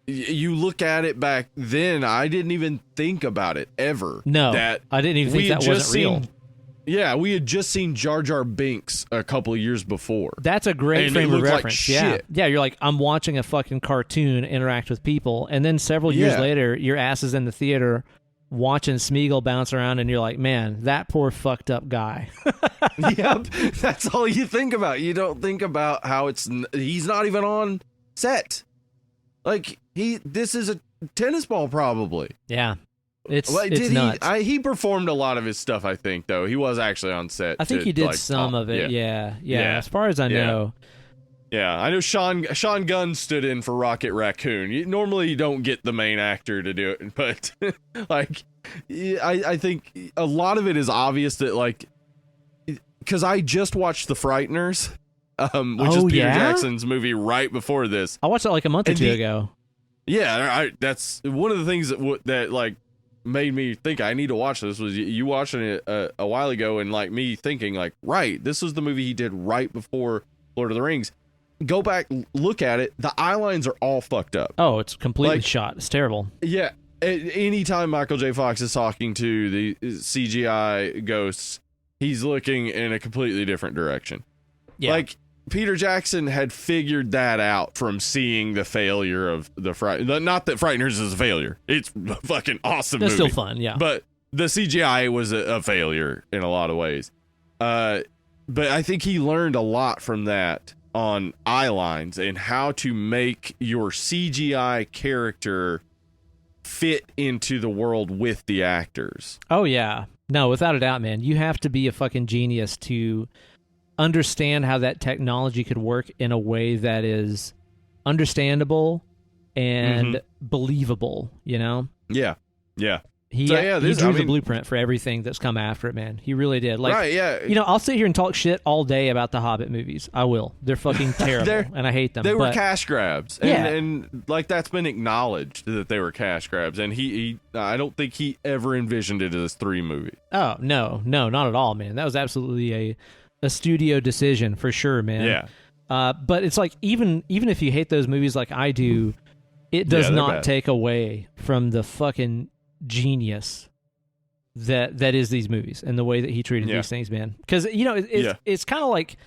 you look at it back then. I didn't even think about it ever. no, that I didn't even we think had that just wasn't real. seen. Yeah, we had just seen Jar Jar Binks a couple of years before. That's a great And frame it of looked like reference. Yeah, shit. yeah. You're like, I'm watching a fucking cartoon interact with people, and then several years Yeah. later, your ass is in the theater watching Smeagol bounce around, and you're like, man, that poor fucked up guy. Yep, that's all you think about. You don't think about how he's not even on set. Like this is a tennis ball probably. Yeah, it's Like, it's nuts. He performed a lot of his stuff. I think though he was actually on set. I think to, he did like, some talk. of it. Yeah. Yeah. As far as I Yeah. know. Yeah, I know Sean Gunn stood in for Rocket Raccoon. Normally you don't get the main actor to do it, but like I think a lot of it is obvious that like, because I just watched The Frighteners, which is Oh, Peter yeah? Jackson's movie right before this. I watched it like a month or And two ago. Yeah, that's one of the things that like made me think I need to watch this was you watching it a while ago, and like me thinking like, right, this was the movie he did right before Lord of the Rings. Go back, look at it. The eye lines are all fucked up. Oh, it's completely Like- shot. It's terrible. Yeah. Anytime Michael J. Fox is talking to the CGI ghosts, he's looking in a completely different direction. Yeah. Like Peter Jackson had figured that out from seeing the failure of the not that Frighteners is a failure. It's a fucking awesome It's movie. still fun. Yeah. But the CGI was a failure in a lot of ways. But I think he learned a lot from that on eye lines and how to make your CGI character fit into the world with the actors. Oh, yeah. No, without a doubt, man. You have to be a fucking genius to understand how that technology could work in a way that is understandable and believable, you know? Yeah. Yeah. He, So, yeah, he this- drew I the mean- blueprint for everything that's come after it, man. He really did. Like, right, yeah. you know, I'll sit here and talk shit all day about the Hobbit movies. I will. They're fucking terrible, and I hate them. They were but cash grabs, and, Yeah. and like that's been acknowledged that they were cash grabs. And he I don't think he ever envisioned it as 3 movie. Oh, no, not at all, man. That was absolutely a studio decision for sure, man. Yeah, But it's like even if you hate those movies like I do, it does Yeah, they're not bad. take away from the fucking genius that is these movies and the way that he treated Yeah. these things, man. Because you know Yeah. it's kind of like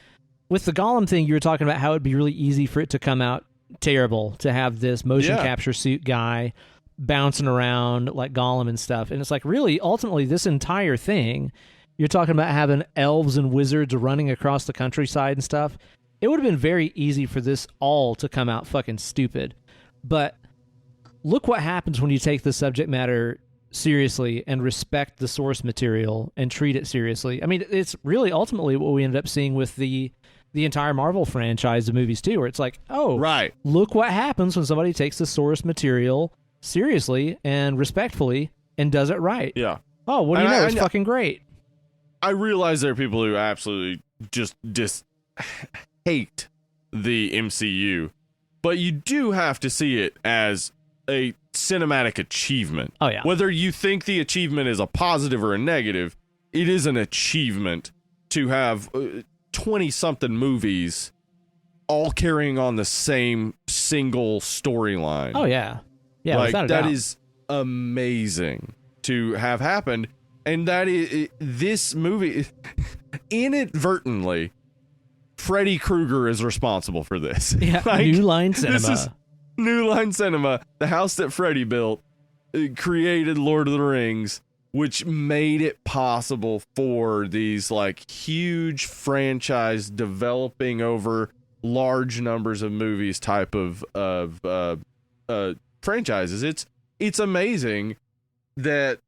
with the Gollum thing. You were talking about how it'd be really easy for it to come out terrible, to have this motion Yeah. capture suit guy bouncing around like Gollum and stuff. And it's like, really, ultimately, this entire thing, you're talking about having elves and wizards running across the countryside and stuff. It would have been very easy for this all to come out fucking stupid. But look what happens when you take the subject matter seriously and respect the source material and treat it seriously. I mean, it's really ultimately what we ended up seeing with the entire Marvel franchise of movies too, where it's like, oh, right. look what happens when somebody takes the source material seriously and respectfully and does it right. Yeah. Oh, what do you And know? I It's know- fucking great. I realize there are people who absolutely just hate the MCU, but you do have to see it as a cinematic achievement. Oh, yeah. Whether you think the achievement is a positive or a negative, it is an achievement to have 20-something movies all carrying on the same single storyline. Oh, yeah. Yeah, like, without a that doubt. is amazing to have happened. And that is, this movie, inadvertently, Freddy Krueger is responsible for this. Yeah, Like, New Line Cinema. This is New Line Cinema, the house that Freddy built, created Lord of the Rings, which made it possible for these like huge franchise developing over large numbers of movies type of franchises. It's amazing that,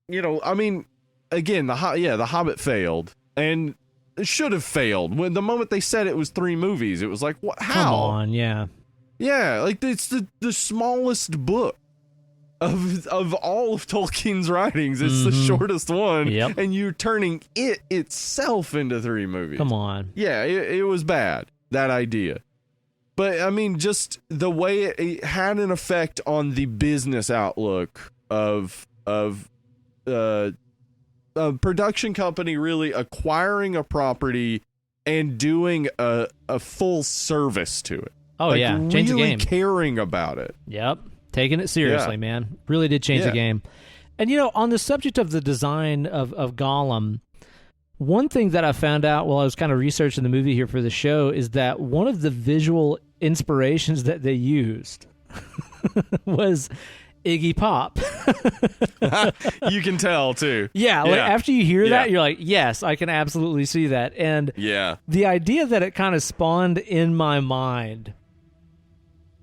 you know, I mean, again, the Hobbit failed and it should have failed. When the moment they said it was 3 movies, it was like, what? How? Come on, yeah. Yeah, like it's the smallest book of all of Tolkien's writings. It's the shortest one, Yep. and you're turning it itself into 3 movies. Come on. Yeah, it was bad, that idea. But I mean, just the way it had an effect on the business outlook of a production company really acquiring a property and doing a full service to it. Oh, Like, yeah. Change the really game. caring about it. Yep. Taking it seriously, Yeah. man. Really did change the Yeah. game. And, you know, on the subject of the design of Gollum, one thing that I found out while I was kind of researching the movie here for the show is that one of the visual inspirations that they used was Iggy Pop. You can tell, too. Yeah, like Yeah. after you hear that, Yeah. you're like, yes, I can absolutely see that. And Yeah. the idea that it kind of spawned in my mind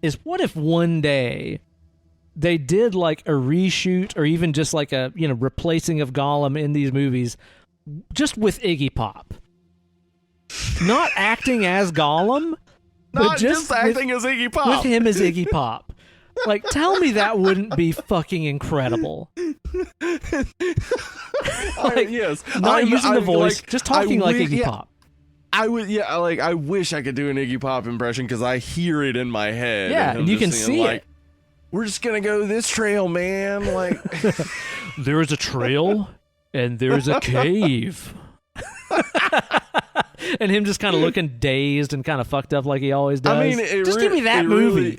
is, what if one day they did like a reshoot or even just like a, you know, replacing of Gollum in these movies just with Iggy Pop? Not acting as Gollum, but Not just acting as Iggy Pop. with him as Iggy Pop. Like, tell me that wouldn't be fucking incredible. Like, yes. not using the voice, like, just talking like Iggy yeah, Pop. I would, yeah, like, I wish I could do an Iggy Pop impression because I hear it in my head. Yeah, him and you just can singing, see like, it. We're just gonna go this trail, man. Like, There is a trail and there's a cave. And him just kind of looking dazed and kind of fucked up like he always does. I mean, just give me that movie. Really,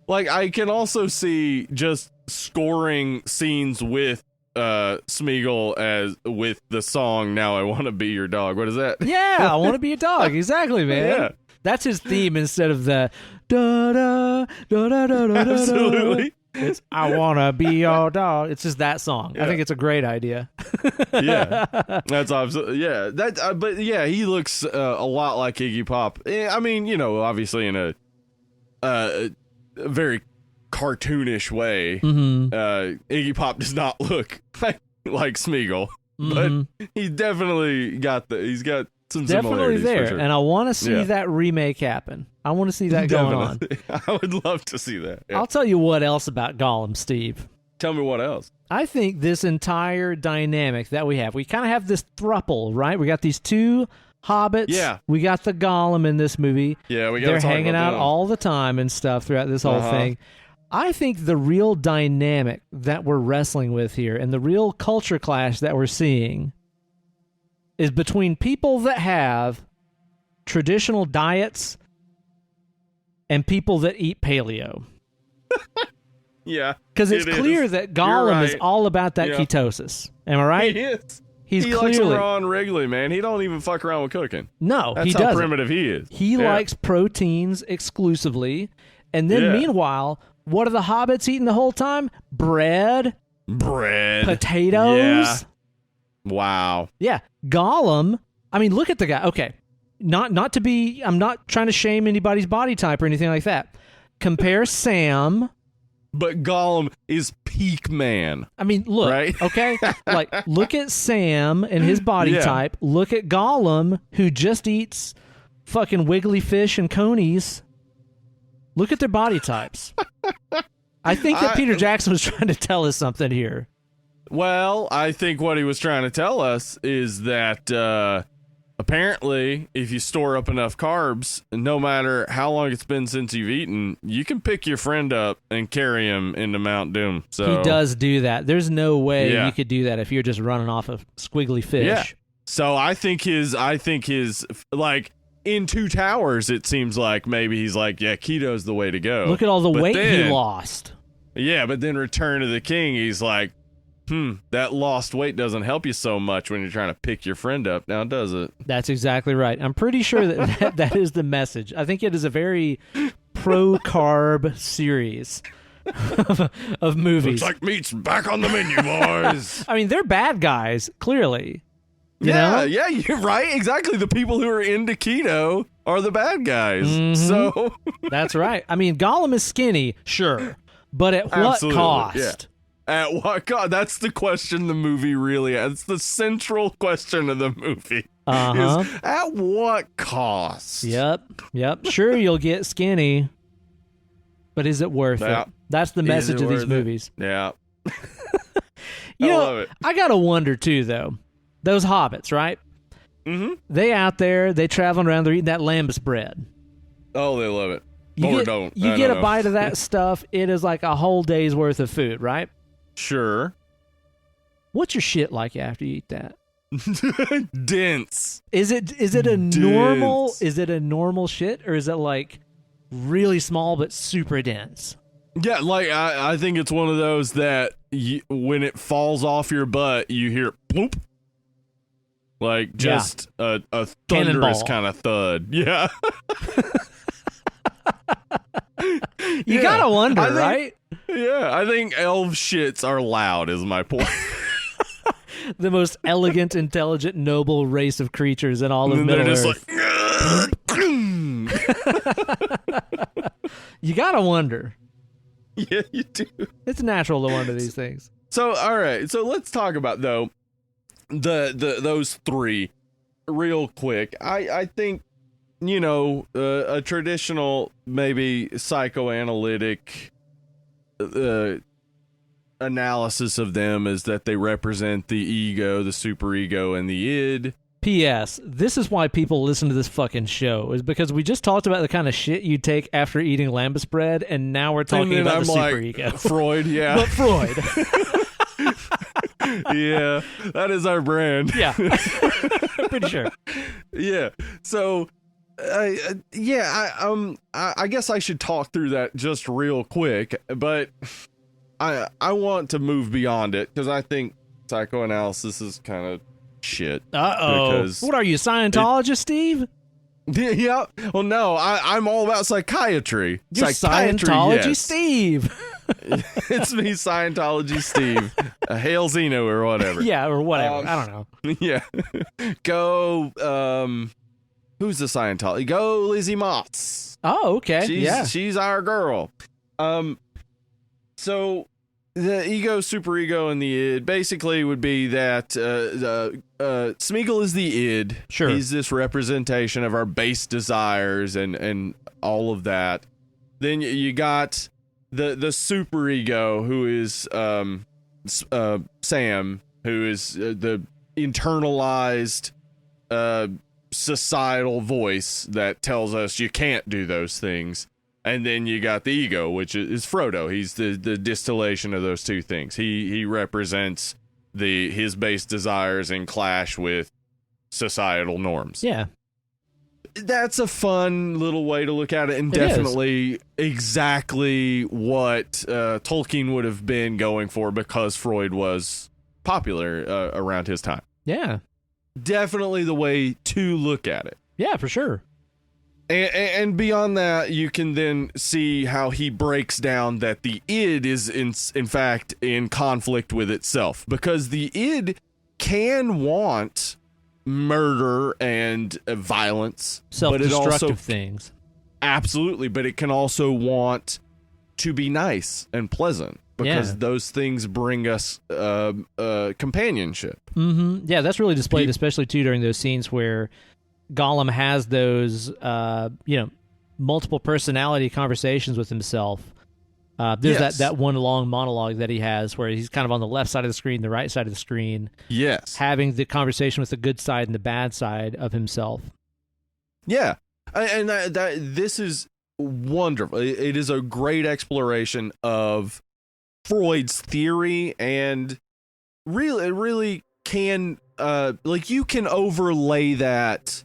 like, I can also see just scoring scenes with Smeagol as with the song "Now I Want to Be Your Dog." What is that? Yeah, I want to be a dog. Exactly, man. Yeah. That's his theme instead of the da da da da da da da. Absolutely. It's I want to be your dog. It's just that song. I Yeah. think it's a great idea. Yeah, that's absolutely, yeah. That, but yeah, he looks a lot like Iggy Pop. I mean, you know, obviously in a very cartoonish way. Mm-hmm. Iggy Pop does not look like Smeagol, Mhm. but he's definitely got he's got some Definitely similarities there. for sure. And I want to see Yeah. that remake happen. I want to see that going on. Definitely. I would love to see that. Yeah. I'll tell you what else about Gollum, Steve. Tell me what else. I think this entire dynamic that we kind of have this thruple, right? We got these 2 hobbits. Yeah. We got the Gollum in this movie. Yeah, we got. They're hanging out all the time and stuff throughout this whole Uh-huh. thing. I think the real dynamic that we're wrestling with here and the real culture clash that we're seeing is between people that have traditional diets and people that eat paleo. Yeah, Because it's it clear is. that Gollum is right. all about that Yeah. ketosis. Am I right? He is. He's he likes clearly them raw and regularly, man. He don't even fuck around with cooking. no, That's he how doesn't. primitive he is. He Yeah. likes proteins exclusively, and then Yeah. meanwhile, what are the hobbits eating the whole time? Bread, bread, potatoes. Yeah. Wow. Yeah. Gollum. I mean, look at the guy. Okay, not to be. I'm not trying to shame anybody's body type or anything like that. Compare Sam. But Gollum is peak man. I mean, look, Right? okay? Like, look at Sam and his body Yeah. type. Look at Gollum, who just eats fucking wiggly fish and conies. Look at their body types. I think that Peter Jackson was trying to tell us something here. Well, I think what he was trying to tell us is that apparently, if you store up enough carbs, no matter how long it's been since you've eaten, you can pick your friend up and carry him into Mount Doom. So He does do that. There's no way Yeah. you could do that if you're just running off of squiggly fish. Yeah. So I think his like in Two Towers, it seems like maybe he's like, yeah, keto's the way to go. Look at all the But weight then- he lost. Yeah, but then Return of the King, he's like, that lost weight doesn't help you so much when you're trying to pick your friend up, now does it? That's exactly right. I'm pretty sure that is the message. I think it is a very pro-carb series of movies. Looks like meat's back on the menu, boys. I mean, they're bad guys, clearly. You yeah, know? yeah, you're right. Exactly. The people who are into keto are the bad guys. Mhm. So That's right. I mean, Gollum is skinny, sure, but at what Absolutely, cost? yeah. At what cost? That's the question the movie really has. It's the central question of the movie. Uh-huh. Is at what cost? Yep. Sure, you'll get skinny, but is it worth Yeah. it? That's the message it of these worth it? movies. Yeah. You I know, love it. I gotta wonder too, though. Those hobbits, right? Mm-hmm. They out there, they traveling around, they're eating that lembas bread. Oh, they love it. You Or get, don't. You I get don't a know. bite of that stuff, it is like a whole day's worth of food, right? Sure. What's your shit like after you eat that? Dense. Is it a normal shit, or is it like really small but super dense? Yeah, like I think it's one of those that when it falls off your butt, you hear bloop. Like just a thunderous Cannonball. kind of thud. Yeah. You gotta wonder, I think- right? Yeah, I think elf shits are loud is my point. The most elegant, intelligent, noble race of creatures in all of And they're Middle just Earth. like You gotta wonder. Yeah, you do. It's natural to wonder these things. So all right, so let's talk about though those three real quick. I think a traditional maybe psychoanalytic analysis of them is that they represent the ego, the superego, and the id. P.S. This is why people listen to this fucking show, is because we just talked about the kind of shit you take after eating lambus bread, and now we're talking And then about the I'm superego. Freud, yeah. But Freud. Yeah, that is our brand. Yeah. Pretty sure. Yeah. So, I guess I should talk through that just real quick, but I want to move beyond it because I think psychoanalysis is kind of shit. Uh-oh. Because What are you, Scientologist, Steve? Yeah. Well, no, I'm all about psychiatry. You're Psychiatry, Scientology yes. Steve. It's me, Scientology Steve. Hail Zeno or whatever. Yeah, or whatever. I don't know. Yeah. Go, who's the Scientology? Go Lizzie Moss. Oh, okay. She's our girl. So the ego, superego, and the id basically would be that Smeagol is the id. Sure. He's this representation of our base desires and all of that. Then you got the superego, who is Sam, who is the internalized societal voice that tells us you can't do those things. And then you got the ego, which is Frodo. He's the distillation of those two things. He represents his base desires and clash with societal norms. Yeah. That's a fun little way to look at it, and It is. definitely exactly what Tolkien would have been going for because Freud was popular around his time. Yeah. Definitely the way to look at it. Yeah, for sure. And beyond that, you can then see how he breaks down that the id is in fact in conflict with itself, because the id can want murder and violence, but it Self-destructive also things. absolutely, but it can also want to be nice and pleasant because Yeah. those things bring us companionship. Mm-hmm. Yeah, that's really displayed, He- especially too during those scenes where Gollum has those, multiple personality conversations with himself. There's Yes. that one long monologue that he has where he's kind of on the left side of the screen, the right side of the screen, Yes. having the conversation with the good side and the bad side of himself. Yeah. And this is wonderful. It is a great exploration of Freud's theory, and really can like you can overlay that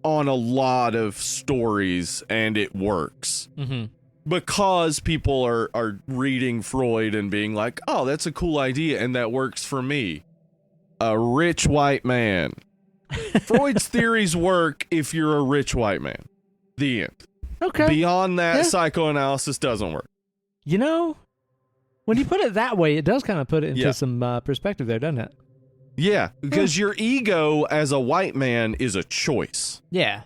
on a lot of stories and it works. Mm-hmm. Because people are reading Freud and being like, oh, that's a cool idea and that works for me. A rich white man. Freud's theories work if you're a rich white man. The end. Okay. Beyond that, Yeah. psychoanalysis doesn't work. You know, when you put it that way, it does kind of put it into Yeah. some perspective there, doesn't it? Yeah, because your ego as a white man is a choice. Yeah.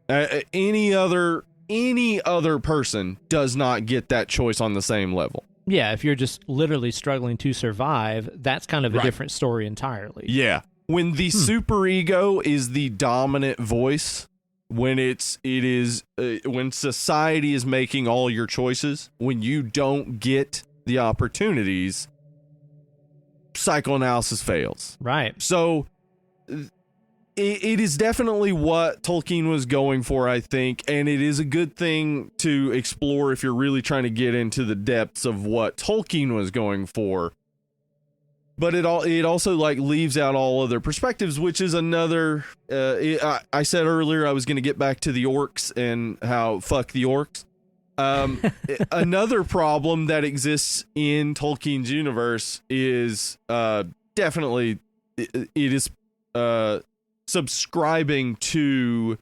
Any other person does not get that choice on the same level. Yeah, if you're just literally struggling to survive, that's kind of a Right. different story entirely. Yeah. When the superego is the dominant voice, when when society is making all your choices, when you don't get the opportunities, psychoanalysis fails. Right. So it is definitely what Tolkien was going for, I think, and it is a good thing to explore if you're really trying to get into the depths of what Tolkien was going for. But it also like leaves out all other perspectives, which is another. I said earlier I was going to get back to the orcs and how fuck the orcs. Another problem that exists in Tolkien's universe is definitely it is subscribing to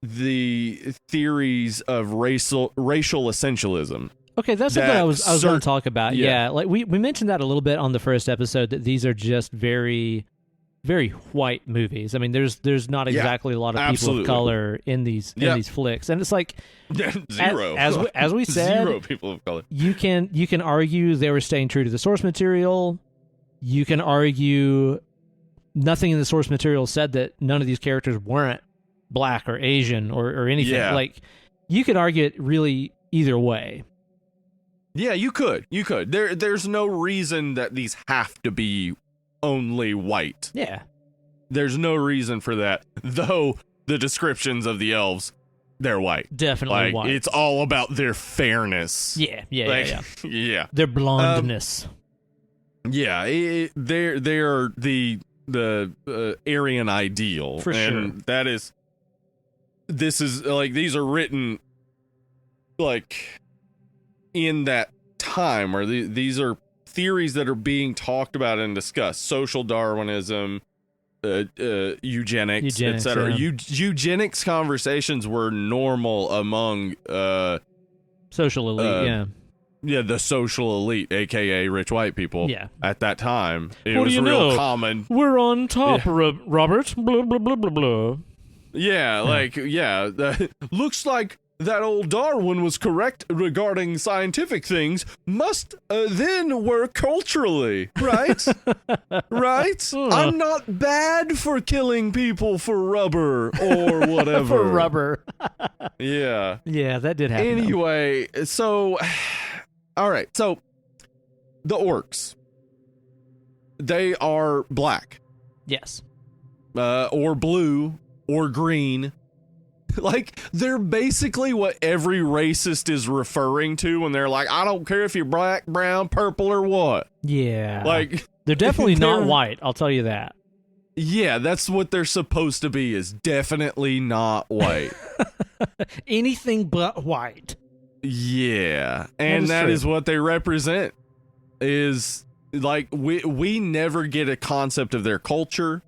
the theories of racial essentialism. Okay, that's something I was going to talk about. Yeah. Yeah, like we mentioned that a little bit on the first episode, that these are just very, very white movies. I mean, there's not exactly a lot of people of color in these flicks, and it's like Zero. As we said, Zero people of color. You can argue they were staying true to the source material. You can argue nothing in the source material said that none of these characters weren't black or Asian or anything. Yeah. Like, you could argue it really either way. Yeah, you could. There's no reason that these have to be only white. Yeah. There's no reason for that. Though the descriptions of the elves, they're white. Definitely Like, white. it's all about their fairness. Yeah. Yeah. Their blondness. Yeah, they're the Aryan ideal. For and sure. This is like, these are written like in that time where these are theories that are being talked about and discussed. Social Darwinism, eugenics, etc. yeah. Eugenics conversations were normal among Social elite, yeah, the social elite, aka rich white people. Yeah. At that time, it What do was you real know? common. We're on top, Robert. Blah, blah, blah, blah, blah. Yeah, looks like that old Darwin was correct regarding scientific things. Must then work culturally, right? Right? I'm not bad for killing people for rubber or whatever. For rubber. Yeah. Yeah, that did happen. Anyway, so all right, so the orcs, they are black, Yes. or blue, or green. Like, they're basically what every racist is referring to when they're like, I don't care if you're black, brown, purple, or what. Yeah. Like, they're definitely not they're- white, I'll tell you that. yeah, that's what they're supposed to be, is definitely not white. Anything but white. Yeah, and is that true. is what they represent. Is like we never get a concept of their culture,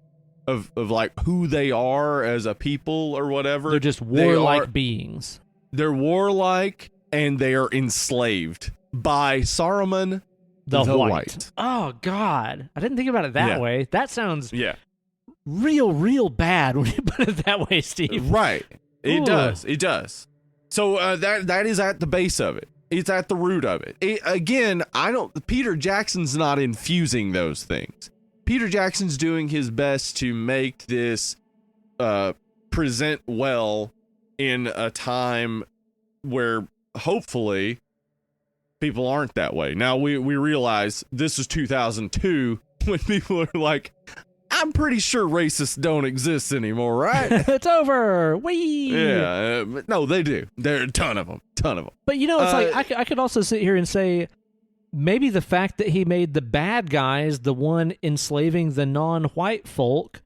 of like who they are as a people or whatever. They're just warlike beings. They're warlike, and they are enslaved by Saruman The the white. White. Oh, God. I didn't think about it that Yeah. way. That sounds Yeah, real bad when you put it that way, Steve. right. It Ooh. does. It does. So that is at the base of it. It's at the root of it. Peter Jackson's not infusing those things. Peter Jackson's doing his best to make this present well in a time where hopefully people aren't that way. Now we realize this is 2002 when people are like, I'm pretty sure racists don't exist anymore, right? It's over. Whee! Yeah, but no, they do. There are a ton of them. But it's like I could also sit here and say maybe the fact that he made the bad guys the one enslaving the non-white folk,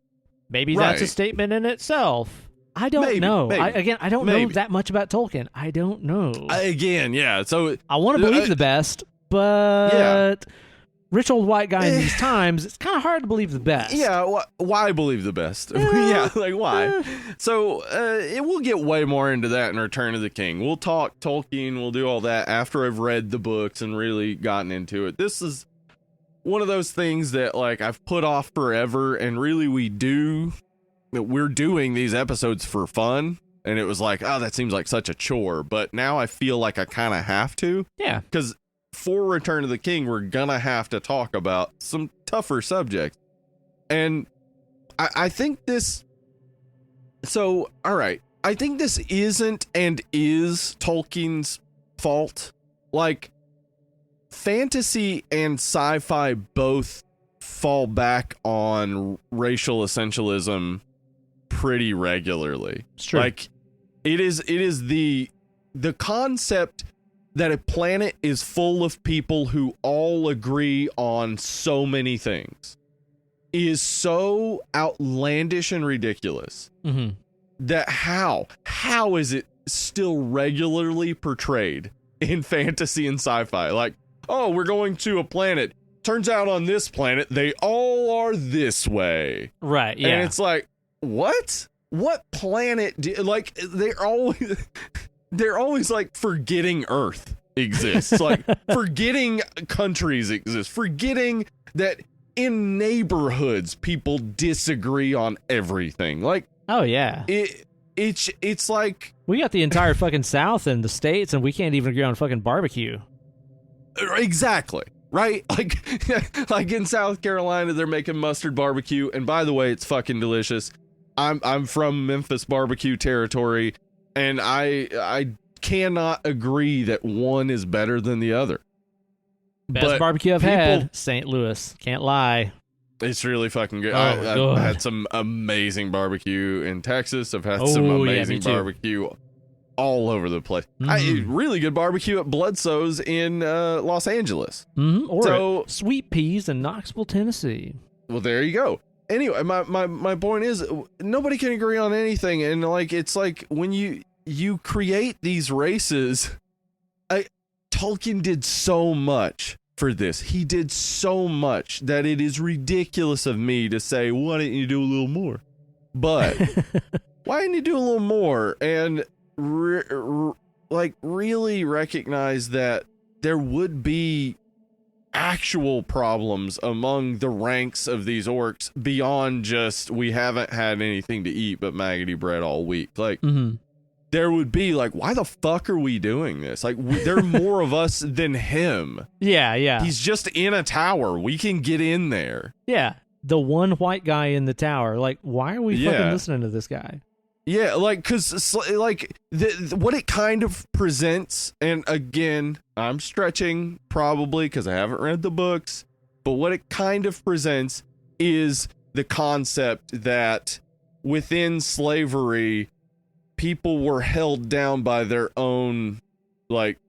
maybe that's a Right. statement in itself. I don't Maybe, know. maybe, I don't know maybe. that much about Tolkien. I don't know. Again, yeah. So I want to believe the best, but rich old white guy in these times, it's kind of hard to believe the best. yeah, why believe the best? Yeah, like why? So we'll get way more into that in Return of the King. We'll talk Tolkien. We'll do all that after I've read the books and really gotten into it. This is one of those things that like I've put off forever, and really we're doing these episodes for fun. And it was like, oh, that seems like such a chore. But now I feel like I kind of have to. Yeah. Because for Return of the King, we're gonna have to talk about some tougher subjects. And I think this... So, all right. I think this isn't and is Tolkien's fault. Like, fantasy and sci-fi both fall back on racial essentialism pretty regularly. It's true. Like, it is the concept that a planet is full of people who all agree on so many things is so outlandish and ridiculous Mm-hmm. that how is it still regularly portrayed in fantasy and sci-fi? Like, oh, we're going to a planet. Turns out on this planet, they all are this way. Right, yeah. And it's like, what? What planet like they're always like forgetting Earth exists, like forgetting countries exist, forgetting that in neighborhoods people disagree on everything. Like, oh, yeah. It's like We got the entire fucking South and the States, and we can't even agree on fucking barbecue. exactly right. Like in South Carolina, they're making mustard barbecue, and by the way, it's fucking delicious. I'm from Memphis barbecue territory, and I cannot agree that one is better than the other. Best But barbecue I've people- had, St. Louis. Can't lie. It's really fucking good. Oh, I've God. had some amazing barbecue in Texas. I've had Oh, some yeah, me amazing too. barbecue all over the place. Mhm. Really good barbecue at Bloodsoe's in Los Angeles. Mm-hmm. Or So- Sweet Peas in Knoxville, Tennessee. Well, there you go. Anyway, my point is nobody can agree on anything, and like it's like when you create these races. Tolkien did so much for this. He did so much that it is ridiculous of me to say, why didn't you do a little more? But why didn't you do a little more and really recognize that there would be actual problems among the ranks of these orcs beyond just we haven't had anything to eat but maggoty bread all week. Like, Mm-hmm. there would be like, why the fuck are we doing this? Like, there are more of us than him. Yeah, yeah. He's just in a tower. We can get in there. Yeah. The one white guy in the tower. Like, why are we fucking Yeah. listening to this guy? Yeah, like, because, like, what it kind of presents, and again, I'm stretching probably because I haven't read the books, but what it kind of presents is the concept that within slavery, people were held down by their own, like,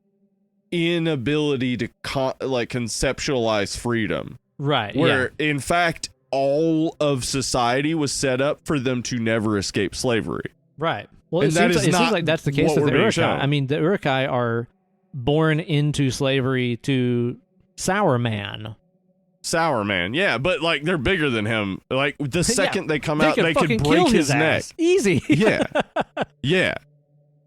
inability to, conceptualize freedom. Right, Where, in fact, all of society was set up for them to never escape slavery. Right. Well, And it that seems, is it seems not like that's the case what with the we're being Uruk-hai. shown. I mean, the Uruk-hai are born into slavery to Sour Man. Sour Man, yeah, but like they're bigger than him. Like the second they come out, could they fucking could kill break his neck. ass. Easy. Yeah, yeah,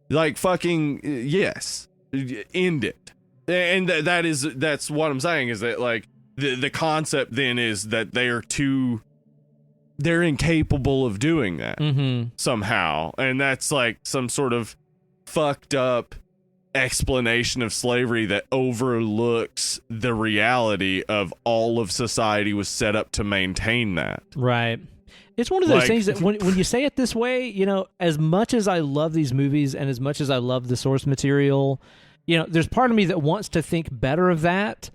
like fucking yes, end it. And that's what I'm saying is that like the concept then is that they're incapable of doing that Mm-hmm. somehow, and that's like some sort of fucked up explanation of slavery that overlooks the reality of all of society was set up to maintain that. Right. It's one of those Like- things that when you say it this way, as much as I love these movies and as much as I love the source material, there's part of me that wants to think better of that,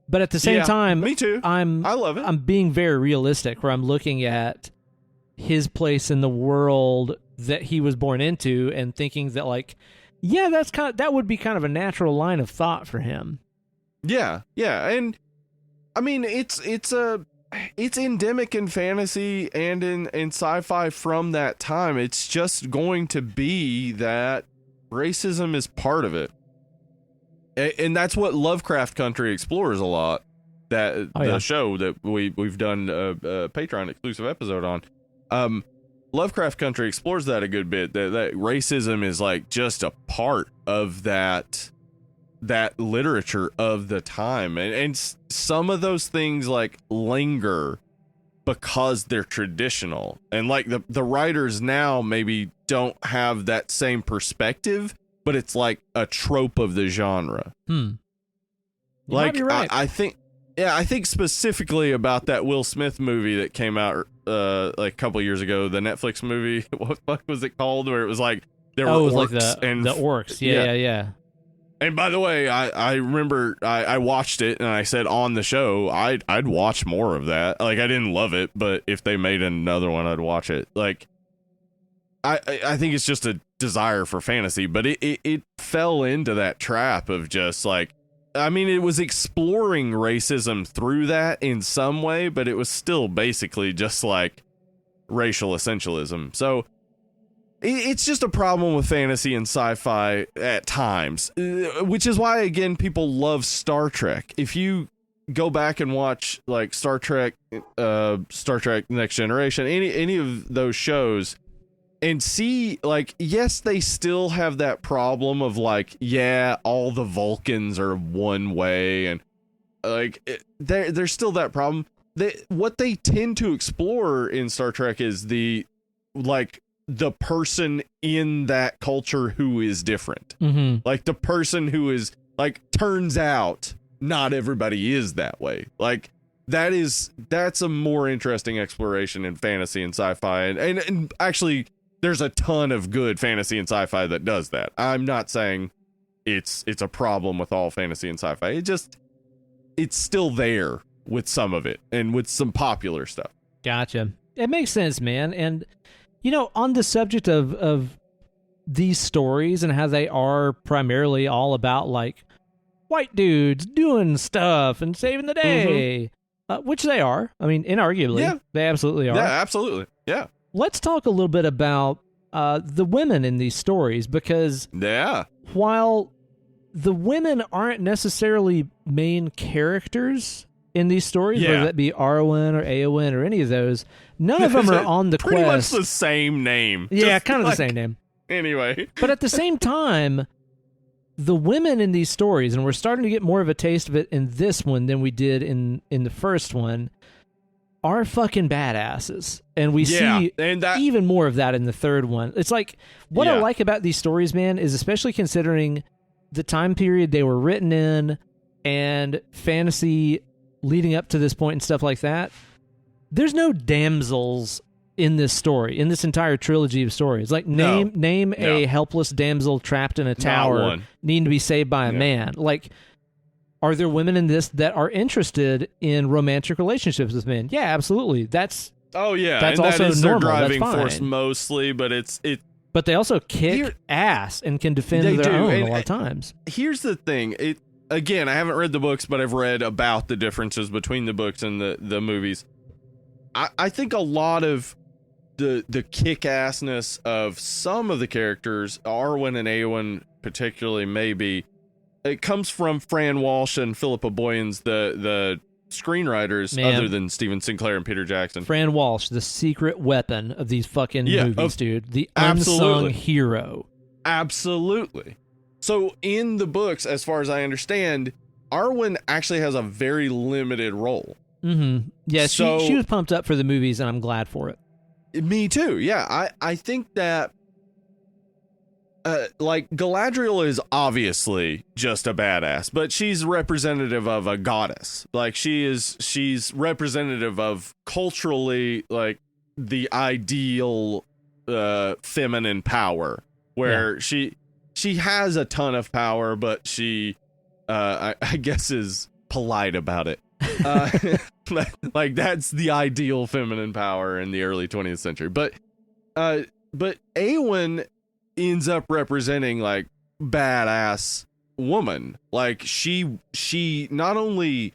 but at the same time, me too. I love it. I'm being very realistic, where I'm looking at his place in the world that he was born into and thinking that, like, yeah, that would be kind of a natural line of thought for him. Yeah, and I mean, it's endemic in fantasy and in sci-fi from that time. It's just going to be that racism is part of it. And that's what Lovecraft Country explores a lot. The show that we've done a Patreon exclusive episode on. Lovecraft Country explores that a good bit. That racism is like just a part of that literature of the time, and some of those things like linger because they're traditional, and like the writers now maybe don't have that same perspective, but it's like a trope of the genre. You like might be right. I think specifically about that Will Smith movie that came out like a couple years ago, the Netflix movie. What the fuck was it called? Where it was like there were orcs, like the orcs. Yeah. And by the way, I remember I watched it and I said on the show I'd watch more of that. Like, I didn't love it, but if they made another one, I'd watch it. Like, I think it's just a desire for fantasy, but it fell into that trap of just like, I mean, it was exploring racism through that in some way, but it was still basically just like racial essentialism. So it's just a problem with fantasy and sci-fi at times, which is why, again, people love Star Trek. If you go back and watch like Star Trek Next Generation, any of those shows, and see, like, yes, they still have that problem of like, yeah, all the Vulcans are one way, and like there's still that problem. What they tend to explore in Star Trek is the person in that culture who is different. Like the person who is like, turns out not everybody is that way. Like that's a more interesting exploration in fantasy and sci-fi, and actually there's a ton of good fantasy and sci-fi that does that. I'm not saying it's a problem with all fantasy and sci-fi. It's still there with some of it and with some popular stuff. Gotcha. It makes sense, man. And on the subject of these stories and how they are primarily all about like white dudes doing stuff and saving the day, which they are. I mean, inarguably, they absolutely are. Yeah, absolutely. Yeah. Let's talk a little bit about the women in these stories, because while the women aren't necessarily main characters in these stories, whether that be Arwen or Eowyn or any of those, none of them are on the pretty quest. Much the same name. Yeah, Just kind of like, the same name. Anyway. But at the same time, the women in these stories, and we're starting to get more of a taste of it in this one than we did in the first one, are fucking badasses. And we see even more of that in the third one. It's like, what I like about these stories, man, is especially considering the time period they were written in and fantasy leading up to this point and stuff like that, there's no damsels in this story, in this entire trilogy of stories. Like, name a helpless damsel trapped in a tower needing to be saved by a man. Like, are there women in this that are interested in romantic relationships with men? Yeah, absolutely. That's also that is normal. Their driving that's fine. force mostly, but but they also kick ass and can defend their own a lot of times. Here's the thing. Again, I haven't read the books, but I've read about the differences between the books and the movies. I think a lot of the kick-assness of some of the characters, Arwen and Eowyn particularly, maybe, it comes from Fran Walsh and Philippa Boyens, the screenwriters, other than Steven Sinclair and Peter Jackson. Fran Walsh, the secret weapon of these fucking movies, dude. The unsung hero. Absolutely. So in the books, as far as I understand, Arwen actually has a very limited role. Yeah, she was pumped up for the movies, and I'm glad for it. Me too. Yeah, I think that like Galadriel is obviously just a badass, but she's representative of a goddess. Like she's representative of culturally like the ideal feminine power, where she she has a ton of power, but she, I guess, is polite about it. Like that's the ideal feminine power in the early 20th century. But Eowyn ends up representing like badass woman. Like she not only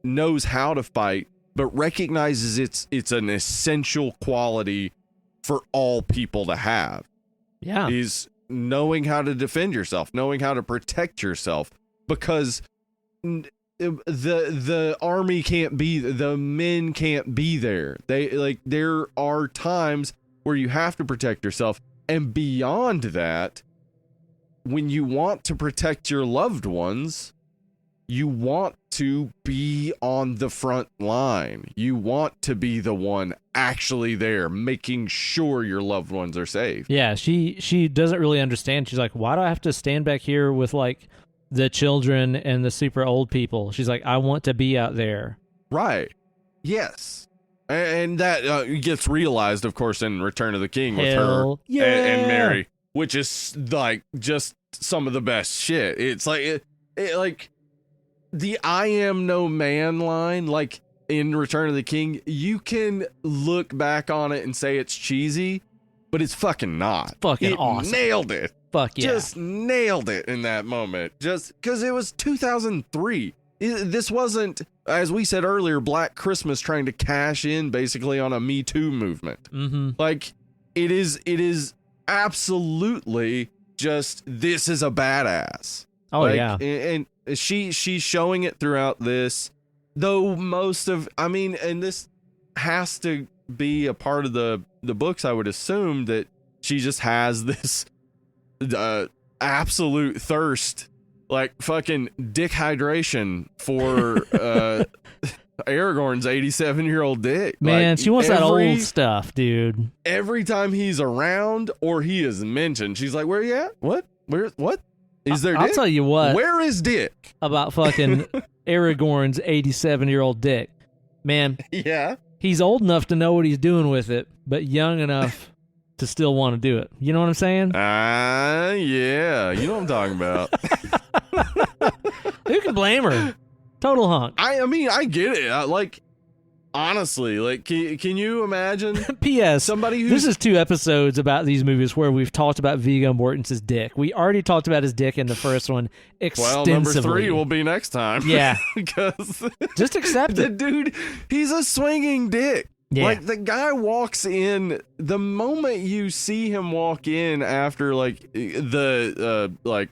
knows how to fight, but recognizes it's an essential quality for all people to have. Yeah. Is knowing how to defend yourself, knowing how to protect yourself, because the army can't be, the men can't be there. There are times where you have to protect yourself, and beyond that, when you want to protect your loved ones, you want to be on the front line. You want to be the one actually there, making sure your loved ones are safe. Yeah, she doesn't really understand. She's like, why do I have to stand back here with like the children and the super old people? She's like, I want to be out there. Right. Yes. And that gets realized, of course, in Return of the King with her and Mary, which is like just some of the best shit. It's like it like the "I am no man" line, like in Return of the King. You can look back on it and say it's cheesy, but it's fucking not. Fucking it awesome. Nailed it. Fuck yeah. Just nailed it in that moment. Just because it was 2003. This wasn't, as we said earlier, Black Christmas trying to cash in basically on a Me Too movement. Mm-hmm. Like it is absolutely just, this is a badass. Oh, like, yeah. And she's showing it throughout this, though most of, I mean, and this has to be a part of the books, I would assume, that she just has this absolute thirst, like fucking dick hydration for Aragorn's 87-year-old dick. Man, like, she wants that old stuff, dude. Every time he's around or he is mentioned, she's like, where you at? What? What? Is there dick? I'll tell you what. Where is dick? About fucking Aragorn's 87-year-old dick. Man, Yeah. he's old enough to know what he's doing with it, but young enough to still want to do it. You know what I'm saying? Yeah. You know what I'm talking about. Who can blame her? Total hunk. I mean, I get it. Like, honestly, like, can you imagine P.S. somebody who's... This is 2 episodes about these movies where we've talked about Viggo Mortensen's dick. We already talked about his dick in the first one extensively. Well, number 3 will be next time. Yeah. Because just accept the it. dude, he's a swinging dick. Yeah. Like, the guy walks in, the moment you see him walk in after, like, the, like,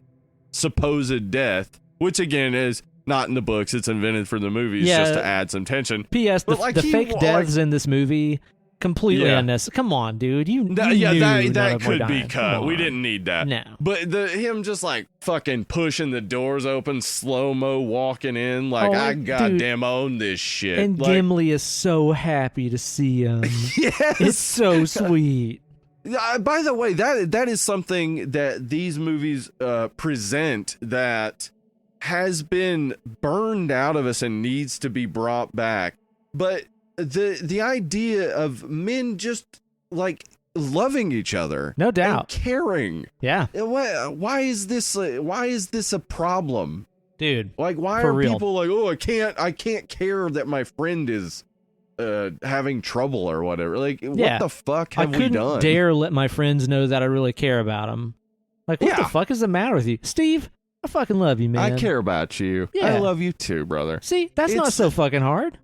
supposed death, which, again, is not in the books, it's invented for the movies just to add some tension. P.S. The, like, the fake deaths in this movie, completely unnecessary. Come on, dude. You knew that could dying. be cut. We didn't need that. No. But him just like fucking pushing the doors open, slow-mo walking in, like, I goddamn own this shit. And like, Gimli is so happy to see him. Yes. It's so sweet. By the way, that is something that these movies present that has been burned out of us and needs to be brought back. But the idea of men just like loving each other, no doubt, and caring. Yeah. Why is this a problem, dude? Like, why are people like, oh, I can't care that my friend is having trouble or whatever? Like, what the fuck have we done? I couldn't dare let my friends know that I really care about them. Like, what the fuck is the matter with you, Steve? I fucking love you, man. I care about you. Yeah. I love you too, brother. See, that's not so fucking hard.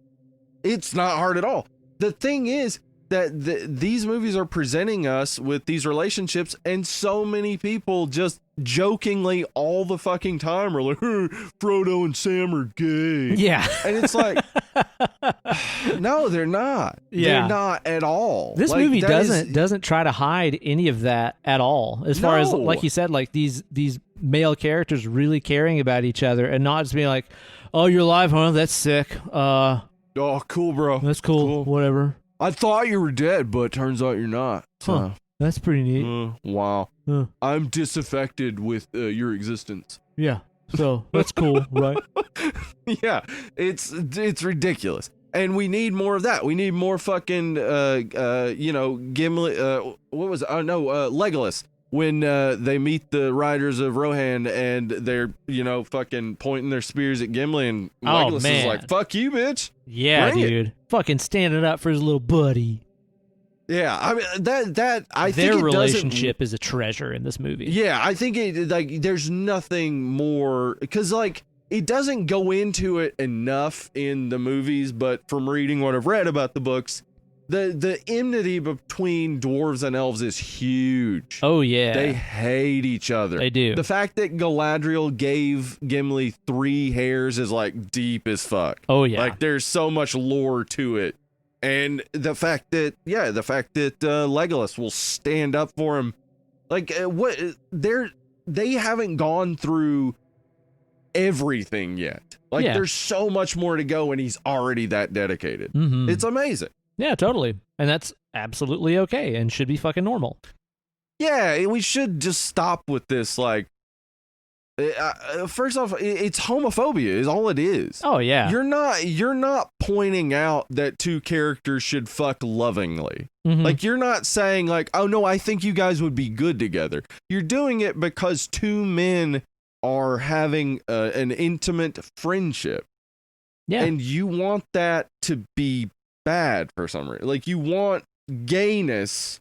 It's not hard at all. The thing is that these movies are presenting us with these relationships, and so many people just jokingly all the fucking time are like, Frodo and Sam are gay. Yeah. And it's like, no, they're not. Yeah. They're not at all. This like, movie doesn't try to hide any of that at all. As far as, like you said, like these male characters really caring about each other and not just being like, oh, you're alive, huh? That's sick. Oh, cool, bro. That's cool. Whatever. I thought you were dead, but turns out you're not. Huh. That's pretty neat. Wow. I'm disaffected with your existence. Yeah. So that's cool, right? Yeah. It's ridiculous. And we need more of that. We need more fucking, Gimli. What was it? Oh, no, Legolas. when they meet the riders of Rohan and they're, fucking pointing their spears at Gimli, and Legolas is like, fuck you, bitch. Yeah, Bring dude. Fucking standing up for his little buddy. Yeah, I mean, I think their relationship is a treasure in this movie. Yeah, I think there's nothing more, because, it doesn't go into it enough in the movies, but from reading what I've read about the books, the enmity between dwarves and elves is huge. Oh, yeah. They hate each other. They do. The fact that Galadriel gave Gimli 3 hairs is, deep as fuck. Oh, yeah. There's so much lore to it. And the fact that Legolas will stand up for him. They haven't gone through everything yet. There's so much more to go, and he's already that dedicated. Mm-hmm. It's amazing. Yeah, totally. And that's absolutely okay and should be fucking normal. Yeah, we should just stop with this, first off, it's homophobia is all it is. Oh, yeah. You're not pointing out that 2 characters should fuck lovingly. Mm-hmm. You're not saying, oh, no, I think you guys would be good together. You're doing it because 2 men are having an intimate friendship. Yeah. And you want that to be bad for some reason. You want gayness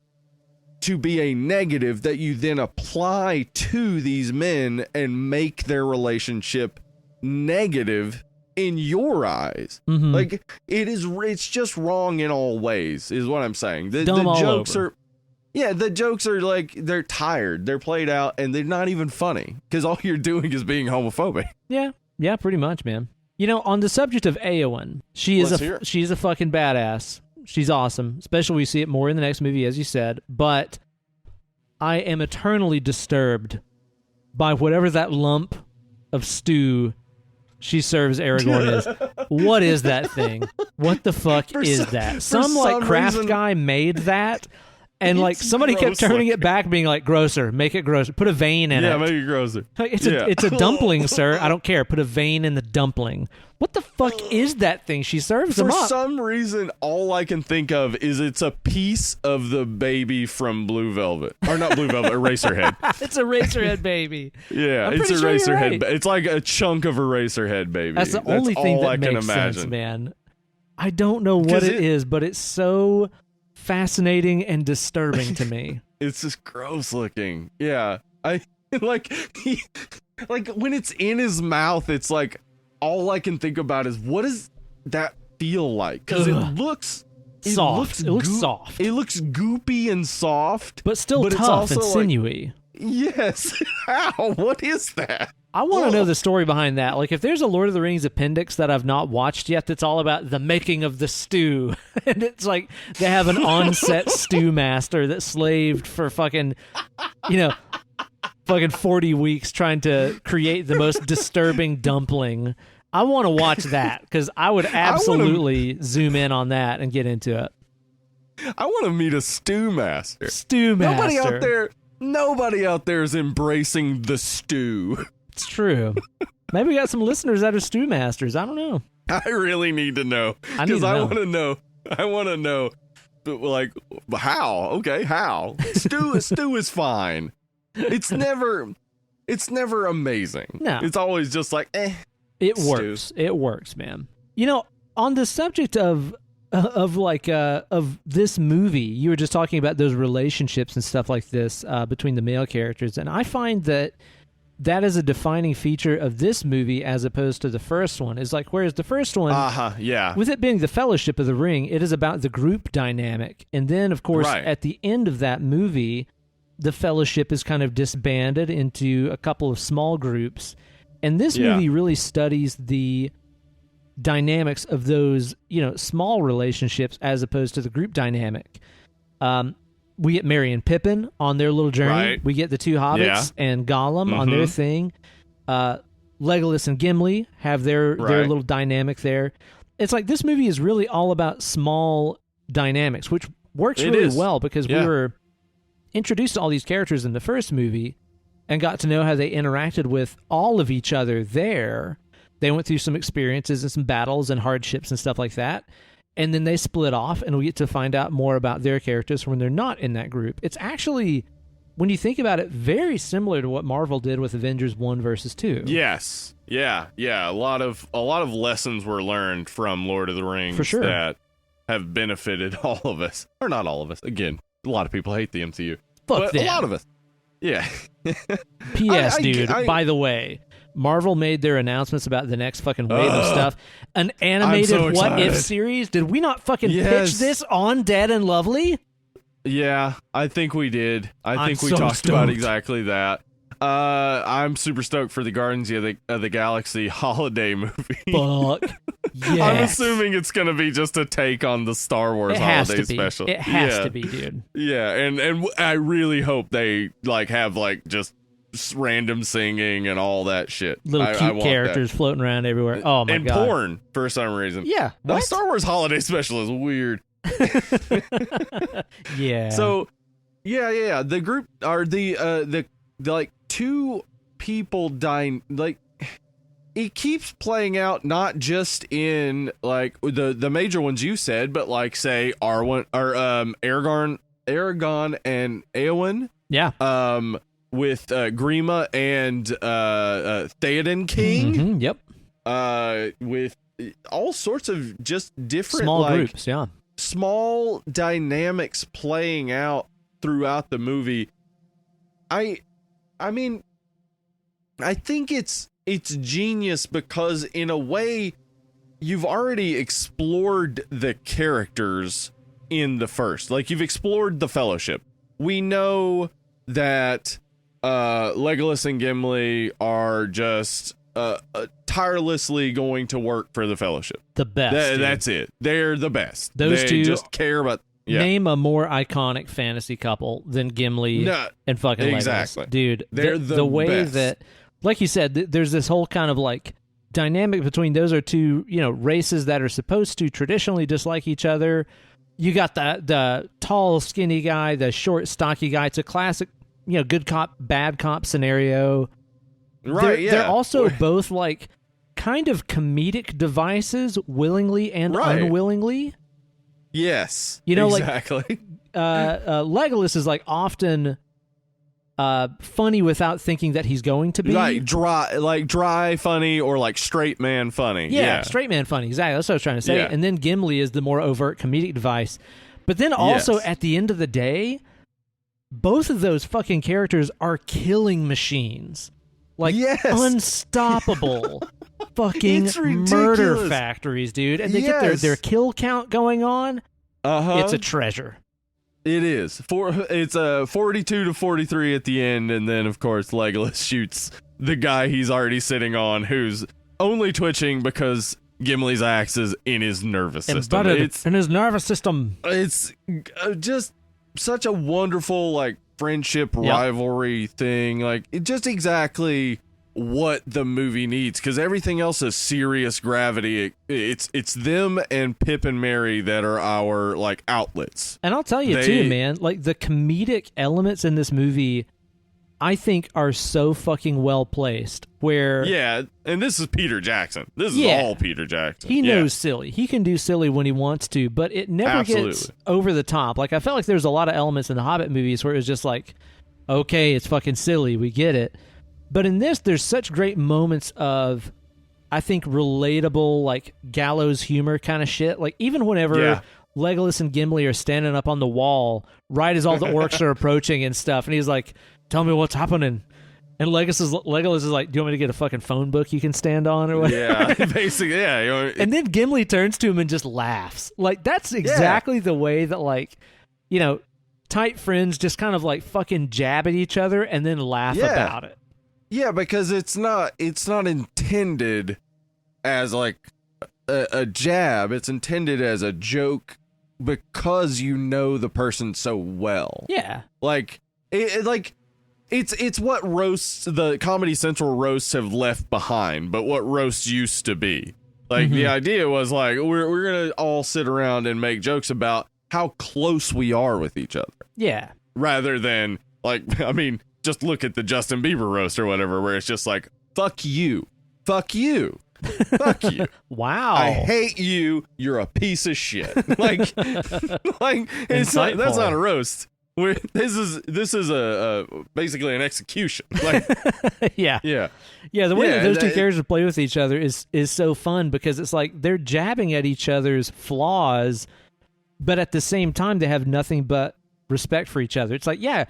to be a negative that you then apply to these men and make their relationship negative in your eyes. Mm-hmm. It's just wrong in all ways, is what I'm saying. The jokes are the jokes are they're tired, they're played out, and they're not even funny because all you're doing is being homophobic. Yeah, pretty much, man. On the subject of Eowyn, she's a fucking badass. She's awesome, especially we see it more in the next movie, as you said. But I am eternally disturbed by whatever that lump of stew she serves Aragorn is. What is that thing? What the fuck is that? Some craft reason, guy made that. And somebody kept turning it back, being like, grosser, make it grosser. Put a vein in it. Yeah, make it grosser. It's a dumpling, sir. I don't care. Put a vein in the dumpling. What the fuck is that thing? She serves them up. For some reason, all I can think of is it's a piece of the baby from Blue Velvet. Or not Blue Velvet, Eraserhead. It's Eraserhead baby. Yeah, it's Eraserhead. Right. It's like a chunk of Eraserhead baby. That's the only thing that makes sense, man. I don't know what it is, but it's so fascinating and disturbing to me. It's just gross looking. Yeah. I when it's in his mouth, it's all I can think about is what does that feel like? Because it looks soft. It looks soft. It looks goopy and soft, but still tough, it's also and sinewy. Yes. How? What is that? I want to know the story behind that. If there's a Lord of the Rings appendix that I've not watched yet that's all about the making of the stew, and it's they have an on-set stew master that slaved for fucking 40 weeks trying to create the most disturbing dumpling. I want to watch that because I would absolutely zoom in on that and get into it. I want to meet a stew master. Nobody out there is embracing the stew. It's true. Maybe we got some listeners that are stew masters. I don't know. I really need to know because I want to know. I want to know, but how? Okay, how? Stew is fine. It's never amazing. No, it's always just It works. It works, man. On the subject of this movie, you were just talking about those relationships and stuff like this between the male characters, and I find that is a defining feature of this movie as opposed to the first one. Is whereas the first one, with it being the Fellowship of the Ring, it is about the group dynamic, and then of course at the end of that movie, the Fellowship is kind of disbanded into a couple of small groups, and this movie really studies the dynamics of those small relationships as opposed to the group dynamic. We get Merry and Pippin on their little journey. Right. We get the 2 hobbits and Gollum on their thing. Legolas and Gimli have their little dynamic there. It's this movie is really all about small dynamics, which works really well because we were introduced to all these characters in the first movie and got to know how they interacted with all of each other there. They went through some experiences and some battles and hardships and stuff like that. And then they split off, and we get to find out more about their characters when they're not in that group. It's actually when you think about it, very similar to what Marvel did with Avengers 1 versus 2. Yes. Yeah. A lot of lessons were learned from Lord of the Rings For sure. that have benefited all of us. Or not all of us. Again, a lot of people hate the MCU. Fuck but them. a lot of us. Yeah. P.S. dude, by the way, Marvel made their announcements about the next fucking wave of stuff. An animated so What If excited. series? Did we not fucking Yes. pitch this on Dead and Lovely? Yeah, I think we did. I think we so talked about stoked. exactly that. I'm super stoked for the Guardians of the Galaxy holiday movie. Fuck. Yes. I'm assuming it's going to be just a take on the Star Wars It has holiday to be. special. It has to be, dude. Yeah, and I really hope they have just random singing and all that shit. Little I cute want characters floating around everywhere. Oh my and god. porn for some reason. Yeah. The What? Star Wars holiday special is weird. Yeah. So, yeah. The group are the like two people dying. Like, it keeps playing out not just in like the major ones you said, but like say Arwen or Aragorn and Eowyn. Yeah. With Grima and Theoden King. Mhm, yep. With all sorts of just different Small groups, yeah. small dynamics playing out throughout the movie. I mean, I think it's genius because in a way you've already explored the characters in the first. Like, you've explored the Fellowship. We know that Legolas and Gimli are just tirelessly going to work for the Fellowship. The best. dude. That's it. They're the best. Those they two just care about. Yeah. Name a more iconic fantasy couple than Gimli No, and fucking exactly. Legolas. Dude, They're the way best. that, like you said, there's this whole kind of like dynamic between those are two, races that are supposed to traditionally dislike each other. You got the tall, skinny guy, the short, stocky guy. It's a classic, good cop, bad cop scenario. Right, yeah. They're also both like kind of comedic devices, willingly and Right. unwillingly. Yes. Like exactly. Legolas is like often funny without thinking that he's going to be. Like dry funny or like straight man funny. Yeah, straight man funny. Exactly. That's what I was trying to say. Yeah. And then Gimli is the more overt comedic device. But then also Yes. at the end of the day, both of those fucking characters are killing machines. Like Yes. unstoppable fucking It's murder ridiculous. factories, dude. And they Yes. get their kill count going on. Uh-huh. It's a treasure. It is. It's 42 to 43 at the end, and then of course Legolas shoots the guy he's already sitting on, who's only twitching because Gimli's axe is in his nervous system. Embedded in his nervous system. It's just such a wonderful like friendship rivalry thing. Like, it just exactly what the movie needs, because everything else is serious gravity. It's them and Pip and Mary that are our like outlets. And I'll tell you too, man, like the comedic elements in this movie, I think are so fucking well placed. Where Yeah, and this is Peter Jackson. This is Yeah. all Peter Jackson. he Yeah. knows silly. He can do silly when he wants to, but it never gets Absolutely. over the top. Like, I felt like there's a lot of elements in the Hobbit movies where it was just like, okay, it's fucking silly, we get it. But in this, there's such great moments of, I think, relatable, like, gallows humor kind of shit. Like, even whenever Yeah. Legolas and Gimli are standing up on the wall, right as all the orcs are approaching and stuff, and he's like, tell me what's happening. And Legolas is like, do you want me to get a fucking phone book you can stand on or what? Yeah, basically, yeah. And then Gimli turns to him and just laughs. Like, that's exactly the way that, like, tight friends just kind of, like, fucking jab at each other and then laugh Yeah. about it. Yeah, because it's not intended as like a jab. It's intended as a joke because you know the person so well. Yeah. Like it's what roasts, the Comedy Central roasts have left behind, but what roasts used to be. Like, the idea was like we're gonna all sit around and make jokes about how close we are with each other, Yeah. rather than like, I mean, just look at the Justin Bieber roast or whatever, where it's just like, fuck you, fuck you, fuck you. Wow. I hate you. You're a piece of shit. Like it's not, that's Insightful. not a roast. This is a basically an execution. Like, yeah. yeah. Yeah, the way that those two that- characters play with each other is so fun because it's like they're jabbing at each other's flaws, but at the same time they have nothing but respect for each other. It's like, yeah,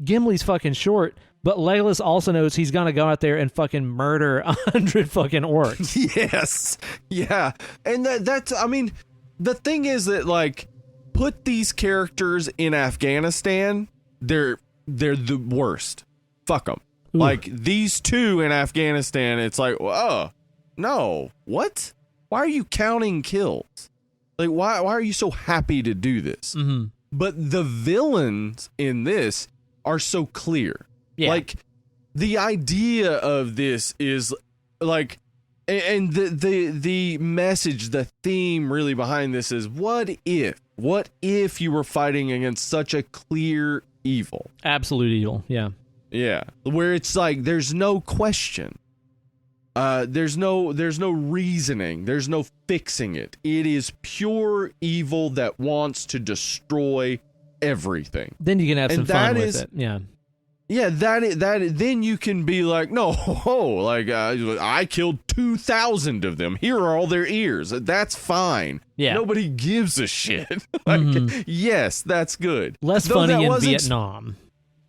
Gimli's fucking short, but Legolas also knows he's gonna go out there and fucking murder 100 fucking orcs. Yes. Yeah. And that's, I mean, the thing is that, like, put these characters in Afghanistan, they're the worst. Fuck them. Like, these two in Afghanistan, it's like, oh, no. What? Why are you counting kills? Like, why are you so happy to do this? Mm-hmm. But the villains in this are so clear. Yeah. Like, the idea of this is like, and the message, the theme really behind this is, what if you were fighting against such a clear evil? Absolute evil. Yeah. Yeah, where it's like there's no question. There's no reasoning. There's no fixing it. It is pure evil that wants to destroy everything. Then you can have some fun with is- it. Yeah. Yeah, then you can be like, no, like I killed 2,000 of them. Here are all their ears. That's fine. Yeah. Nobody gives a shit. Like, yes, that's good. Less Though funny that in was Vietnam.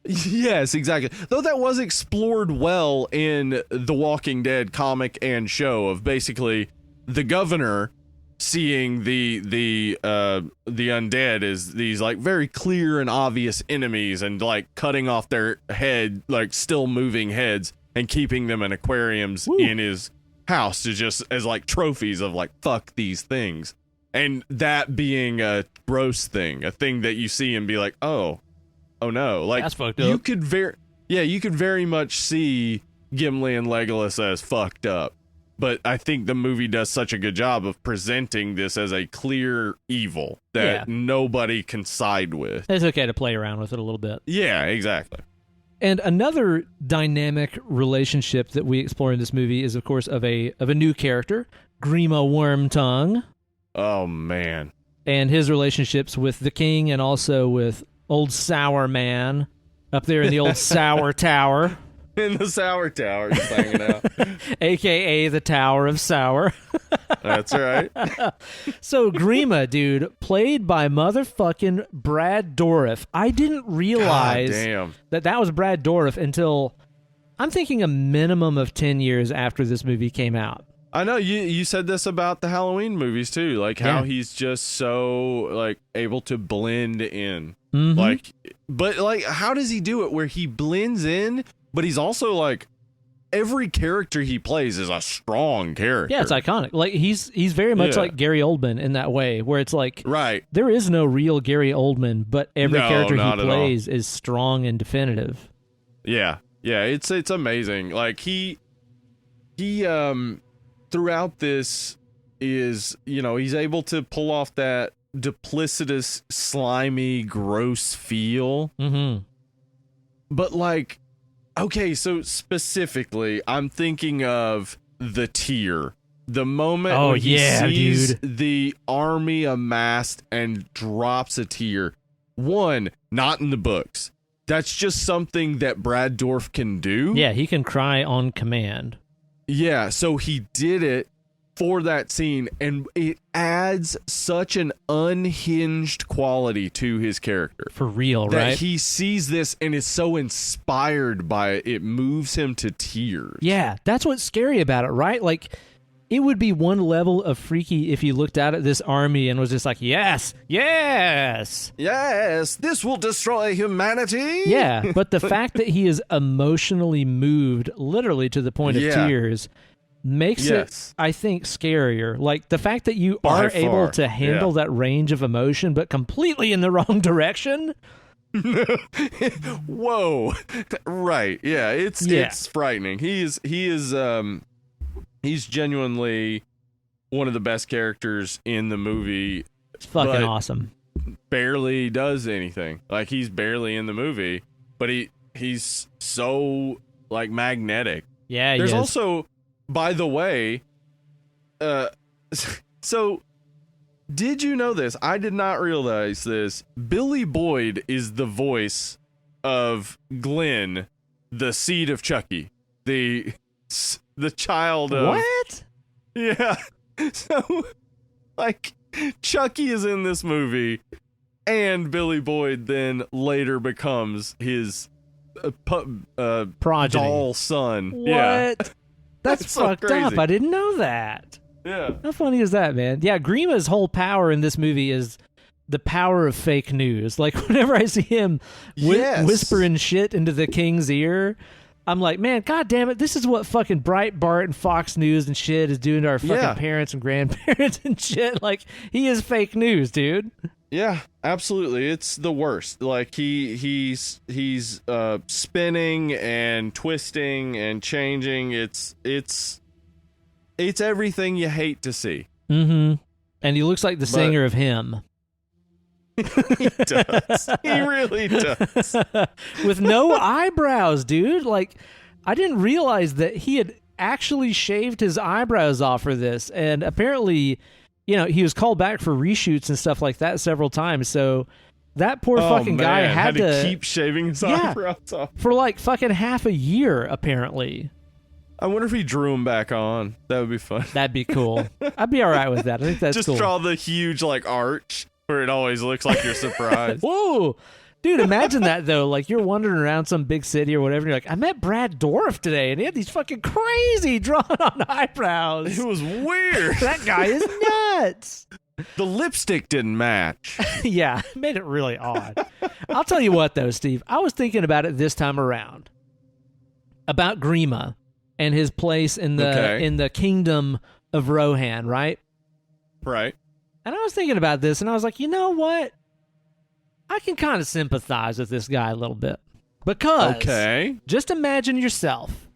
Yes, exactly. Though that was explored well in the Walking Dead comic and show of basically the governor seeing the undead as these like very clear and obvious enemies and like cutting off their head, like still moving heads, and keeping them in aquariums in his house to just as like trophies of like, fuck these things. And that being a gross thing, a thing that you see and be like, oh no, like That's fucked up. you could very much see Gimli and Legolas as fucked up. But I think the movie does such a good job of presenting this as a clear evil that nobody can side with. It's okay to play around with it a little bit. Yeah, exactly. And another dynamic relationship that we explore in this movie is, of course, of a new character, Grima Wormtongue, Oh man. and his relationships with the king and also with old Sour Man up there in the old Sour Tower, In the Sour Tower, just hanging out. a.k.a. the Tower of Sour. That's right. So Grima, dude, played by motherfucking Brad Dourif. I didn't realize damn. that was Brad Dourif until, I'm thinking, a minimum of 10 years after this movie came out. I know you said this about the Halloween movies too, like how Yeah. he's just so like able to blend in. Mhm. Like, but like, how does he do it where he blends in, but he's also like, every character he plays is a strong character. Yeah, it's iconic. Like he's very much Yeah. like Gary Oldman in that way, where it's like Right. there is no real Gary Oldman, but every No, character he not at all. plays is strong and definitive. Yeah. Yeah, it's amazing. Like he throughout this is, he's able to pull off that duplicitous, slimy, gross feel. Mm-hmm. But like, okay, so specifically, I'm thinking of the tear. The moment Oh, when he yeah, sees dude. the army amassed and drops a tear. One, not in the books. That's just something that Brad Dourif can do. Yeah, he can cry on command. Yeah, so he did it for that scene, and it adds such an unhinged quality to his character. For real, That right? he sees this and is so inspired by it, it moves him to tears. Yeah, that's what's scary about it, right? Like, it would be one level of freaky if you looked out at this army and was just like, yes, yes. Yes, this will destroy humanity. Yeah, but the fact that he is emotionally moved, literally to the point of Yeah. tears, makes Yes. it, I think, scarier. Like, the fact that you By are able far, to handle yeah. that range of emotion, but completely in the wrong direction. Whoa. Right. Yeah, Yeah. it's frightening. He's genuinely one of the best characters in the movie. It's fucking But- awesome. Barely does anything. Like, he's barely in the movie, but he's so like magnetic. Yeah, There's yes. also, by the way, so Did you know this? I did not realize this. Billy Boyd is the voice of Glenn, the seed of Chucky, the child of. What? Yeah. So, like, Chucky is in this movie, and Billy Boyd then later becomes his Progeny. doll son. What? Yeah. That's so fucked crazy. up. I didn't know that. Yeah. How funny is that, man? Yeah, Grima's whole power in this movie is the power of fake news. Like, whenever I see him Yes. whispering shit into the king's ear, I'm like, man, god damn it, this is what fucking Breitbart and Fox News and shit is doing to our fucking Yeah. parents and grandparents and shit. Like, he is fake news, dude. Yeah, absolutely. It's the worst. Like he's spinning and twisting and changing. It's everything you hate to see. Mm-hmm. And he looks like the singer of Him. He does. He really does. With no eyebrows, dude. Like, I didn't realize that he had actually shaved his eyebrows off for this. And apparently, you know, he was called back for reshoots and stuff like that several times. So that poor fucking guy had to keep shaving his Yeah. eyebrows off. for like fucking half a year, apparently. I wonder if he drew them back on. That would be fun. That'd be cool. I'd be all right with that. I think that's Just cool. draw the huge like arch where it always looks like you're surprised. Whoa. Dude, imagine that, though. Like, you're wandering around some big city or whatever, and you're like, I met Brad Dourif today, and he had these fucking crazy drawn-on eyebrows. It was weird. That guy is nuts. The lipstick didn't match. Yeah, it made it really odd. I'll tell you what, though, Steve. I was thinking about it this time around. About Grima and his place in the kingdom of Rohan, right? Right. And I was thinking about this, and I was like, you know what? I can kind of sympathize with this guy a little bit. Because just imagine yourself,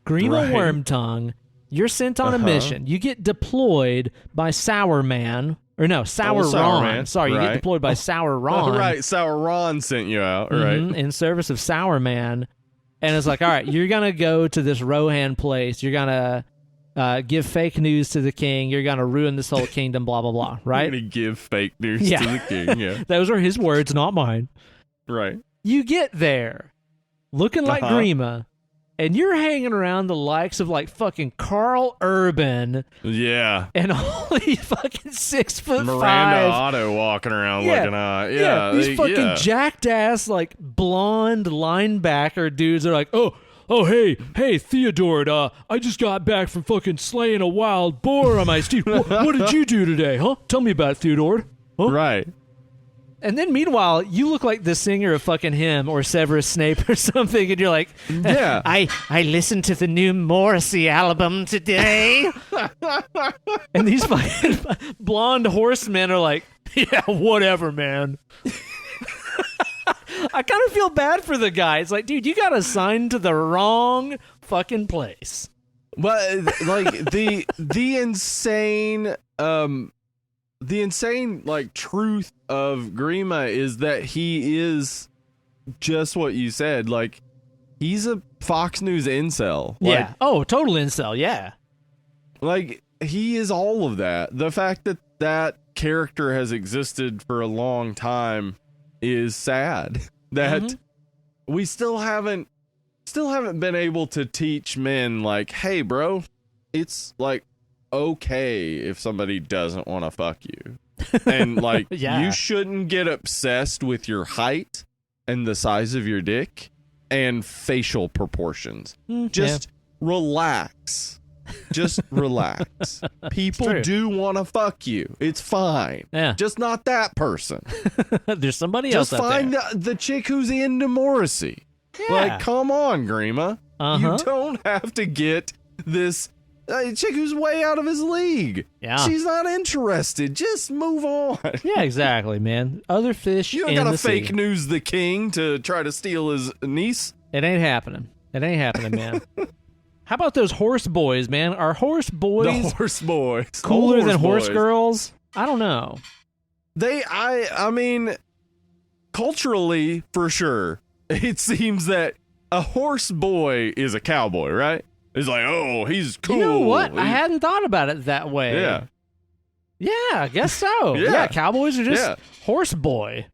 Grima Right. Wormtongue, you're sent on a mission. You get deployed by Sour Man. Or no, Sour Sour Ron. Man. Sorry, you get Right. deployed by Sour Ron. Right, Sour Ron sent you out, right? In service of Sour Man. And it's like, all right, you're going to go to this Rohan place. You're going to give fake news to the king. You're going to ruin this whole kingdom, blah, blah, blah, right? You're gonna give fake news Yeah. to the king, yeah. Those are his words, not mine. Right. You get there looking like Grima, and you're hanging around the likes of like fucking Carl Urban Yeah. and all these fucking 6'5" Miranda Otto walking around looking hot. Yeah. these fucking jacked ass like blonde linebacker dudes are like, oh, hey, Theodore, I just got back from fucking slaying a wild boar on my steed. What did you do today, huh? Tell me about it, Theodore. Huh? Right. And then meanwhile, you look like the singer of fucking Him or Severus Snape or something, and you're like, Yeah. I listened to the new Morrissey album today. And these fucking blonde horsemen are like, yeah, whatever, man. I kind of feel bad for the guy. It's like, dude, you got assigned to the wrong fucking place. But like the insane like truth of Grima is that he is just what you said. Like, he's a Fox News incel. Yeah. Oh, total incel. Yeah. Like he is all of that. The fact that that character has existed for a long time is sad. That we still haven't been able to teach men like, hey bro, it's like okay if somebody doesn't want to fuck you. And like you shouldn't get obsessed with your height and the size of your dick and facial proportions. Just relax. Just relax. People do want to fuck you. It's fine. Yeah. Just not that person. There's somebody else Just out find there. the chick who's into Morrissey. Yeah. Like, come on, Grima. You don't have to get this chick who's way out of his league. Yeah. She's not interested. Just move on. Yeah, exactly, man. Other fish You don't in gotta the fake sea. news the king to try to steal his niece. It ain't happening. It ain't happening, man. How about those horse boys, man? Are horse boys The horse boys. cooler than horse boys. girls? I don't know. I mean, culturally, for sure, it seems that a horse boy is a cowboy, right? It's like, oh, he's cool. You know what? I He- hadn't thought about it that way. Yeah. Yeah, I guess so. Yeah. Cowboys are just Yeah. horse boy.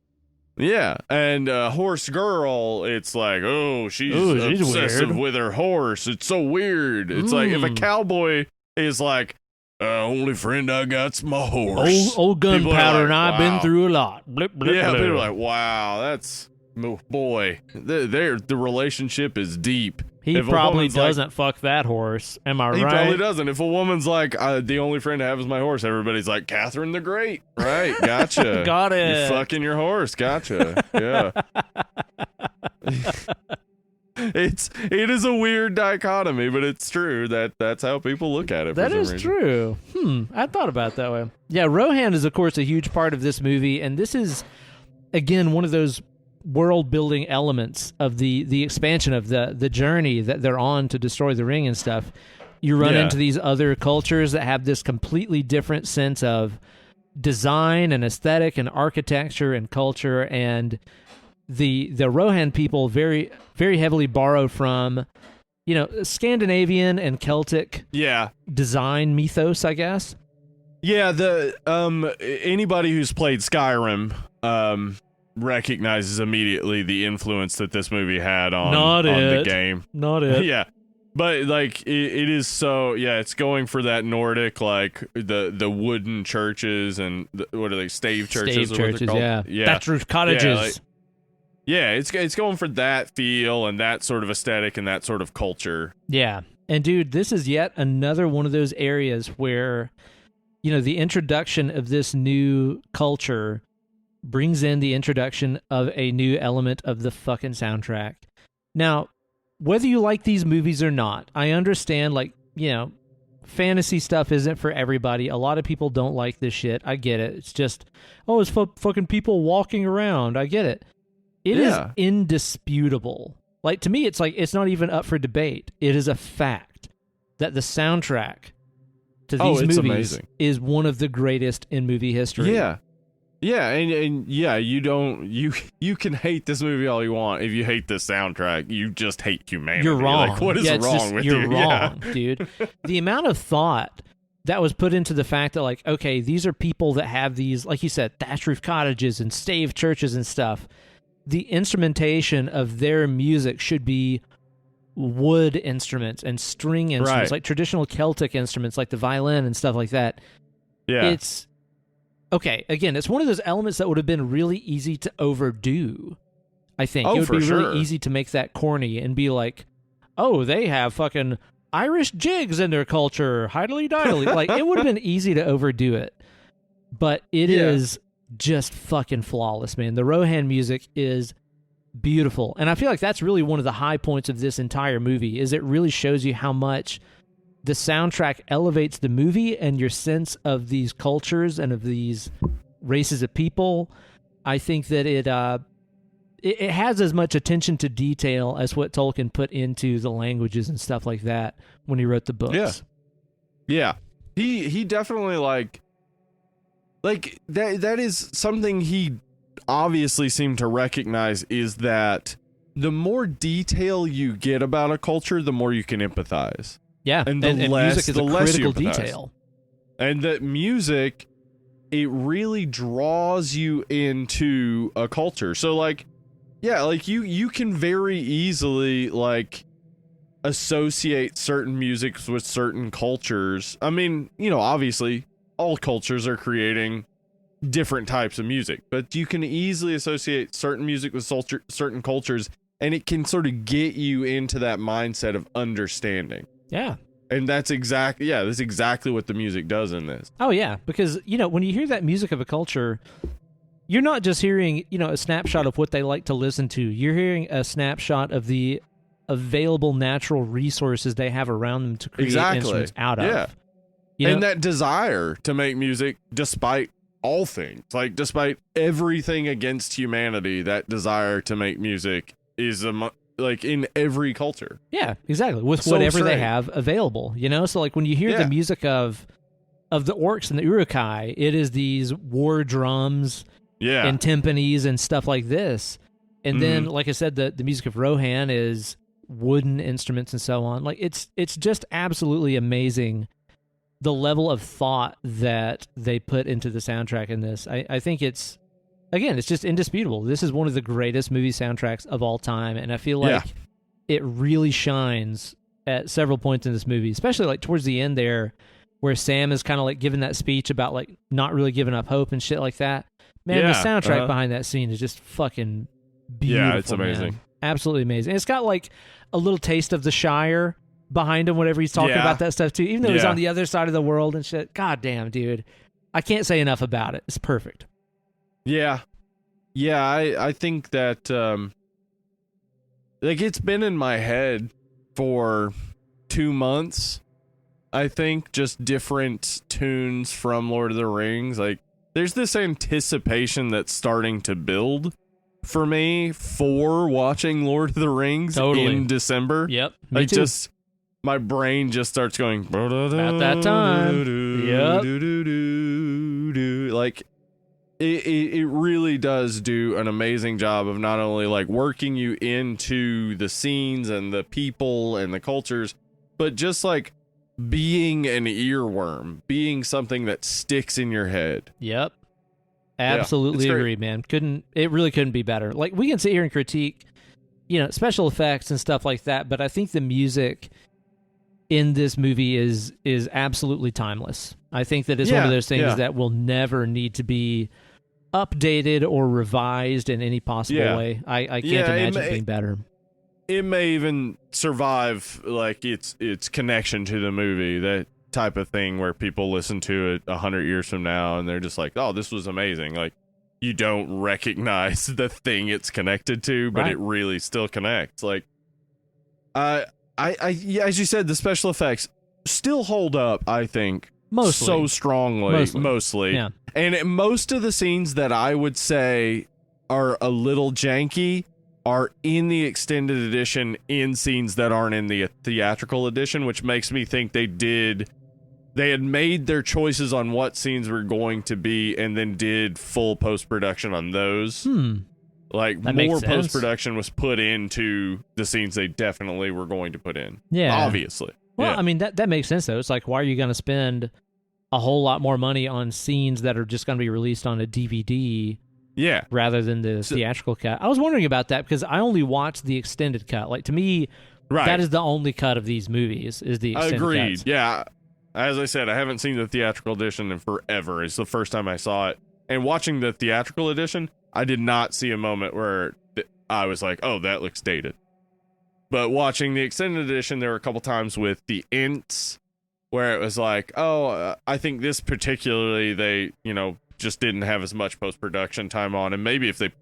Yeah, and horse girl, it's like, oh, she's obsessive weird. with her horse. It's so weird. It's like if a cowboy is like, only friend I got's my horse. Old People are gunpowder like, and I've been wow. through a lot. Blip, blip, Yeah, blip. people are like, wow, that's boy. The relationship is deep. He If a probably woman's like- doesn't fuck that horse. Am I He right? probably doesn't. If a woman's like, the only friend I have is my horse, everybody's like, Catherine the Great. Right, gotcha. Got it. You're fucking your horse. Gotcha. Yeah. It is a weird dichotomy, but it's true that's how people look at it. That for is some reason. true. I thought about it that way. Yeah, Rohan is, of course, a huge part of this movie, and this is, again, one of those world-building elements of the expansion of the journey that they're on to destroy the ring and stuff. You run Yeah. into these other cultures that have this completely different sense of design and aesthetic and architecture and culture, and the Rohan people very, very heavily borrow from, Scandinavian and Celtic Yeah. design mythos, I guess. Yeah, the anybody who's played Skyrim recognizes immediately the influence that this movie had on the game. Not it. Yeah. But like it is so it's going for that Nordic, like the wooden churches and what are they, stave churches? Stave or what they're churches, called? yeah. Yeah. Thatched roof cottages. Yeah, it's going for that feel and that sort of aesthetic and that sort of culture. Yeah. And dude, this is yet another one of those areas where, the introduction of this new culture brings in the introduction of a new element of the fucking soundtrack. Now, whether you like these movies or not, I understand, fantasy stuff isn't for everybody. A lot of people don't like this shit. I get it. It's just, it's fucking people walking around. I get it. It is indisputable. Like, to me, it's like, it's not even up for debate. It is a fact that the soundtrack to these it's movies amazing. is one of the greatest in movie history. Yeah. Yeah, and you can hate this movie all you want. If you hate this soundtrack, you just hate humanity. You're wrong. Like, what is wrong with you? You're wrong, dude. The amount of thought that was put into the fact that, like, okay, these are people that have these, like you said, thatched roof cottages and stave churches and stuff. The instrumentation of their music should be wood instruments and string instruments, like traditional Celtic instruments, like the violin and stuff like that. Yeah. It's okay. Again, it's one of those elements that would have been really easy to overdo. I think it would be really easy to make that corny and be like, "Oh, they have fucking Irish jigs in their culture, hidely diddly." Like, it would have been easy to overdo it, but it is just fucking flawless, man. The Rohan music is beautiful, and I feel like that's really one of the high points of this entire movie. Is it really shows you how much the soundtrack elevates the movie and your sense of these cultures and of these races of people. I think that it has as much attention to detail as what Tolkien put into the languages and stuff like that when he wrote the books. Yeah. He definitely like that is something he obviously seemed to recognize, is that the more detail you get about a culture, the more you can empathize. Yeah, and and music is the a less critical you empathize. detail. And that music, it really draws you into a culture. So like, yeah, like you can very easily like associate certain musics with certain cultures. I mean, obviously all cultures are creating different types of music, but you can easily associate certain music with certain cultures, and it can sort of get you into that mindset of understanding. Yeah. And that's exactly what the music does in this. Oh, yeah, because, when you hear that music of a culture, you're not just hearing, a snapshot of what they like to listen to. You're hearing a snapshot of the available natural resources they have around them to create instruments out of. Yeah. And that desire to make music despite all things, like despite everything against humanity, that desire to make music is like in every culture. Yeah, exactly. With So whatever they strange. have available, So like when you hear the music of the orcs and the Uruk-hai, it is these war drums and timpanis and stuff like this. And then, like I said, the music of Rohan is wooden instruments and so on. Like it's just absolutely amazing the level of thought that they put into the soundtrack in this. I think it's just indisputable. This is one of the greatest movie soundtracks of all time, and I feel like it really shines at several points in this movie, especially like towards the end there, where Sam is kind of like giving that speech about like not really giving up hope and shit like that. Man, the soundtrack behind that scene is just fucking beautiful. Yeah, it's amazing. Man. Absolutely amazing. And it's got like a little taste of the Shire behind him whenever he's talking about that stuff too, even though he's on the other side of the world and shit. God damn, dude. I can't say enough about it. It's perfect. Yeah. Yeah, I think that like it's been in my head for 2 months. I think just different tunes from Lord of the Rings. Like there's this anticipation that's starting to build for me for watching Lord of the Rings in December. Yep. Like just my brain just starts going about that time. Yep. Like it really does do an amazing job of not only like working you into the scenes and the people and the cultures, but just like being an earworm, being something that sticks in your head. Yep. Absolutely agree, man. It really couldn't be better. Like we can sit here and critique, special effects and stuff like that, but I think the music in this movie is absolutely timeless. I think that it's one of those things that will never need to be updated or revised in any possible way. I can't imagine it being better. It may even survive like its connection to the movie, that type of thing where people listen to it 100 years from now and they're just like, oh, this was amazing. Like you don't recognize the thing it's connected to, but it really still connects. Like I as you said, the special effects still hold up, I think. Mostly. So strongly. Mostly. Yeah. And most of the scenes that I would say are a little janky are in the extended edition in scenes that aren't in the theatrical edition, which makes me think they had made their choices on what scenes were going to be and then did full post-production on those. Like that more post-production was put into the scenes they definitely were going to put in. Yeah. Obviously. Well, I mean, that makes sense, though. It's like, why are you going to spend a whole lot more money on scenes that are just going to be released on a DVD rather than the theatrical cut? I was wondering about that because I only watched the extended cut. Like, to me, that is the only cut of these movies, is the extended Agreed. cuts. Yeah. As I said, I haven't seen the theatrical edition in forever. It's the first time I saw it. And watching the theatrical edition, I did not see a moment where I was like, oh, that looks dated. But watching the extended edition, there were a couple times with the ints where it was like, oh, I think this particularly they, just didn't have as much post-production time on. And maybe if they,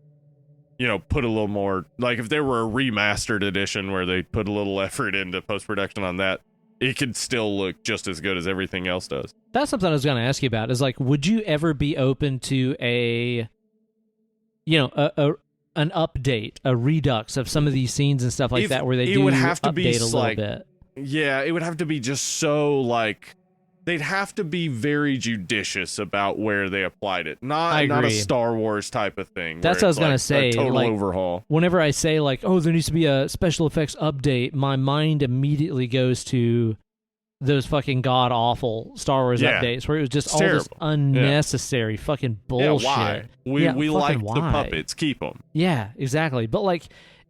put a little more, like if there were a remastered edition where they put a little effort into post-production on that, it could still look just as good as everything else does. That's something I was going to ask you about, is like, would you ever be open to an update, a redux of some of these scenes and stuff like that, where they do update a little bit? Yeah, it would have to be just so like they'd have to be very judicious about where they applied it. Not a Star Wars type of thing. That's what I was gonna say. A total like, overhaul. Whenever I say like, oh, there needs to be a special effects update, my mind immediately goes to those fucking god awful Star Wars updates where it was just all this unnecessary fucking bullshit. Yeah, why? We like the puppets. Keep them. Yeah, exactly. But like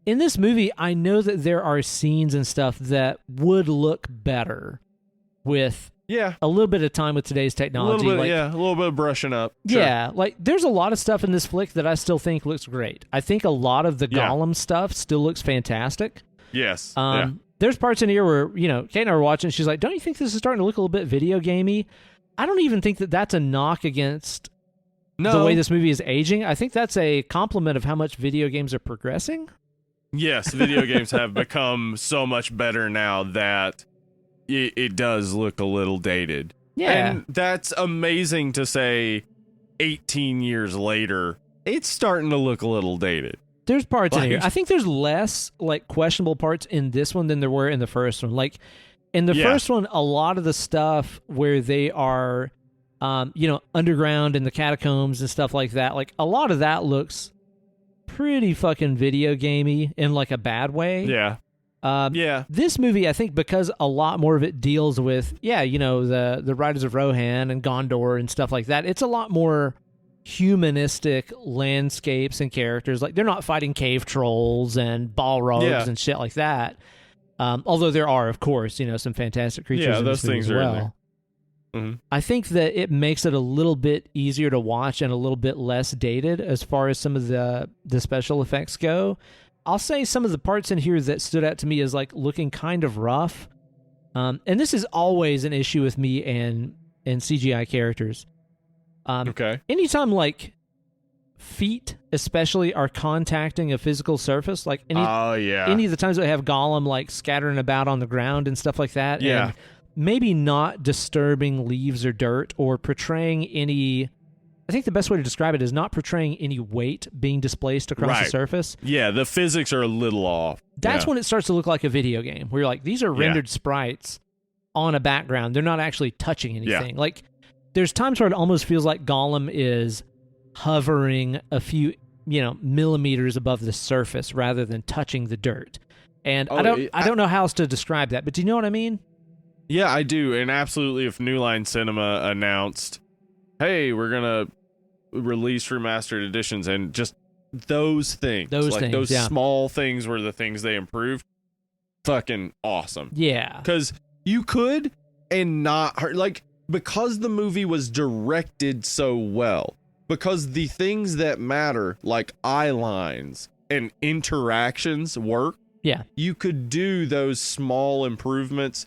in this movie, I know that there are scenes and stuff that would look better with a little bit of time with today's technology. A little bit of brushing up. Sure. Yeah, like there's a lot of stuff in this flick that I still think looks great. I think a lot of the Gollum stuff still looks fantastic. Yes. There's parts in here where, Kate and I were watching, she's like, don't you think this is starting to look a little bit video gamey? I don't even think that that's a knock against the way this movie is aging. I think that's a compliment of how much video games are progressing. Yes, video games have become so much better now that it does look a little dated. Yeah. And that's amazing to say 18 years later, it's starting to look a little dated. There's parts in here. I think there's less like questionable parts in this one than there were in the first one. Like in the first one, a lot of the stuff where they are, underground in the catacombs and stuff like that, like a lot of that looks pretty fucking video gamey in like a bad way. Yeah. Yeah. This movie, I think, because a lot more of it deals with, the Riders of Rohan and Gondor and stuff like that, it's a lot more humanistic landscapes and characters. Like, they're not fighting cave trolls and balrogs and shit like that. Although there are, of course, some fantastic creatures in those this movie things as are in well. there. Mm-hmm. I think that it makes it a little bit easier to watch and a little bit less dated as far as some of the special effects go. I'll say some of the parts in here that stood out to me as like looking kind of rough. And this is always an issue with me and CGI characters. Okay. Anytime like feet especially are contacting a physical surface, like any of the times I have Gollum like scattering about on the ground and stuff like that. Yeah. And maybe not disturbing leaves or dirt or portraying any... I think the best way to describe it is not portraying any weight being displaced across the surface. Yeah, the physics are a little off. That's when it starts to look like a video game, where you're like, these are rendered sprites on a background. They're not actually touching anything. Like, there's times where it almost feels like Gollum is hovering a few, millimeters above the surface rather than touching the dirt. And I don't know how else to describe that, but do you know what I mean? Yeah, I do. And absolutely, if New Line Cinema announced, hey, we're going to release remastered editions, and just those things, those small things were the things they improved, fucking awesome. Yeah. Because you could and not hurt, like, because the movie was directed so well, because the things that matter, like eye lines and interactions work, you could do those small improvements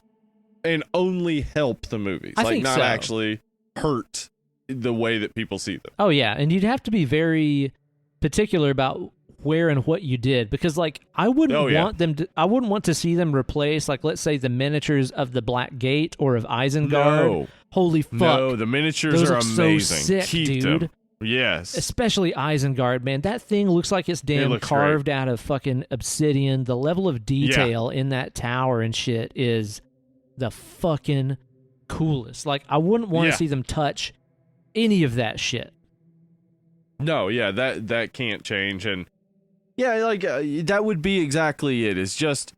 and only help the movies, like not actually hurt the way that people see them. Oh yeah, and you'd have to be very particular about where and what you did, because like I wouldn't want to see them replace, like, let's say the miniatures of the Black Gate or of Isengard. No. Holy fuck. No, the miniatures those are look amazing. So sick, Keep dude. them. Yes. Especially Isengard, man. That thing looks like it's damn carved out of fucking obsidian. The level of detail in that tower and shit is the fucking coolest. Like, I wouldn't want to see them touch any of that shit. No, that can't change. And that would be exactly it. It's just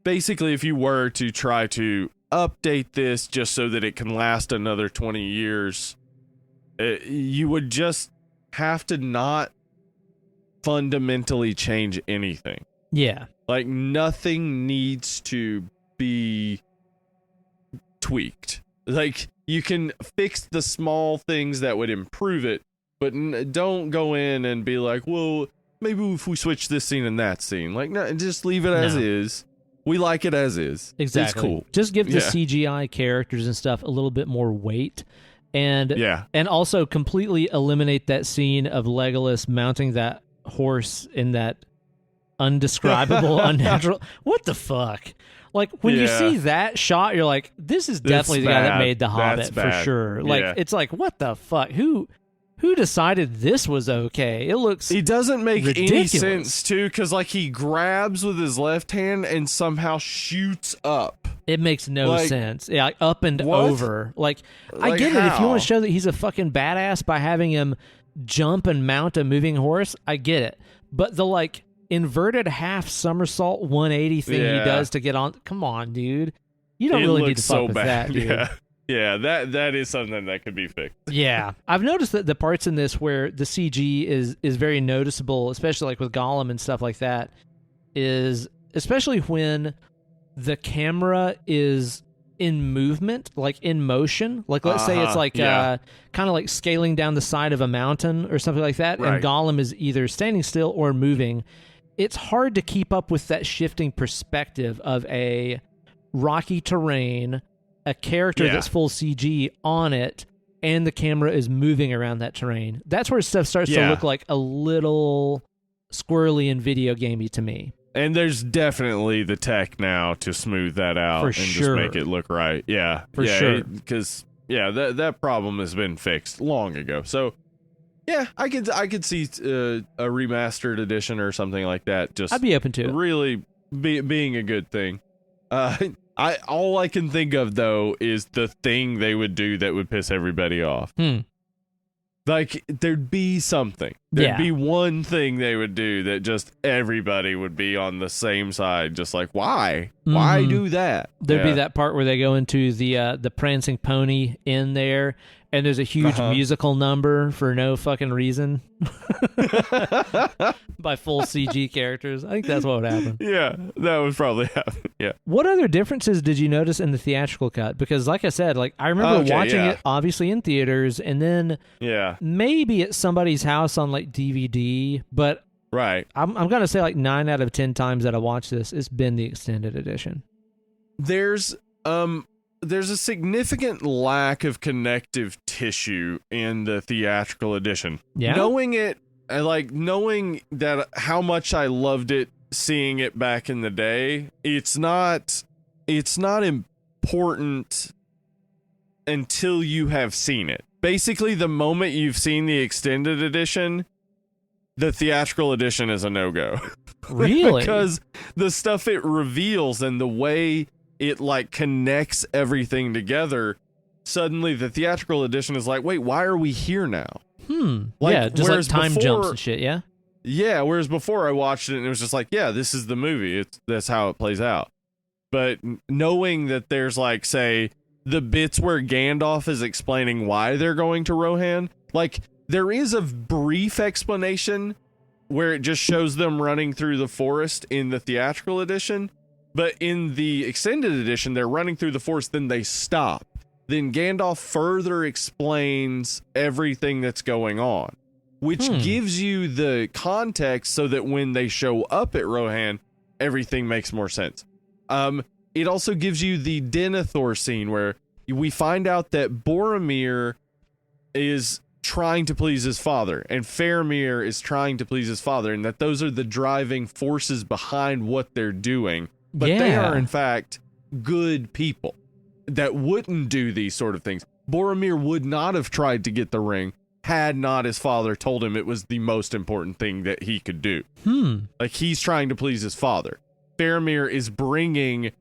basically, if you were to try to update this just so that it can last another 20 years, you would just have to not fundamentally change anything. Yeah. Like, nothing needs to be tweaked. Like, you can fix the small things that would improve it, but don't go in and be like, well, maybe if we switch this scene and that scene. Like, no, just leave it as is. We like it as is. Exactly. It's cool. Just give the CGI characters and stuff a little bit more weight. And also completely eliminate that scene of Legolas mounting that horse in that undescribable, unnatural... What the fuck? Like, when you see that shot, you're like, this is definitely the guy that made The Hobbit for sure. Like, it's like, what the fuck? Who decided this was okay? It looks It doesn't make ridiculous. any sense, too, because, like, he grabs with his left hand and somehow shoots up. It makes no sense. Yeah, like up and what? over. Like, I get it. If you want to show that he's a fucking badass by having him jump and mount a moving horse, I get it. But the, like, inverted half somersault 180 thing he does to get on... Come on, dude. You don't really need to fuck with that, dude. Yeah, that is something that could be fixed. Yeah. I've noticed that the parts in this where the CG is very noticeable, especially like with Gollum and stuff like that, is especially when the camera is in movement, like in motion. Like, let's say it's like kind of like scaling down the side of a mountain or something like that, and Gollum is either standing still or moving. It's hard to keep up with that shifting perspective of a rocky terrain, a character that's full CG on it, and the camera is moving around that terrain. That's where stuff starts to look like a little squirrely and video gamey to me. And there's definitely the tech now to smooth that out and just make it look right. Yeah. For sure. Because, that problem has been fixed long ago. So, yeah, I could see a remastered edition or something like that. Just I'd be open to it. Really being a good thing. All I can think of, though, is the thing they would do that would piss everybody off. Like, there'd be something. There'd Yeah. be one thing they would do that just everybody would be on the same side, just like, why? Why Mhm. do that? There'd be Yeah. that part where they go into the prancing pony in there, and there's a huge Uh-huh. musical number for no fucking reason by full CG characters. I think that's what would happen. Yeah, that would probably happen. Yeah. What other differences did you notice in the theatrical cut? Because, like I said, like I remember Okay, watching yeah. it obviously in theaters, and then Yeah. maybe at somebody's house on like DVD. But Right. I'm gonna say like 9 out of 10 times that I watched this, it's been the extended edition. There's a significant lack of connective tissue in the theatrical edition. Yeah? Knowing that how much I loved it, seeing it back in the day, it's not important until you have seen it. Basically, the moment you've seen the extended edition, the theatrical edition is a no-go. Really? Because the stuff it reveals and the way it like connects everything together, suddenly the theatrical edition is like, wait, why are we here now? Like, yeah, just like whereas time jumps before- and shit, yeah? Yeah, whereas before I watched it and it was just like, yeah, this is the movie. That's how it plays out. But knowing that there's like, say, the bits where Gandalf is explaining why they're going to Rohan, like there is a brief explanation where it just shows them running through the forest in the theatrical edition, but in the extended edition, they're running through the forest, then they stop. Then Gandalf further explains everything that's going on, which gives you the context so that when they show up at Rohan, everything makes more sense. It also gives you the Denethor scene where we find out that Boromir is trying to please his father and Faramir is trying to please his father, and that those are the driving forces behind what they're doing. But they Yeah. are, in fact, good people that wouldn't do these sort of things. Boromir would not have tried to get the ring had not his father told him it was the most important thing that he could do. Like, he's trying to please his father. Faramir is bringing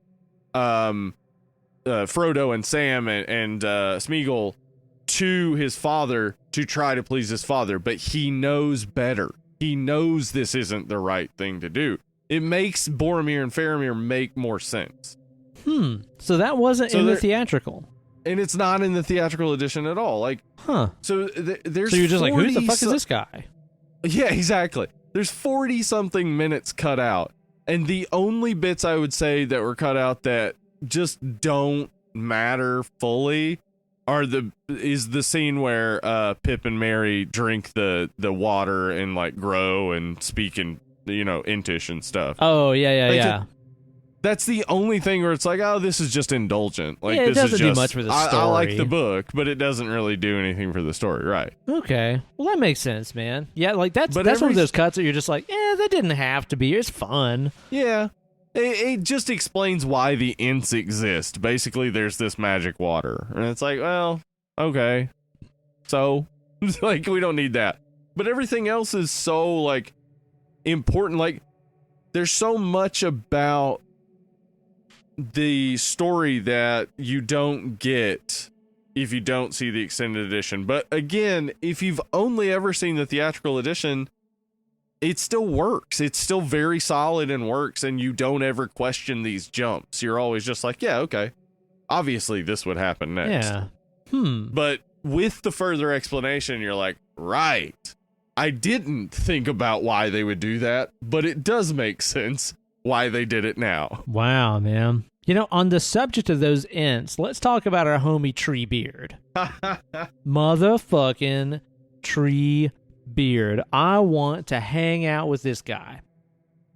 Frodo and Sam and Smeagol to his father to try to please his father, but he knows better. He knows this isn't the right thing to do. It makes Boromir and Faramir make more sense. So that wasn't So in the there- theatrical. And it's not in the theatrical edition at all. Like, Huh. so there's So you're just like, who the 40 fuck is this guy? Yeah, exactly. There's 40 something minutes cut out. And the only bits I would say that were cut out that just don't matter fully is the scene where Pip and Merry drink the water and like grow and speak in, Intish and stuff. Oh, yeah, Like, yeah. That's the only thing where it's like, oh, this is just indulgent. Like, Yeah, it this doesn't is do just, much for the I like story. the book, but it doesn't really do anything for the story, right? Okay. Well, that makes sense, man. Yeah, like that's But one of every- those cuts that you're just like, that didn't have to be. It's fun. Yeah. It just explains why the Ents exist. Basically, there's this magic water. And it's like, well, okay. So, like, we don't need that. But everything else is so, like, important. Like, there's so much about the story that you don't get if you don't see the extended edition. But again, if you've only ever seen the theatrical edition, it still works. It's still very solid and works, and you don't ever question these jumps. You're always just like, yeah, okay. Obviously, this would happen next. Yeah. But with the further explanation, you're like, right. I didn't think about why they would do that, but it does make sense why they did it now. Wow, man. On the subject of those Ents, let's talk about our homie Treebeard. Motherfucking Treebeard. I want to hang out with this guy.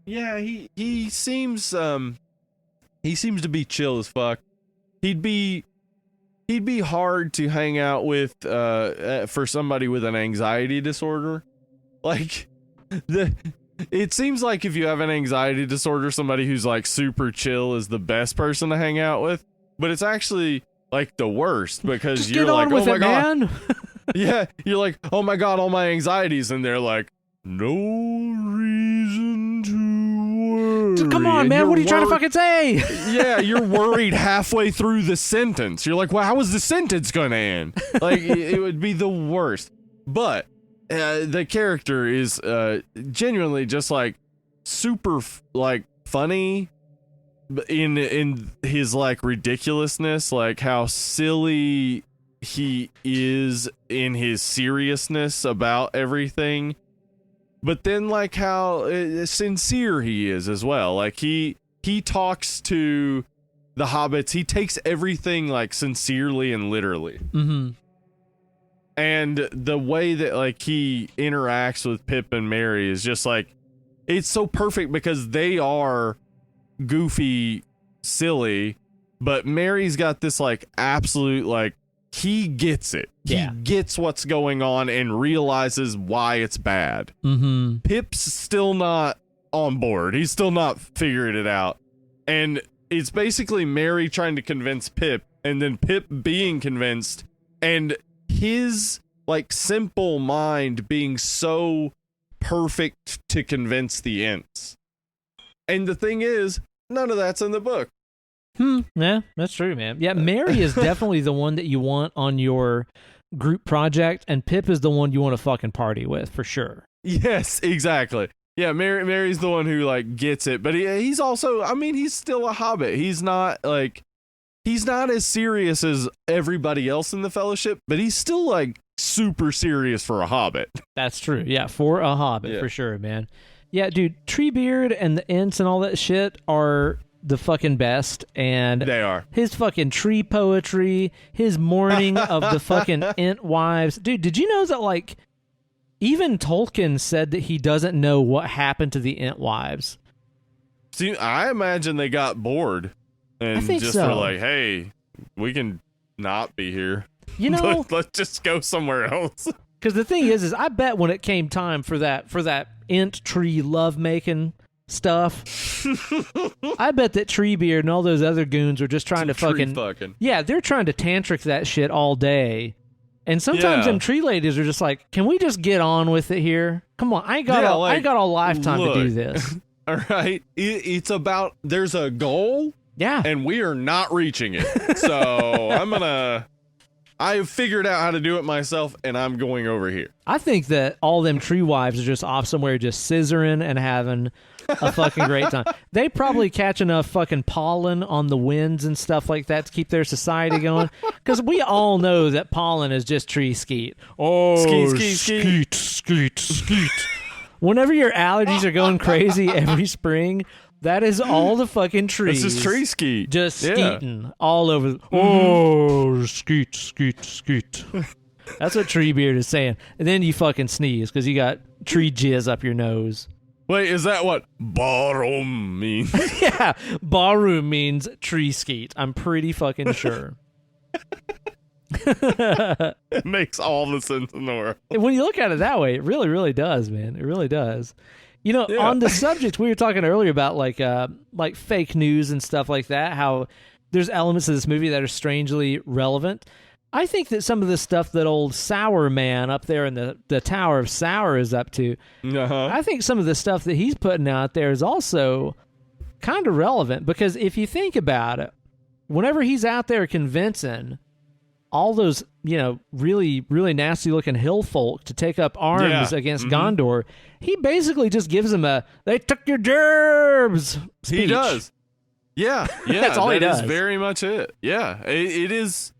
Yeah, he seems to be chill as fuck. He'd be hard to hang out with for somebody with an anxiety disorder. Like, it seems like if you have an anxiety disorder, somebody who's like super chill is the best person to hang out with, but it's actually like the worst because Just you're get like, on with oh my it, god, man. yeah, you're like, oh my god, all my anxieties, and they're like, no reason to worry. Come on, And man. you're What are you trying to worried- fucking say? Yeah, you're worried halfway through the sentence. You're like, well, how is the sentence gonna end? Like, it would be the worst. But the character is genuinely just like super like funny in his like ridiculousness, like how silly he is in his seriousness about everything, but then like how sincere he is as well. Like he talks to the hobbits, he takes everything like sincerely and literally. Mm-hmm. And the way that like he interacts with Pip and Merry is just like, it's so perfect because they are goofy, silly, but Merry's got this like absolute like, he gets it. Yeah. He gets what's going on and realizes why it's bad. Mm-hmm. Pip's still not on board. He's still not figuring it out. And it's basically Merry trying to convince Pip and then Pip being convinced and his like simple mind being so perfect to convince the Ents. And the thing is, none of that's in the book. Yeah, that's true, man. Yeah, Merry is definitely the one that you want on your group project, and Pip is the one you want to fucking party with for sure. Yes, exactly. Yeah, Merry's the one who like gets it, but he's also, I mean, he's still a hobbit. He's not as serious as everybody else in the Fellowship, but he's still like super serious for a hobbit. That's true. Yeah, for a hobbit, for sure, man. Yeah, dude, Treebeard and the Ents and all that shit are the fucking best, and they are. His fucking tree poetry, his mourning of the fucking Ent wives. Dude, did you know that like even Tolkien said that he doesn't know what happened to the Ent wives? See, I imagine they got bored and I think just so. were like, hey, we can not be here. You know, let's just go somewhere else. Because the thing is I bet when it came time for that Ent tree lovemaking stuff, I bet that Treebeard and all those other goons were just trying to fucking. Yeah, they're trying to tantric that shit all day. And sometimes them tree ladies are just like, can we just get on with it here? Come on, I ain't got a lifetime to do this. All right, it's about, there's a goal. Yeah. And we are not reaching it. So I've figured out how to do it myself, and I'm going over here. I think that all them tree wives are just off somewhere just scissoring and having a fucking great time. They probably catch enough fucking pollen on the winds and stuff like that to keep their society going. Because we all know that pollen is just tree skeet. Oh, skeet. Whenever your allergies are going crazy every spring, that is all the fucking trees. This is tree skeet. Just skeeting all over. Oh, skeet. That's what Treebeard is saying. And then you fucking sneeze because you got tree jizz up your nose. Wait, is that what ballroom means? Yeah, ballroom means tree skeet. I'm pretty fucking sure. It makes all the sense in the world. When you look at it that way, it really, really does, man. It really does. You know, on the subject, we were talking earlier about like fake news and stuff like that, how there's elements of this movie that are strangely relevant. I think that some of the stuff that old Sour Man up there in the Tower of Sour is up to, I think some of the stuff that he's putting out there is also kind of relevant, because if you think about it, whenever he's out there convincing all those, you know, really, really nasty looking hill folk to take up arms against Gondor, he basically just gives them a, they took your gerbs speech. He does. Yeah. That's all he does. That is very much it. Yeah. It is.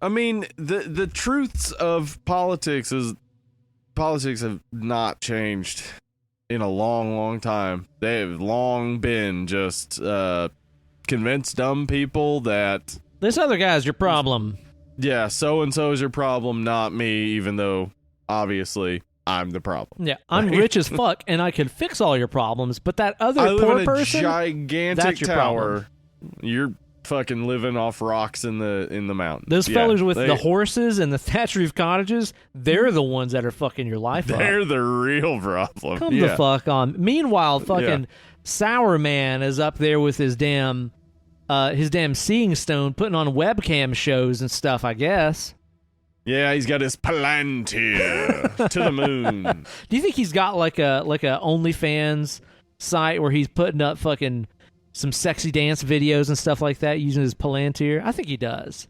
I mean, the truths of politics have not changed in a long, long time. They have long been just convince dumb people that this other guy's your problem. Yeah, so-and-so is your problem, not me, even though, obviously, I'm the problem. Yeah, I'm rich as fuck, and I could fix all your problems, but that other I poor live in a person, gigantic that's your tower. problem. You're fucking living off rocks in the mountains. Those fellas with the horses and the thatch roof cottages, they're the ones that are fucking your life up. They're the real problem. Come the fuck on. Meanwhile, fucking Sour Man is up there with his damn seeing stone, putting on webcam shows and stuff, I guess. Yeah, he's got his Palantir to the moon. Do you think he's got like a OnlyFans site where he's putting up fucking some sexy dance videos and stuff like that using his Palantir? I think he does.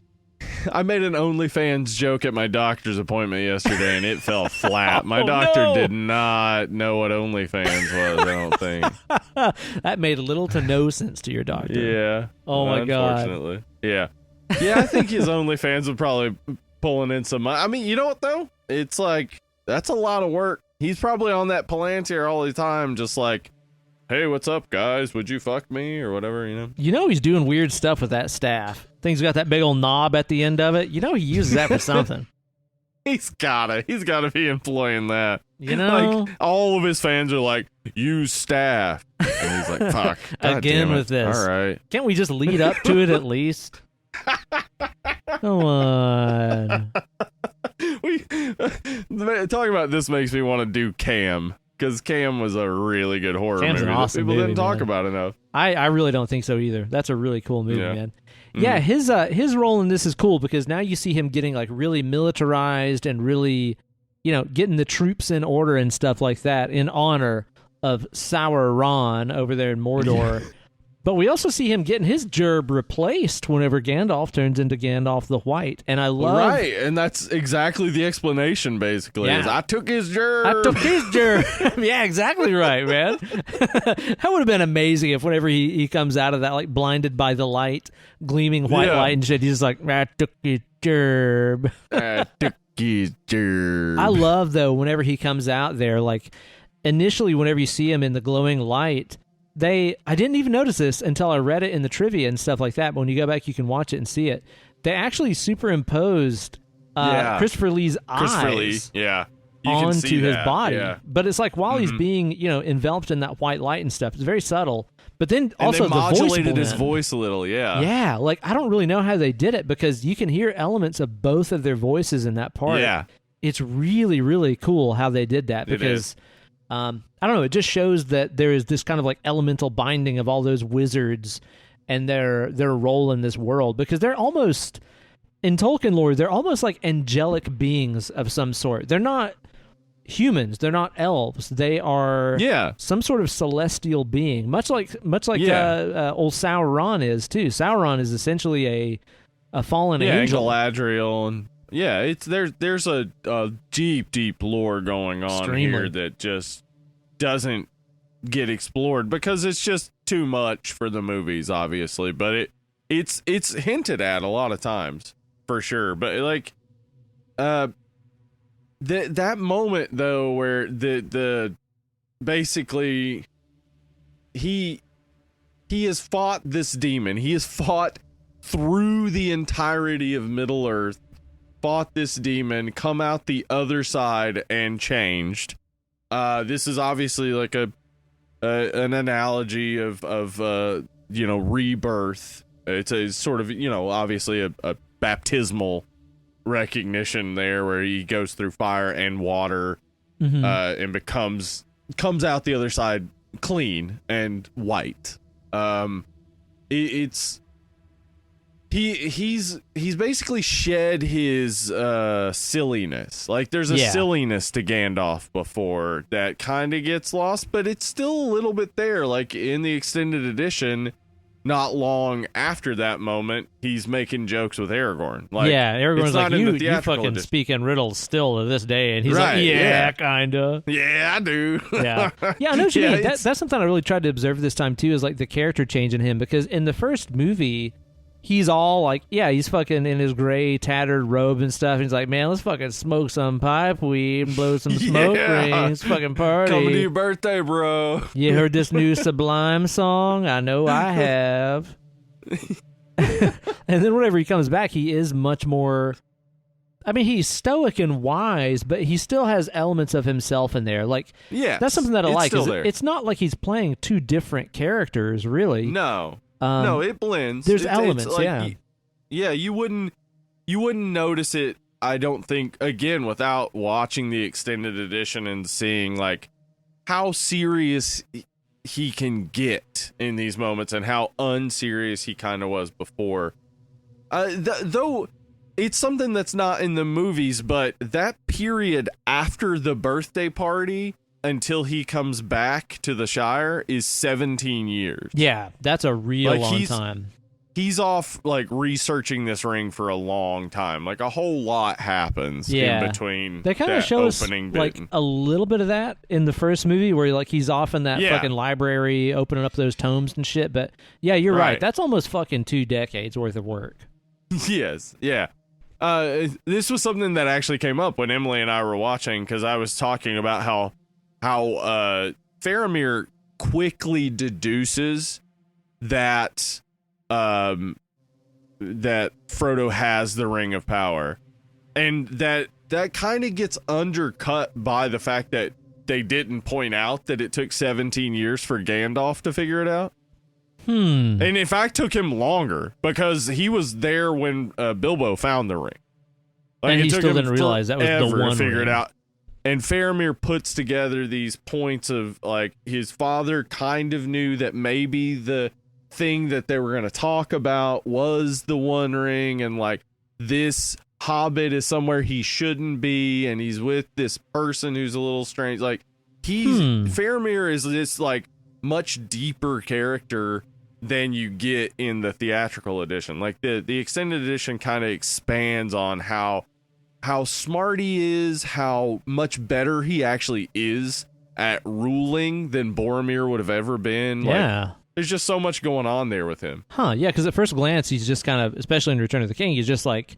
I made an OnlyFans joke at my doctor's appointment yesterday, and it fell flat. My doctor did not know what OnlyFans was, I don't think. That made little to no sense to your doctor. Yeah. Oh, my God. Unfortunately. Yeah. Yeah, I think his OnlyFans would probably pulling in some money. I mean, you know what, though? It's like, that's a lot of work. He's probably on that Palantir all the time, just like, hey, what's up, guys? Would you fuck me? Or whatever, you know? You know he's doing weird stuff with that staff. Thing's got that big old knob at the end of it. You know he uses that for something. He's gotta be employing that. You know? Like, all of his fans are like, use staff. And he's like, fuck. God Again damn it. with this. All right. Can't we just lead up to it at least? Come on. Talking about this makes me want to do Cam. Because Cam was a really good horror Cam's movie an awesome that people movie, didn't talk man. about enough. I really don't think so either. That's a really cool movie, Yeah. man. Yeah, his role in this is cool because now you see him getting like really militarized and really, getting the troops in order and stuff like that in honor of Sauron over there in Mordor. But we also see him getting his gerb replaced whenever Gandalf turns into Gandalf the White. And I love... Right, and that's exactly the explanation, basically. Yeah. Is I took his gerb. I took his gerb. Yeah, exactly right, man. That would have been amazing if whenever he comes out of that, like, blinded by the light, gleaming white light and shit, he's just like, I took his gerb. I took his gerb. I love, though, whenever he comes out there, like, initially whenever you see him in the glowing light, I didn't even notice this until I read it in the trivia and stuff like that, but when you go back you can watch it and see it. They actually superimposed Christopher Lee's eyes yeah. You can onto see his that, body. yeah. But it's like while he's being, enveloped in that white light and stuff, it's very subtle. But then And also they modulated the voice his voice a little, yeah. Yeah, like I don't really know how they did it because you can hear elements of both of their voices in that part. Yeah. It's really, really cool how they did that because I don't know, it just shows that there is this kind of like elemental binding of all those wizards and their role in this world because they're almost, in Tolkien lore, they're almost like angelic beings of some sort. They're not humans, they're not elves. They are some sort of celestial being, much like old Sauron is too. Sauron is essentially a fallen angel. Galadriel and there's a deep lore going on here that just doesn't get explored because it's just too much for the movies, obviously. But it's hinted at a lot of times for sure. But like, that moment though where the basically he has fought this demon. He has fought through the entirety of Middle Earth. Fought this demon, come out the other side, and changed. This is obviously like an analogy of rebirth. It's a sort of obviously a baptismal recognition there, where he goes through fire and water, and comes out the other side clean and white. He's basically shed his silliness. Like there's a silliness to Gandalf before that kind of gets lost, but it's still a little bit there. Like in the extended edition, not long after that moment, he's making jokes with Aragorn. Like, Aragorn's like, you fucking speak in riddles still to this day, and he's like, kinda. Yeah, I do. I know what you mean. That's something I really tried to observe this time too, is like the character change in him, because in the first movie, he's all like, he's fucking in his gray tattered robe and stuff. And he's like, man, let's fucking smoke some pipe weed and blow some smoke rings, fucking party. Coming to your birthday, bro. You heard this new Sublime song? I know I have. And then whenever he comes back, he is much more, I mean, he's stoic and wise, but he still has elements of himself in there. Like, that's something that I like. It's not like he's playing two different characters, really. No. No, it blends. There's elements, it's like, you wouldn't notice it, I don't think, again, without watching the extended edition and seeing, like, how serious he can get in these moments and how unserious he kind of was before. Though it's something that's not in the movies, but that period after the birthday party until he comes back to the Shire is 17 years. Yeah, that's a real long time. he's off like researching this ring for a long time. Like a whole lot happens in between. They kind of show us like a little bit of that in the first movie where like he's off in that fucking library opening up those tomes and shit. But yeah, you're right. That's almost fucking 2 decades worth of work. Yes. Yeah. This was something that actually came up when Emily and I were watching, because I was talking about how Faramir quickly deduces that that Frodo has the Ring of Power, and that kind of gets undercut by the fact that they didn't point out that it took 17 years for Gandalf to figure it out. And in fact took him longer, because he was there when Bilbo found the ring. Like, and he still didn't realize that was the one to figure ring. it out. And Faramir puts together these points of like his father kind of knew that maybe the thing that they were going to talk about was the One Ring, and like this hobbit is somewhere he shouldn't be, and he's with this person who's a little strange. Like Faramir is this like much deeper character than you get in the theatrical edition. Like the extended edition kind of expands on how smart he is, how much better he actually is at ruling than Boromir would have ever been. Yeah. Like, there's just so much going on there with him. Yeah, because at first glance, he's just kind of, especially in Return of the King, he's just like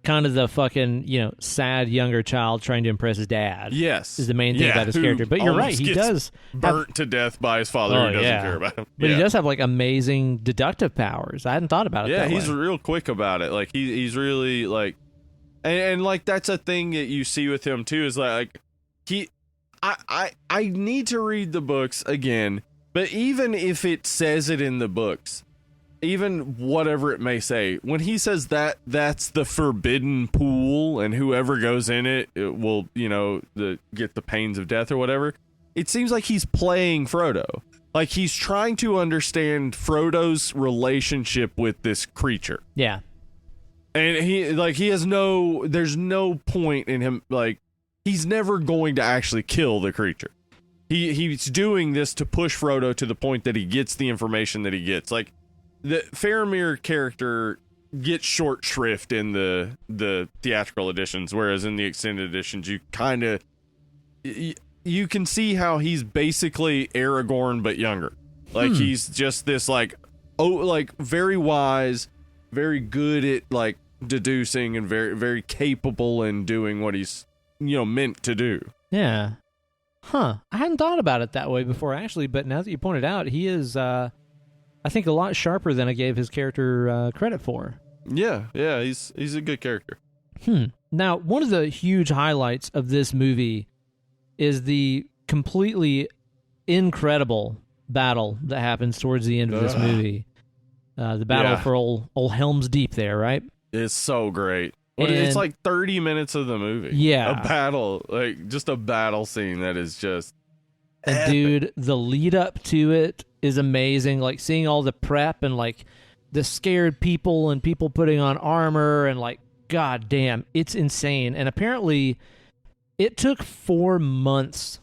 kind of the fucking, sad younger child trying to impress his dad. Yes. Is the main thing about his character. But you're right, he does burnt to death by his father who doesn't care about him. But he does have like amazing deductive powers. I hadn't thought about it that way. Yeah, he's real quick about it. Like he's really like, and like that's a thing that you see with him too, is like I need to read the books again, but even if it says it in the books, even whatever it may say, when he says that that's the forbidden pool and whoever goes in it will, get the pains of death or whatever, it seems like he's playing Frodo. Like he's trying to understand Frodo's relationship with this creature. Yeah. And there's no point in him, like, he's never going to actually kill the creature. He's doing this to push Frodo to the point that he gets the information that he gets. Like, the Faramir character gets short shrift in the theatrical editions, whereas in the extended editions, you kind of, you can see how he's basically Aragorn, but younger. Like, he's just this, very wise, very good at, like, deducing, and very, very capable in doing what he's, meant to do. Yeah. I hadn't thought about it that way before, actually, but now that you pointed out, he is, I think, a lot sharper than I gave his character credit for. Yeah, he's a good character. Now, one of the huge highlights of this movie is the completely incredible battle that happens towards the end of this movie. The battle for old Helm's Deep there, right? It's so great. It's like 30 minutes of the movie. Yeah. A battle, like just a battle scene that is just and dude, the lead up to it is amazing. Like seeing all the prep and like the scared people and people putting on armor and like, god damn, it's insane. And apparently it took 4 months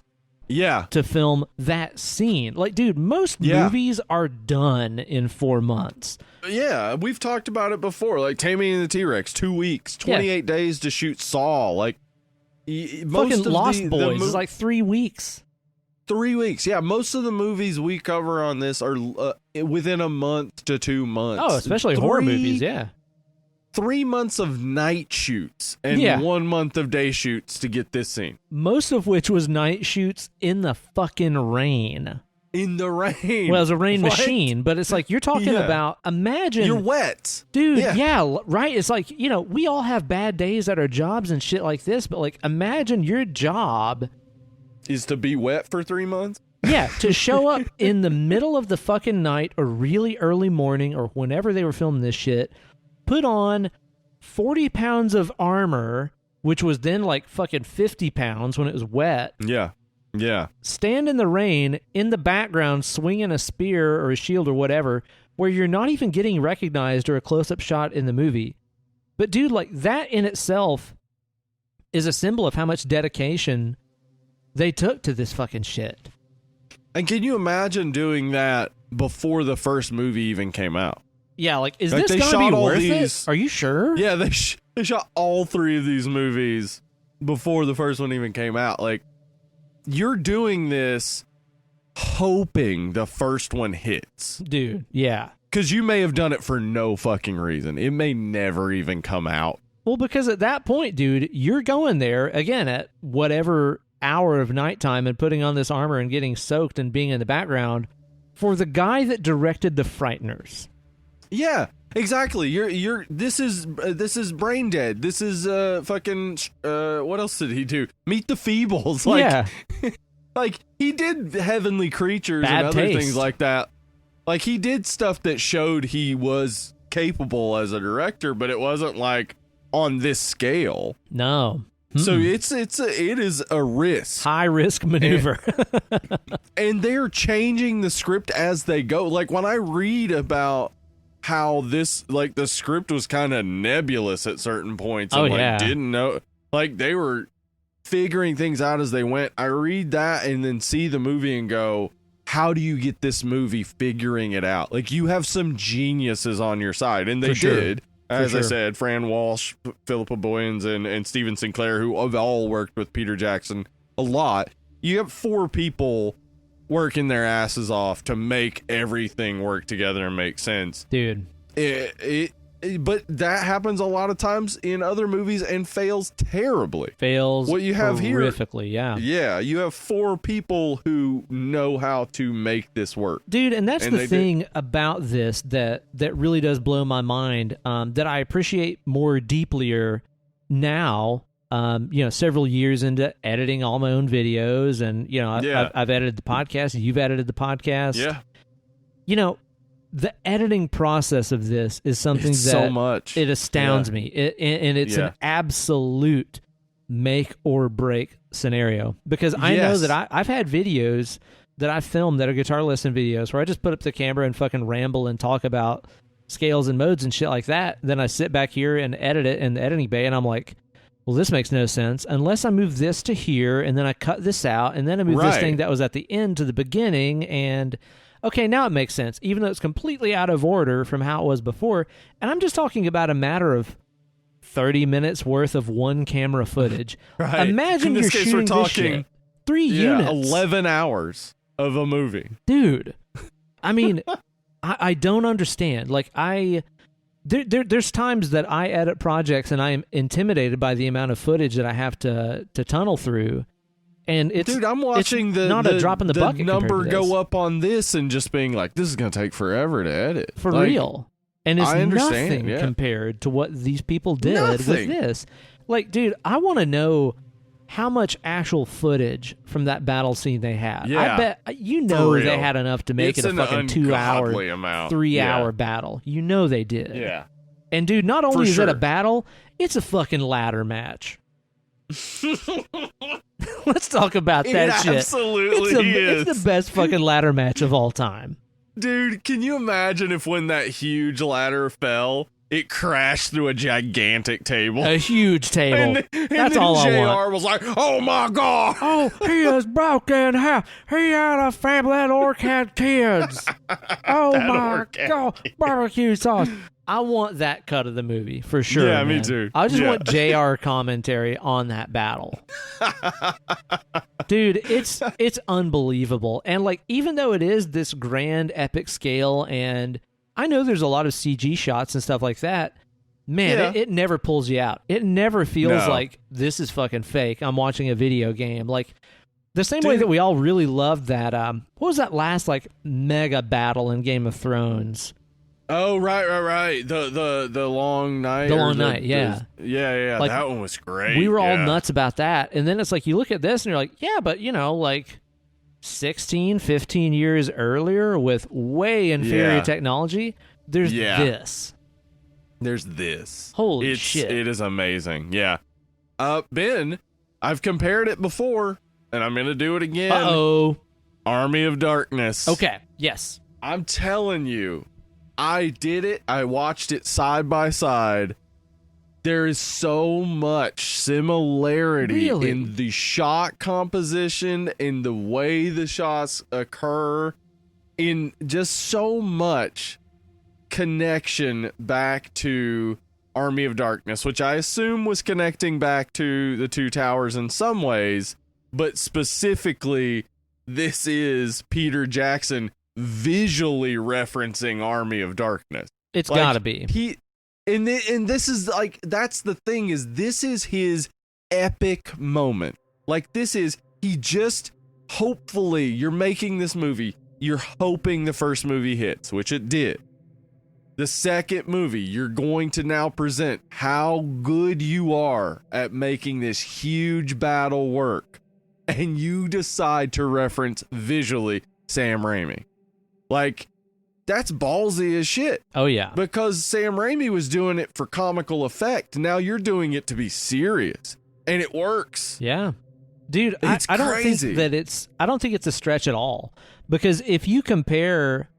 to film that scene. Like, dude, most movies are done in 4 months. Yeah, we've talked about it before. Like Taming the T-Rex, 2 weeks, 28 days to shoot Saw. Like, most fucking of Lost Boys is like 3 weeks. 3 weeks, yeah. Most of the movies we cover on this are within a month to 2 months. Oh, especially horror movies, yeah. 3 months of night shoots and 1 month of day shoots to get this scene. Most of which was night shoots in the fucking rain. In the rain. Well, it was a rain machine, but it's like, you're talking about, imagine. You're wet. Dude, right? It's like, we all have bad days at our jobs and shit like this, but like, imagine your job is to be wet for 3 months? Yeah, to show up in the middle of the fucking night or really early morning or whenever they were filming this shit, put on 40 pounds of armor, which was then like fucking 50 pounds when it was wet. Yeah. Stand in the rain, in the background, swinging a spear or a shield or whatever, where you're not even getting recognized or a close-up shot in the movie. But dude, like, that in itself is a symbol of how much dedication they took to this fucking shit. And can you imagine doing that before the first movie even came out? Yeah, like, is Like, this they going to shot be all worth these- it? Are you sure? Yeah, they shot all 3 of these movies before the first one even came out. Like, you're doing this hoping the first one hits. Dude, yeah. Because you may have done it for no fucking reason. It may never even come out. Well, because at that point, dude, you're going there, again, at whatever hour of nighttime and putting on this armor and getting soaked and being in the background for the guy that directed The Frighteners. Yeah, exactly. This is Brain Dead. This is fucking what else did he do? Meet the Feebles. Like, yeah. like he did Heavenly Creatures Bad and other taste. things like that. Like, he did stuff that showed he was capable as a director, but it wasn't like on this scale. No. So it is a risk. High risk maneuver. And they're changing the script as they go. Like, when I read about how this, like, the script was kind of nebulous at certain points and didn't know, like, they were figuring things out as they went. I read that and then see the movie and go, how do you get this movie figuring it out? Like, you have some geniuses on your side, and they did. As I said, Fran Walsh, Philippa Boyens, and Steven Sinclair, who have all worked with Peter Jackson a lot. You have 4 people working their asses off to make everything work together and make sense. Dude. But that happens a lot of times in other movies and fails terribly. Fails what you have horrifically, here, yeah, you have 4 people who know how to make this work. Dude, and that's the thing about this that really does blow my mind, that I appreciate more deeply now, several years into editing all my own videos, and, I've edited the podcast, you've edited the podcast. Yeah. The editing process of this is something it's that so much. It astounds me. And it's an absolute make or break scenario, because I know that I've had videos that I filmed that are guitar lesson videos where I just put up the camera and fucking ramble and talk about scales and modes and shit like that. Then I sit back here and edit it in the editing bay, and I'm like, well, this makes no sense unless I move this to here, and then I cut this out, and then I move this thing that was at the end to the beginning, and okay, now it makes sense, even though it's completely out of order from how it was before. And I'm just talking about a matter of 30 minutes worth of one camera footage. Right. Imagine you're shooting we're talking, this shit. 3 units. 11 hours of a movie. Dude, I mean, I don't understand. Like, there's times that I edit projects and I am intimidated by the amount of footage that I have to tunnel through. And dude, I'm watching a drop in the bucket number go up on this and just being like, this is going to take forever to edit. For real. And it's nothing yeah. compared to what these people did with Nothing. this. Like, dude, I want to know how much actual footage from that battle scene they had. Yeah, I bet they had enough to make it a fucking 2 hour, amount. 3 hour battle. You know they did. Yeah. And dude, not only is it a sure. battle, it's a fucking ladder match. Let's talk about that shit. Absolutely is. It's the best fucking ladder match of all time. Dude, can you imagine if when that huge ladder fell, it crashed through a gigantic table? A huge table. And That's then all I JR want. was like, oh my God. Oh, he is broken. He had a family. That orc had kids. Oh my God. Barbecue sauce. I want that cut of the movie for sure. Yeah, man. me too. I just Yeah. want JR commentary on that battle. Dude, it's unbelievable. And like, even though it is this grand epic scale, and I know there's a lot of CG shots and stuff like that, man, it never pulls you out. It never feels like this is fucking fake. I'm watching a video game. Like, the same way that we all really loved that, what was that last like mega battle in Game of Thrones? Oh, right. The long night. The long night, yeah. Yeah. Like, that one was great. We were all nuts about that. And then it's like, you look at this and you're like, yeah, but like 16, 15 years earlier with way inferior technology, there's this. There's this. Holy shit. It is amazing. Yeah. Ben, I've compared it before, and I'm going to do it again. Uh-oh. Army of Darkness. Okay, yes. I'm telling you, I did it. I watched it side by side. There is so much similarity in the shot composition, in the way the shots occur, in just so much connection back to Army of Darkness, which I assume was connecting back to the Two Towers in some ways, but specifically, this is Peter Jackson visually referencing Army of Darkness. It's gotta be. And this is like, that's the thing, is this is his epic moment. Like, this is, he just, hopefully, you're making this movie, you're hoping the first movie hits, which it did. The second movie, you're going to now present how good you are at making this huge battle work. And you decide to reference visually Sam Raimi. Like, that's ballsy as shit. Oh, yeah. Because Sam Raimi was doing it for comical effect. Now you're doing it to be serious. And it works. Yeah. Dude, It's I don't crazy. I don't think it's a stretch at all. Because if you compare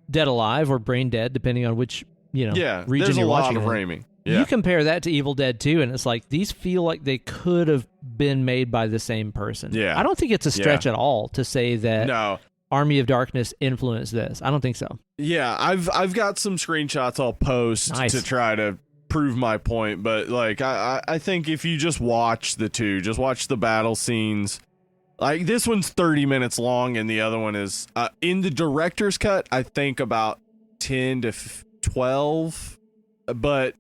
Dead Alive or Brain Dead, depending on which, region there's a you're lot watching of in, Raimi. Yeah. you compare that to Evil Dead 2, and it's like, these feel like they could have been made by the same person. Yeah. I don't think it's a stretch at all to say that No. Army of Darkness influenced this. I don't think so. Yeah, I've got some screenshots I'll post to try to prove my point, but like I think if you just watch the two, just watch the battle scenes. Like, this one's 30 minutes long, and the other one is in the director's cut, I think about 10 to 12, but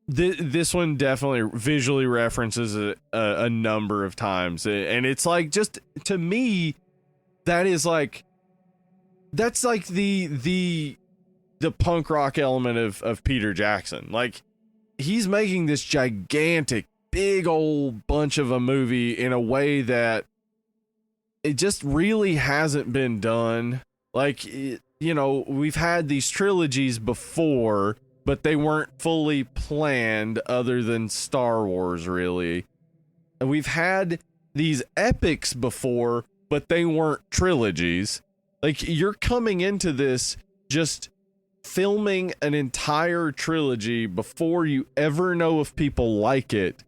this one definitely visually references a number of times, and it's like, just to me, that's like the punk rock element of Peter Jackson. Like, he's making this gigantic, big old bunch of a movie in a way that it just really hasn't been done. Like, we've had these trilogies before, but they weren't fully planned other than Star Wars, really. And we've had these epics before, but they weren't trilogies. Like, you're coming into this just filming an entire trilogy before you ever know if people like it.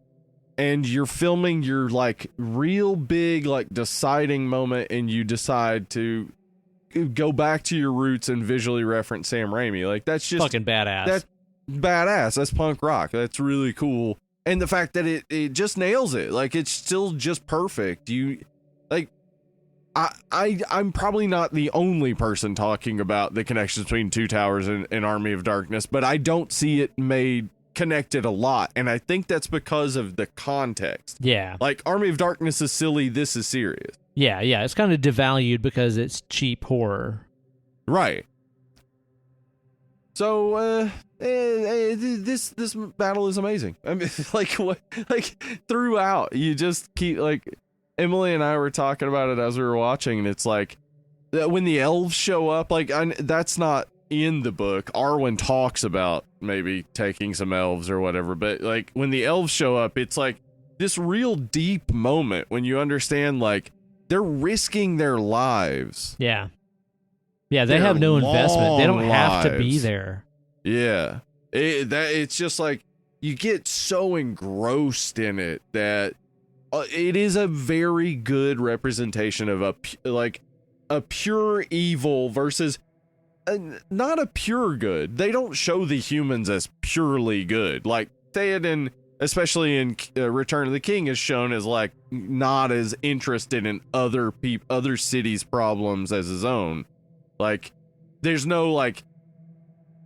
And you're filming your, like, real big, like, deciding moment, and you decide to go back to your roots and visually reference Sam Raimi. Like, that's just fucking badass. That's badass. That's punk rock. That's really cool. And the fact that it just nails it. Like, it's still just perfect. I'm probably not the only person talking about the connections between Two Towers and Army of Darkness, but I don't see it connected a lot, and I think that's because of the context. Yeah. Like, Army of Darkness is silly, this is serious. Yeah, it's kind of devalued because it's cheap horror. Right. So, this battle is amazing. I mean, throughout, you just keep, like, Emily and I were talking about it as we were watching, and it's like, when the elves show up, like, that's not in the book. Arwen talks about maybe taking some elves or whatever, but like, when the elves show up, it's like this real deep moment when you understand, like, they're risking their lives. Yeah, they have no investment. They don't have to be lives. there. Yeah, it's just like, you get so engrossed in it that it is a very good representation of a pure evil versus not a pure good. They don't show the humans as purely good. Like, Theoden, especially in Return of the King, is shown as, like, not as interested in other cities' problems as his own. Like, there's no, like,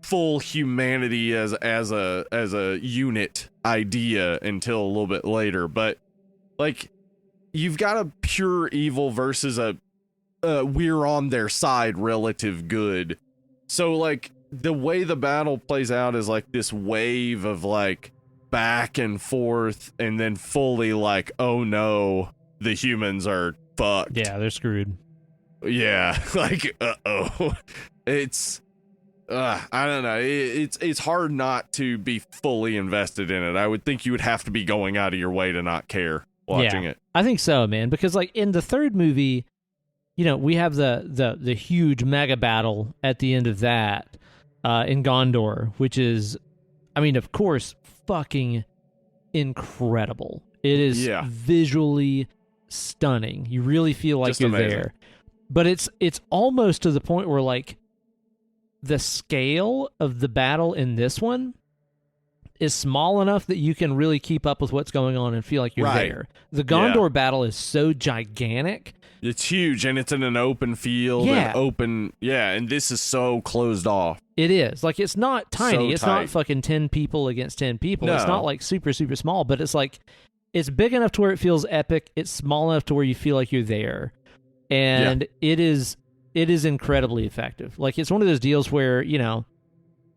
full humanity as a unit idea until a little bit later. But, like, you've got a pure evil versus a we're on their side relative good. So, like, the way the battle plays out is like this wave of, like, back and forth, and then fully, like, oh no, the humans are fucked. Yeah, they're screwed. Yeah, like, uh-oh. It's I don't know. It's hard not to be fully invested in it. I would think you would have to be going out of your way to not care watching it. I think so, man, because, like, in the third movie, we have the huge mega battle at the end of that in Gondor, which is, I mean, of course, fucking incredible. It is visually stunning. You really feel like Just you're amazing. there. But it's almost to the point where, like, the scale of the battle in this one is small enough that you can really keep up with what's going on and feel like you're Right. there. The Gondor battle is so gigantic. It's huge, and it's in an open field. Yeah. And this is so closed off. It is. Like, it's not tiny. So It's tight. not fucking 10 people against 10 people. It's No. not like super, super small, but it's like, it's big enough to where it feels epic. It's small enough to where you feel like you're there. And it is incredibly effective. Like, it's one of those deals where, you know,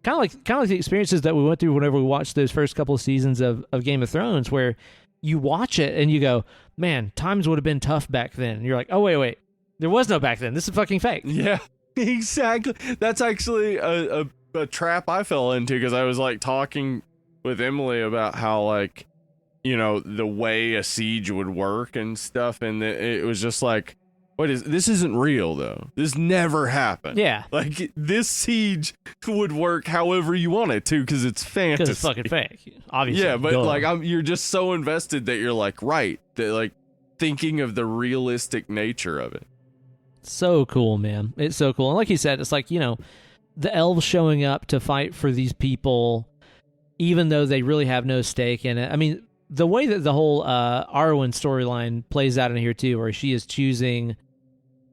kind of like the experiences that we went through whenever we watched those first couple of seasons of Game of Thrones, where you watch it and you go, man, times would have been tough back then. And you're like, oh, wait. There was no back then. This is fucking fake. Yeah, exactly. That's actually a trap I fell into, because I was like talking with Emily about how, like, you know, the way a siege would work and stuff. And it was just like, this isn't real, though. This never happened. Yeah. Like, this siege would work however you want it to, because it's fantasy. Because it's fucking fake. Obviously. Yeah, but Duh. like, you're just so invested that you're like, right, that, like, thinking of the realistic nature of it. So cool, man. It's so cool. And like you said, it's like, you know, the elves showing up to fight for these people, even though they really have no stake in it. I mean, the way that the whole Arwen storyline plays out in here, too, where she is choosing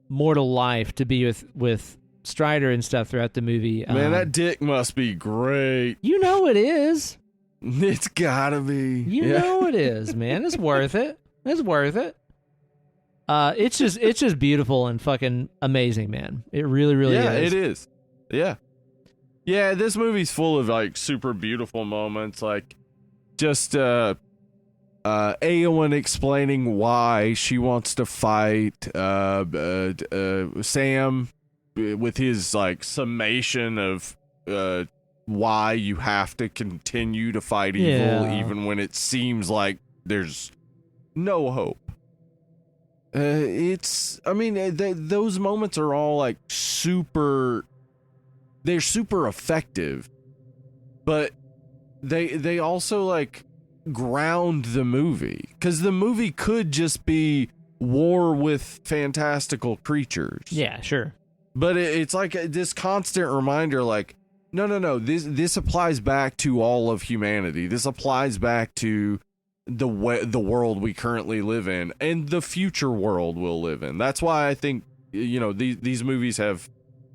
mortal life to be with Strider and stuff throughout the movie. Man, that dick must be great. You know it is. It's gotta be. You know it is, man. It's worth it. It's worth it. It's just beautiful and fucking amazing, man. It really, really Yeah, is. it is. Yeah. Yeah, this movie's full of, like, super beautiful moments, like, just Eowyn explaining why she wants to fight, Sam with his, like, summation of why you have to continue to fight evil, Yeah. even when it seems like there's no hope. Those moments are all, like, they're super effective, but they also, like, ground the movie, because the movie could just be war with fantastical creatures. Yeah, sure. But it's like this constant reminder, like, no, this applies back to all of humanity. This applies back to the world we currently live in and the future world we'll live in. That's why I think, you know, these movies have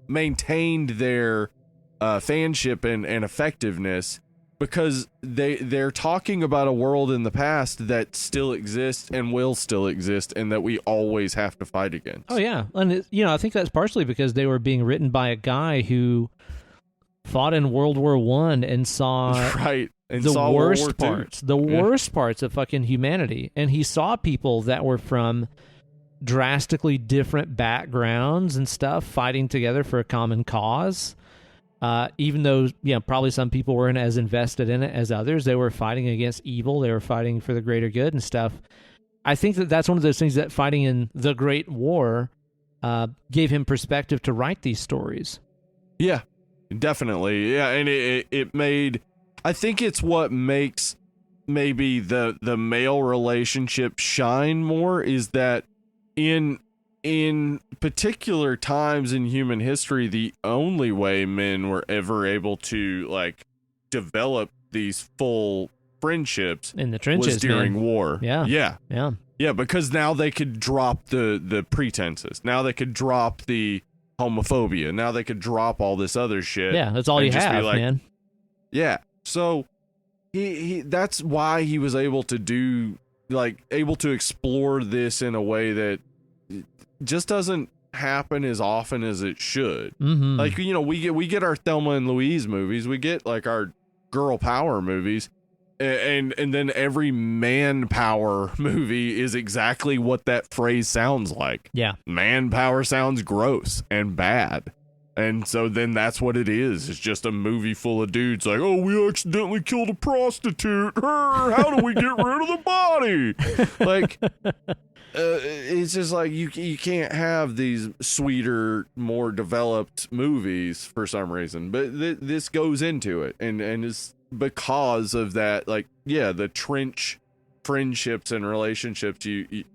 maintained their fanship and effectiveness, because they're talking about a world in the past that still exists and will still exist, and that we always have to fight against. Oh yeah, and you know, I think that's partially because they were being written by a guy who fought in World War I and saw right. And the saw World War worst II. parts, worst parts of fucking humanity, and he saw people that were from drastically different backgrounds and stuff fighting together for a common cause. Even though, you know, probably some people weren't as invested in it as others, they were fighting against evil. They were fighting for the greater good and stuff. I think that's one of those things that fighting in the Great War gave him perspective to write these stories. Yeah, definitely. Yeah, and it made, I think it's what makes maybe the male relationship shine more, is that in particular times in human history, the only way men were ever able to, like, develop these full friendships In the trenches, was during man. war. Yeah. Yeah, because now they could drop the pretenses. Now they could drop the homophobia. Now they could drop all this other shit. Yeah, that's all and you just be have, like, man. Yeah. So he that's why he was able to do, like, able to explore this in a way that just doesn't happen as often as it should. Mm-hmm. Like, you know, we get our Thelma and Louise movies, we get, like, our girl power movies, and then every man power movie is exactly what that phrase sounds like. Yeah. Man power sounds gross and bad. And so then that's what it is. It's just a movie full of dudes like, oh, we accidentally killed a prostitute. How do we get rid of the body? Like, it's just like you can't have these sweeter, more developed movies for some reason. But this goes into it, and it's because of that. Like, yeah, the trench friendships and relationships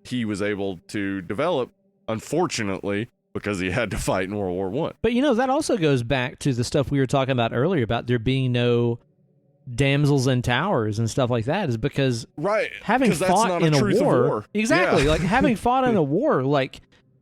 he was able to develop, unfortunately, because he had to fight in World War One. But that also goes back to the stuff we were talking about earlier about there being no damsels in towers and stuff like that, is because having fought in a war. Exactly. Like having fought in a war, like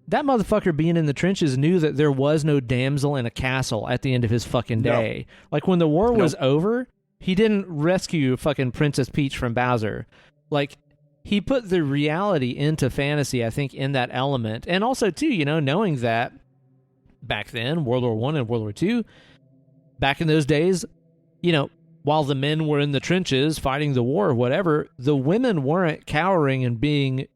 that motherfucker being in the trenches knew that there was no damsel in a castle at the end of his fucking day. No. Like when the war was over, he didn't rescue fucking Princess Peach from Bowser. Like he put the reality into fantasy, I think, in that element. And also too, knowing that back then, World War I and World War II, back in those days, while the men were in the trenches fighting the war or whatever, the women weren't cowering and being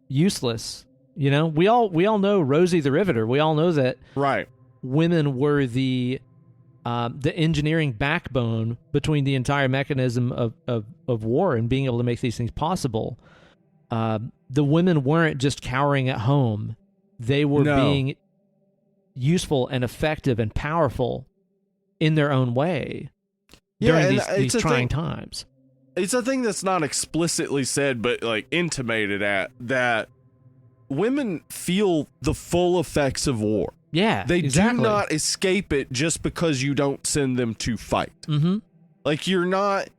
useless. We all know Rosie the Riveter. We all know that women were the engineering backbone between the entire mechanism of war and being able to make these things possible. The women weren't just cowering at home. They were being useful and effective and powerful in their own way. During these trying times. It's a thing that's not explicitly said, but like intimated at, that women feel the full effects of war. Yeah, they do not escape it just because you don't send them to fight. Mm-hmm. Like you're not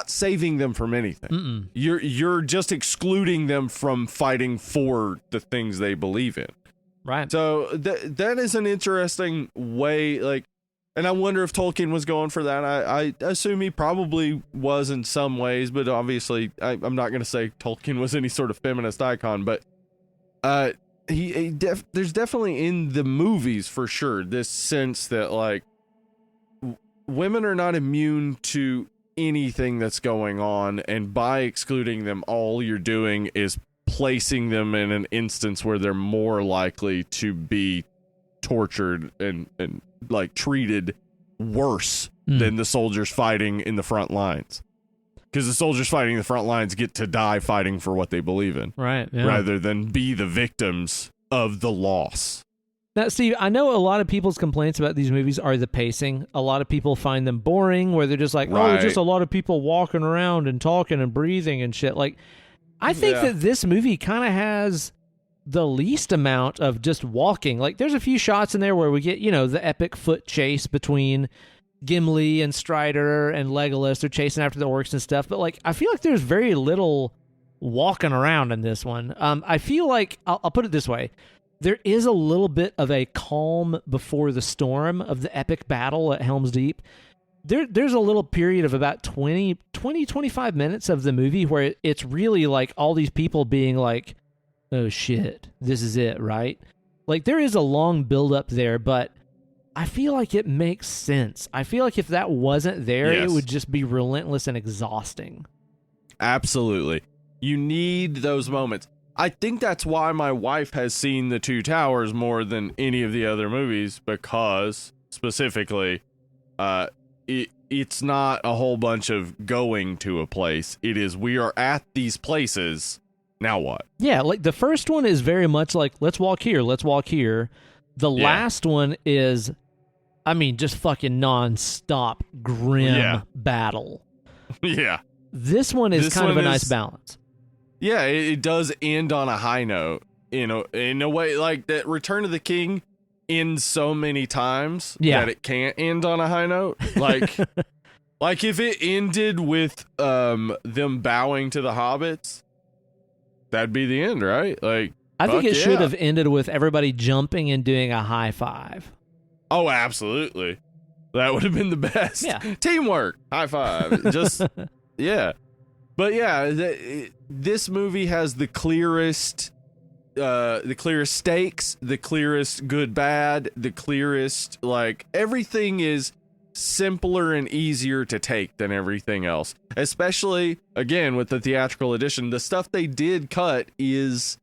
saving them from anything. Mm-mm. You're just excluding them from fighting for the things they believe in. Right. So that is an interesting way, like. And I wonder if Tolkien was going for that. I assume he probably was in some ways, but obviously I'm not going to say Tolkien was any sort of feminist icon. But there's definitely in the movies for sure this sense that like women are not immune to anything that's going on, and by excluding them, all you're doing is placing them in an instance where they're more likely to be tortured and like treated worse than the soldiers fighting in the front lines, because the soldiers fighting in the front lines get to die fighting for what they believe in, right? Yeah. Rather than be the victims of the loss. Now, Steve, I know a lot of people's complaints about these movies are the pacing. A lot of people find them boring, where they're just like, oh, just a lot of people walking around and talking and breathing and shit. Like, I think that this movie kind of has the least amount of just walking. Like, there's a few shots in there where we get, the epic foot chase between Gimli and Strider and Legolas. They're chasing after the orcs and stuff. But, like, I feel like there's very little walking around in this one. I feel like, I'll put it this way. There is a little bit of a calm before the storm of the epic battle at Helm's Deep. There's a little period of about 25 minutes of the movie where it's really like all these people being like, oh shit, this is it, right? Like there is a long build up there, but I feel like it makes sense. I feel like if that wasn't there, it would just be relentless and exhausting. Absolutely. You need those moments. I think that's why my wife has seen The Two Towers more than any of the other movies, because specifically, it's not a whole bunch of going to a place. It is, we are at these places. Now what? Yeah, like the first one is very much like, let's walk here, let's walk here. The last one is, I mean, just fucking non-stop grim battle. Yeah. This one is kind of a nice balance. Yeah, it does end on a high note, in a way, like that Return of the King ends so many times that it can't end on a high note. Like, like if it ended with them bowing to the hobbits, that'd be the end, right? Like, I think it should have ended with everybody jumping and doing a high five. Oh, absolutely. That would have been the best. Yeah. Teamwork. High five. Just, yeah. But yeah, this movie has the clearest stakes, the clearest good, bad, the clearest, like, everything is simpler and easier to take than everything else. Especially, again, with the theatrical edition, the stuff they did cut is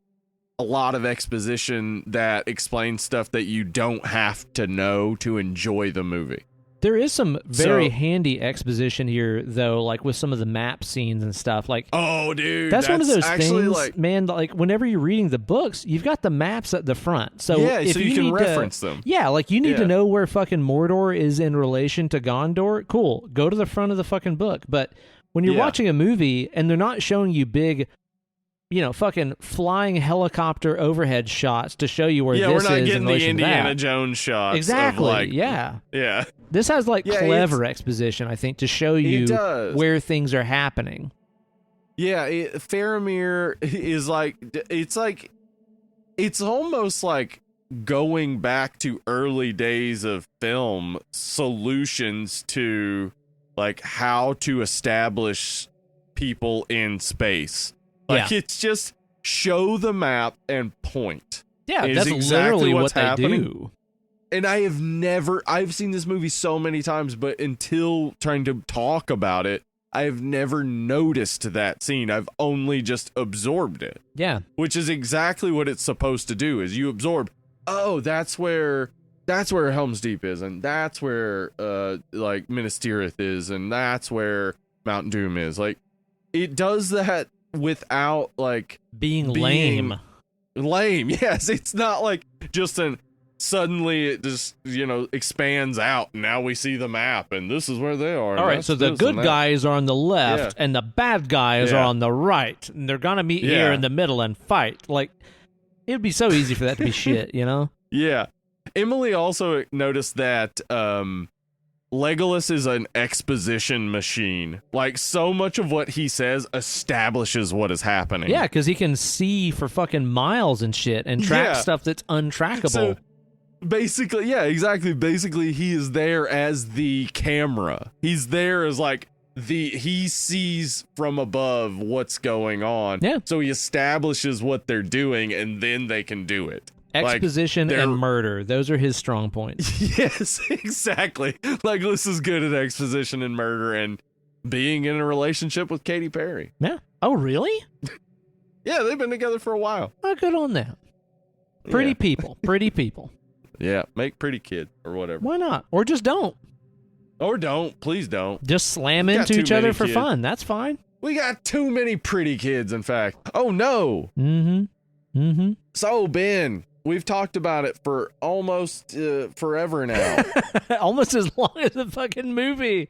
a lot of exposition that explains stuff that you don't have to know to enjoy the movie. There is some very handy exposition here, though, like with some of the map scenes and stuff. Like, oh, dude, that's one of those things, like, man. Like, whenever you're reading the books, you've got the maps at the front, so if so you can reference them. Yeah, like you need to know where fucking Mordor is in relation to Gondor. Cool, go to the front of the fucking book. But when you're watching a movie and they're not showing you big fucking flying helicopter overhead shots to show you where Yeah, this we're not is in getting the relation to Indiana that. Jones shots. Exactly. Of like, yeah. Yeah. This has Yeah, clever exposition, I think, to show you does. where things are happening. Yeah, Faramir is it's almost like going back to early days of film solutions to like how to establish people in space. Like it's just show the map and point. Yeah, is that's exactly literally what's what they happening. do. And I've seen this movie so many times, but until trying to talk about it, I've never noticed that scene. I've only just absorbed it. Yeah. Which is exactly what it's supposed to do, is you absorb, oh, that's where Helm's Deep is, and that's where like Minas Tirith is, and that's where Mount Doom is. Like, it does that without like being lame. Lame, yes. It's not like just suddenly it just, expands out, and now we see the map, and this is where they are. All right, so the good guys are on the left, Yeah. and the bad guys are on the right, and they're gonna meet here Yeah. in the middle and fight. Like, it would be so easy for that to be shit, Yeah. Emily also noticed that Legolas is an exposition machine. Like, so much of what he says establishes what is happening. Yeah, because he can see for fucking miles and shit, and track Yeah. stuff that's untrackable. So, basically, yeah, exactly. Basically, he is there as the camera. He's there as like he sees from above what's going on. Yeah. So he establishes what they're doing, and then they can do it. Exposition they're- and murder. Those are his strong points. Yes, exactly. Legolas is good at exposition and murder and being in a relationship with Katy Perry. Yeah. Oh, really? Yeah, they've been together for a while. Oh, good on them. Pretty Yeah. people. Pretty people. Yeah, make pretty kid or whatever. Why not? Or just don't. Or don't. Please don't. Just slam We got into too each other many for kids. fun. That's fine. We got too many pretty kids, in fact. Oh, no. Mm-hmm. So, Ben, we've talked about it for almost forever now. Almost as long as the fucking movie.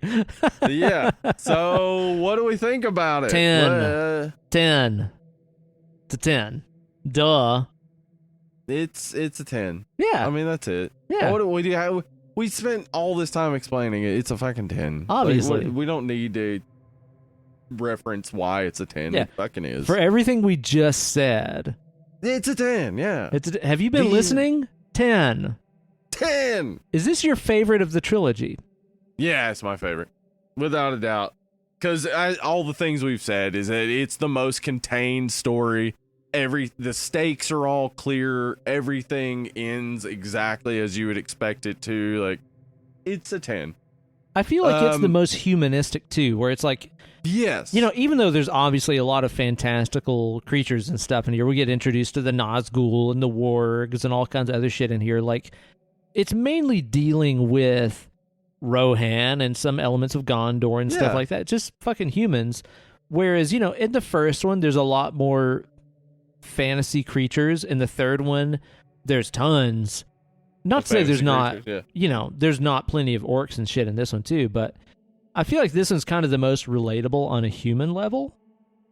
Yeah. So, what do we think about it? 10. 10 to 10. Duh. It's a 10. Yeah. I mean, that's it. Yeah. What do we do? We spent all this time explaining it. It's a fucking 10. Obviously. Like, we don't need to reference why it's a 10. Yeah. It fucking is. For everything we just said. It's a 10, yeah. Have you been listening? 10. 10! Is this your favorite of the trilogy? Yeah, it's my favorite. Without a doubt. Because all the things we've said is that it's the most contained story. The stakes are all clear. Everything ends exactly as you would expect it to. Like, it's a 10. I feel like it's the most humanistic, too, where it's like, Yes. even though there's obviously a lot of fantastical creatures and stuff in here, we get introduced to the Nazgul and the wargs and all kinds of other shit in here. Like, it's mainly dealing with Rohan and some elements of Gondor and stuff Yeah. like that. Just fucking humans. Whereas, in the first one, there's a lot more fantasy creatures. In the third one, there's tons. Not to say there's not, Creatures, yeah. there's not plenty of orcs and shit in this one too, but I feel like this one's kind of the most relatable on a human level.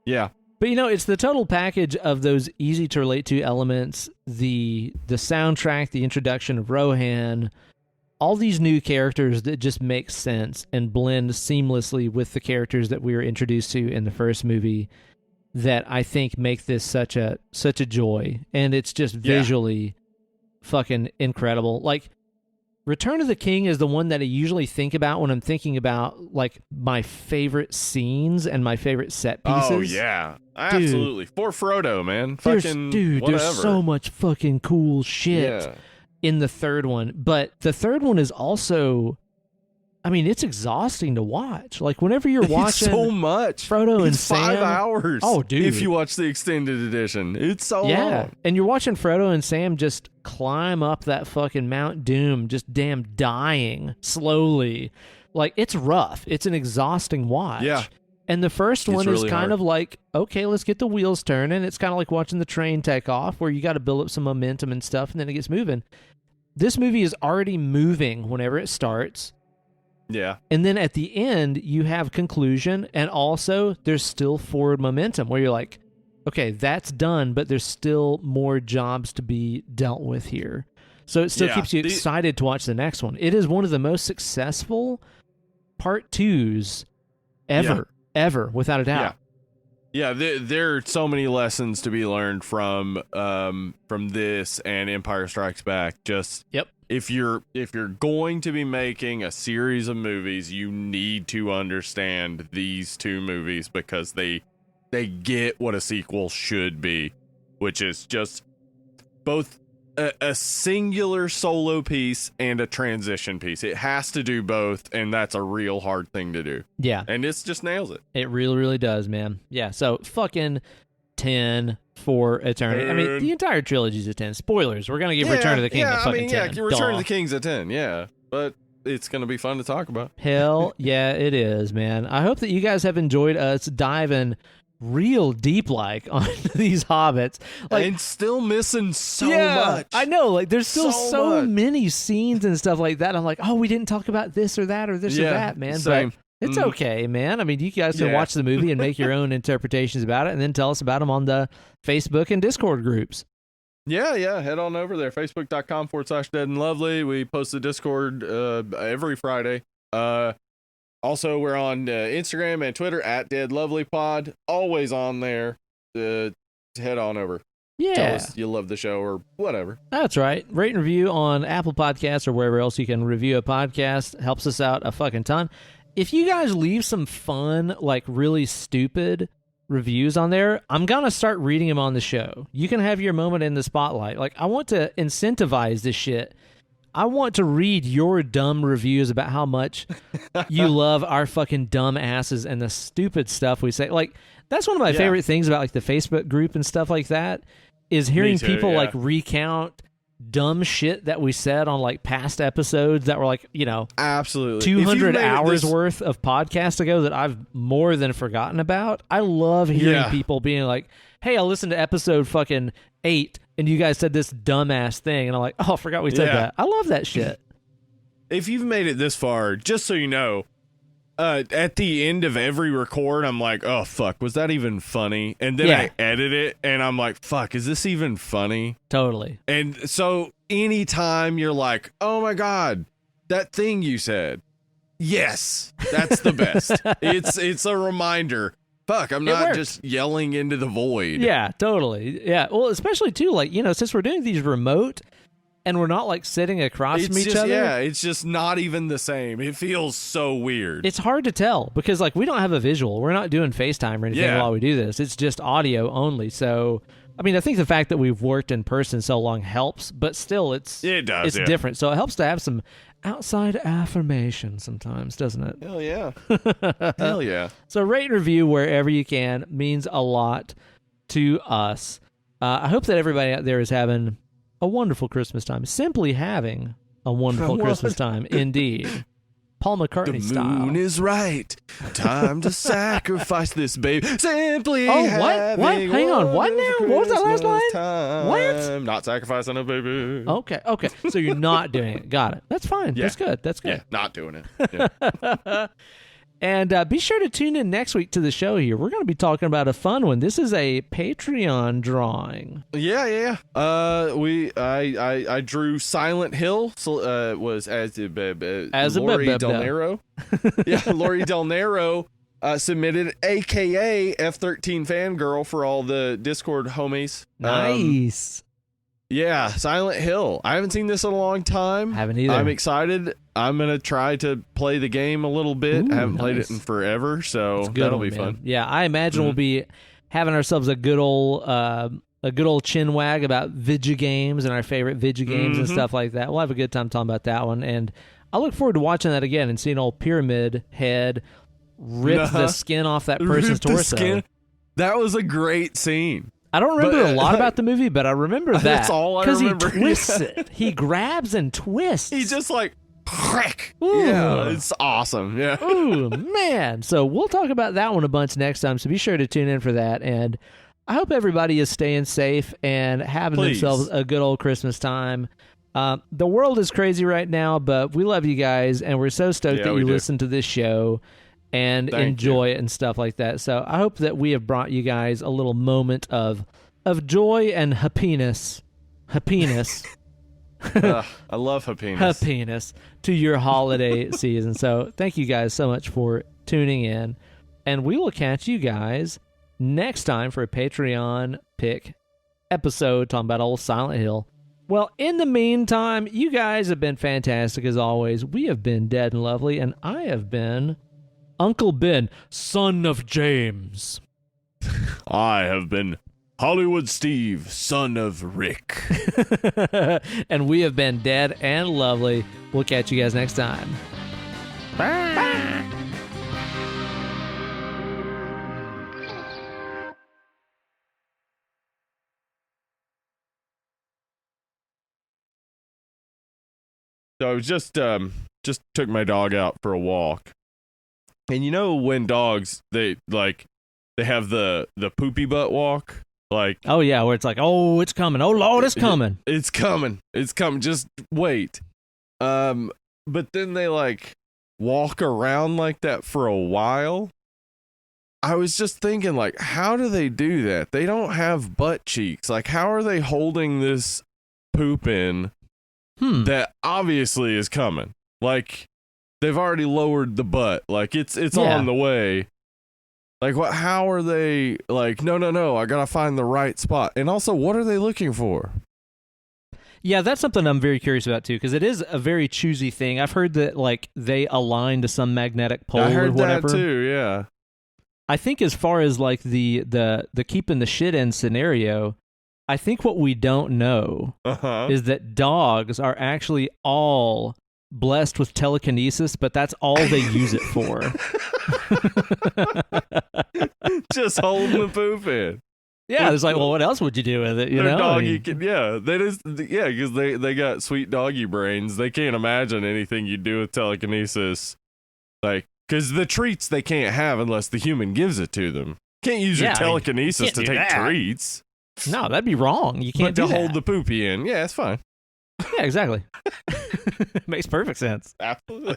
Yeah. But it's the total package of those easy to relate to elements, the soundtrack, the introduction of Rohan, all these new characters that just make sense and blend seamlessly with the characters that we were introduced to in the first movie, that I think make this such a joy. And it's just visually fucking incredible. Like, Return of the King is the one that I usually think about when I'm thinking about like my favorite scenes and my favorite set pieces. Oh, yeah. Absolutely. For Frodo, man. There's Whatever. so much fucking cool shit Yeah. in the third one. But the third one is also, I mean, it's exhausting to watch. Like, whenever you're watching It's so much. Frodo and It's 5 Sam. hours. Oh, dude. If you watch the extended edition. It's so long. And you're watching Frodo and Sam just climb up that fucking Mount Doom, just damn dying slowly. Like, it's rough. It's an exhausting watch. Yeah. And the first one is really kind hard. of like, okay, let's get the wheels turning. It's kind of like watching the train take off, where you got to build up some momentum and stuff, and then it gets moving. This movie is already moving whenever it starts. Yeah. And then at the end, you have conclusion, and also there's still forward momentum where you're like, okay, that's done, but there's still more jobs to be dealt with here. So it still keeps you excited to watch the next one. It is one of the most successful part 2s ever, without a doubt. Yeah, there are so many lessons to be learned from this and Empire Strikes Back. Just if you're going to be making a series of movies, you need to understand these 2 movies because they get what a sequel should be, which is just both a singular solo piece and a transition piece. It has to do both, and that's a real hard thing to do. Yeah. And it just nails it. It really, really does, man. Yeah, so fucking 10 for Eternity. I mean, the entire trilogy's a 10. Spoilers. We're going to give Return of the King a fucking 10. Yeah, Return of the King's a 10, yeah. But it's going to be fun to talk about. Hell yeah, it is, man. I hope that you guys have enjoyed us diving real deep on these hobbits, and still missing so much. I know, there's still so much. many scenes and stuff like that. I'm like, oh, we didn't talk about this or that or this or that, man. Same. But it's okay, man. I mean, you guys can watch the movie and make your own interpretations about it, and then tell us about them on the Facebook and Discord groups. Yeah, head on over there, facebook.com/dead and lovely. We post the Discord every Friday. Also, we're on Instagram and Twitter @deadlovelypod. Always on there. Head on over. Yeah. Tell us you love the show or whatever. That's right. Rate and review on Apple Podcasts or wherever else you can review a podcast. Helps us out a fucking ton. If you guys leave some fun, really stupid reviews on there, I'm going to start reading them on the show. You can have your moment in the spotlight. I want to incentivize this shit. I want to read your dumb reviews about how much you love our fucking dumb asses and the stupid stuff we say. That's one of my favorite things about the Facebook group and stuff like that is hearing people recount dumb shit that we said on past episodes that were absolutely 200 hours worth of podcast ago that I've more than forgotten about. I love hearing people being like, hey, I listened to episode fucking 8 and you guys said this dumbass thing, and I'm like, oh, I forgot we said that. I love that shit. If you've made it this far, just so you know, at the end of every record, I'm like, oh, fuck, was that even funny? And then I edit it, and I'm like, fuck, is this even funny? Totally. And so anytime you're like, oh, my God, that thing you said, yes, that's the best. It's a reminder. Fuck, I'm not just yelling into the void. Yeah, totally. Yeah, well, especially, too, since we're doing these remote and we're not, sitting across from each other. Yeah, it's just not even the same. It feels so weird. It's hard to tell because, we don't have a visual. We're not doing FaceTime or anything while we do this. It's just audio only. So, I mean, I think the fact that we've worked in person so long helps, but still, it's different. So it helps to have some outside affirmation sometimes, doesn't it? Hell yeah. Hell yeah. So rate and review wherever you can means a lot to us. I hope that everybody out there is having a wonderful Christmas time. Simply having a wonderful Christmas time, indeed. Paul McCartney style. The moon is right. Time to sacrifice this baby. Simply what? Hang on. What now? What was that last line? What? Not sacrificing a baby. Okay. So you're not doing it. Got it. That's fine. Yeah. That's good. Yeah, not doing it. Yeah. And be sure to tune in next week to the show here. We're going to be talking about a fun one. This is a Patreon drawing. Yeah. I drew Silent Hill. So was as Lori Del Nero. Yeah, Lori Del Nero submitted, AKA F13 Fangirl for all the Discord homies. Nice. Yeah, Silent Hill. I haven't seen this in a long time. Haven't either. I'm excited. I'm going to try to play the game a little bit. Ooh, I haven't played it in forever, so that'll be fun. Yeah, I imagine we'll be having ourselves a good old chin wag about video games and our favorite video games and stuff like that. We'll have a good time talking about that one, and I look forward to watching that again and seeing old Pyramid Head rip the skin off that person's torso. That was a great scene. I don't remember a lot about the movie, but I remember that. That's all I remember. Because he twists it. He grabs and twists. He just crack. Ooh. Yeah, it's awesome. Yeah. Ooh, man. So we'll talk about that one a bunch next time, so be sure to tune in for that. And I hope everybody is staying safe and having themselves a good old Christmas time. The world is crazy right now, but we love you guys, and we're so stoked that you listen to this show. and Thank enjoy it and stuff like that. So I hope that we have brought you guys a little moment of joy and happiness. Happiness. I love happiness. Happiness to your holiday season. So thank you guys so much for tuning in. And we will catch you guys next time for a Patreon pick episode talking about old Silent Hill. Well, in the meantime, you guys have been fantastic as always. We have been Dead and Lovely, and I have been Uncle Ben, son of James. I have been Hollywood Steve, son of Rick. And we have been Dead and Lovely. We'll catch you guys next time. Bye. So I was just took my dog out for a walk. And you know when dogs they have the poopy butt walk? Like, oh yeah, where it's like, oh, it's coming. Oh Lord, it's coming. It's coming. It's coming. Just wait. But then they like walk around like that for a while. I was just thinking, like, how do they do that? They don't have butt cheeks. Like, how are they holding this poop in that obviously is coming? Like, they've already lowered the butt. Like, it's on the way. Like, what? How are they, like, no, I gotta find the right spot. And also, what are they looking for? Yeah, that's something I'm very curious about, too, because it is a very choosy thing. I've heard that, like, they align to some magnetic pole I heard or whatever. that, too, yeah. I think as far as, like, the keeping the shit in scenario, I think what we don't know is that dogs are actually all blessed with telekinesis, but that's all they use it for. Just holding the poop in. Yeah, it's like, well, what else would you do with it? You Their know, doggy because they got sweet doggy brains. They can't imagine anything you do with telekinesis, like, because the treats they can't have unless the human gives it to them. Can't use your telekinesis to take treats. No, that'd be wrong. You can't but to hold the poopy in. Yeah, it's fine. Yeah, exactly. Makes perfect sense. Absolutely.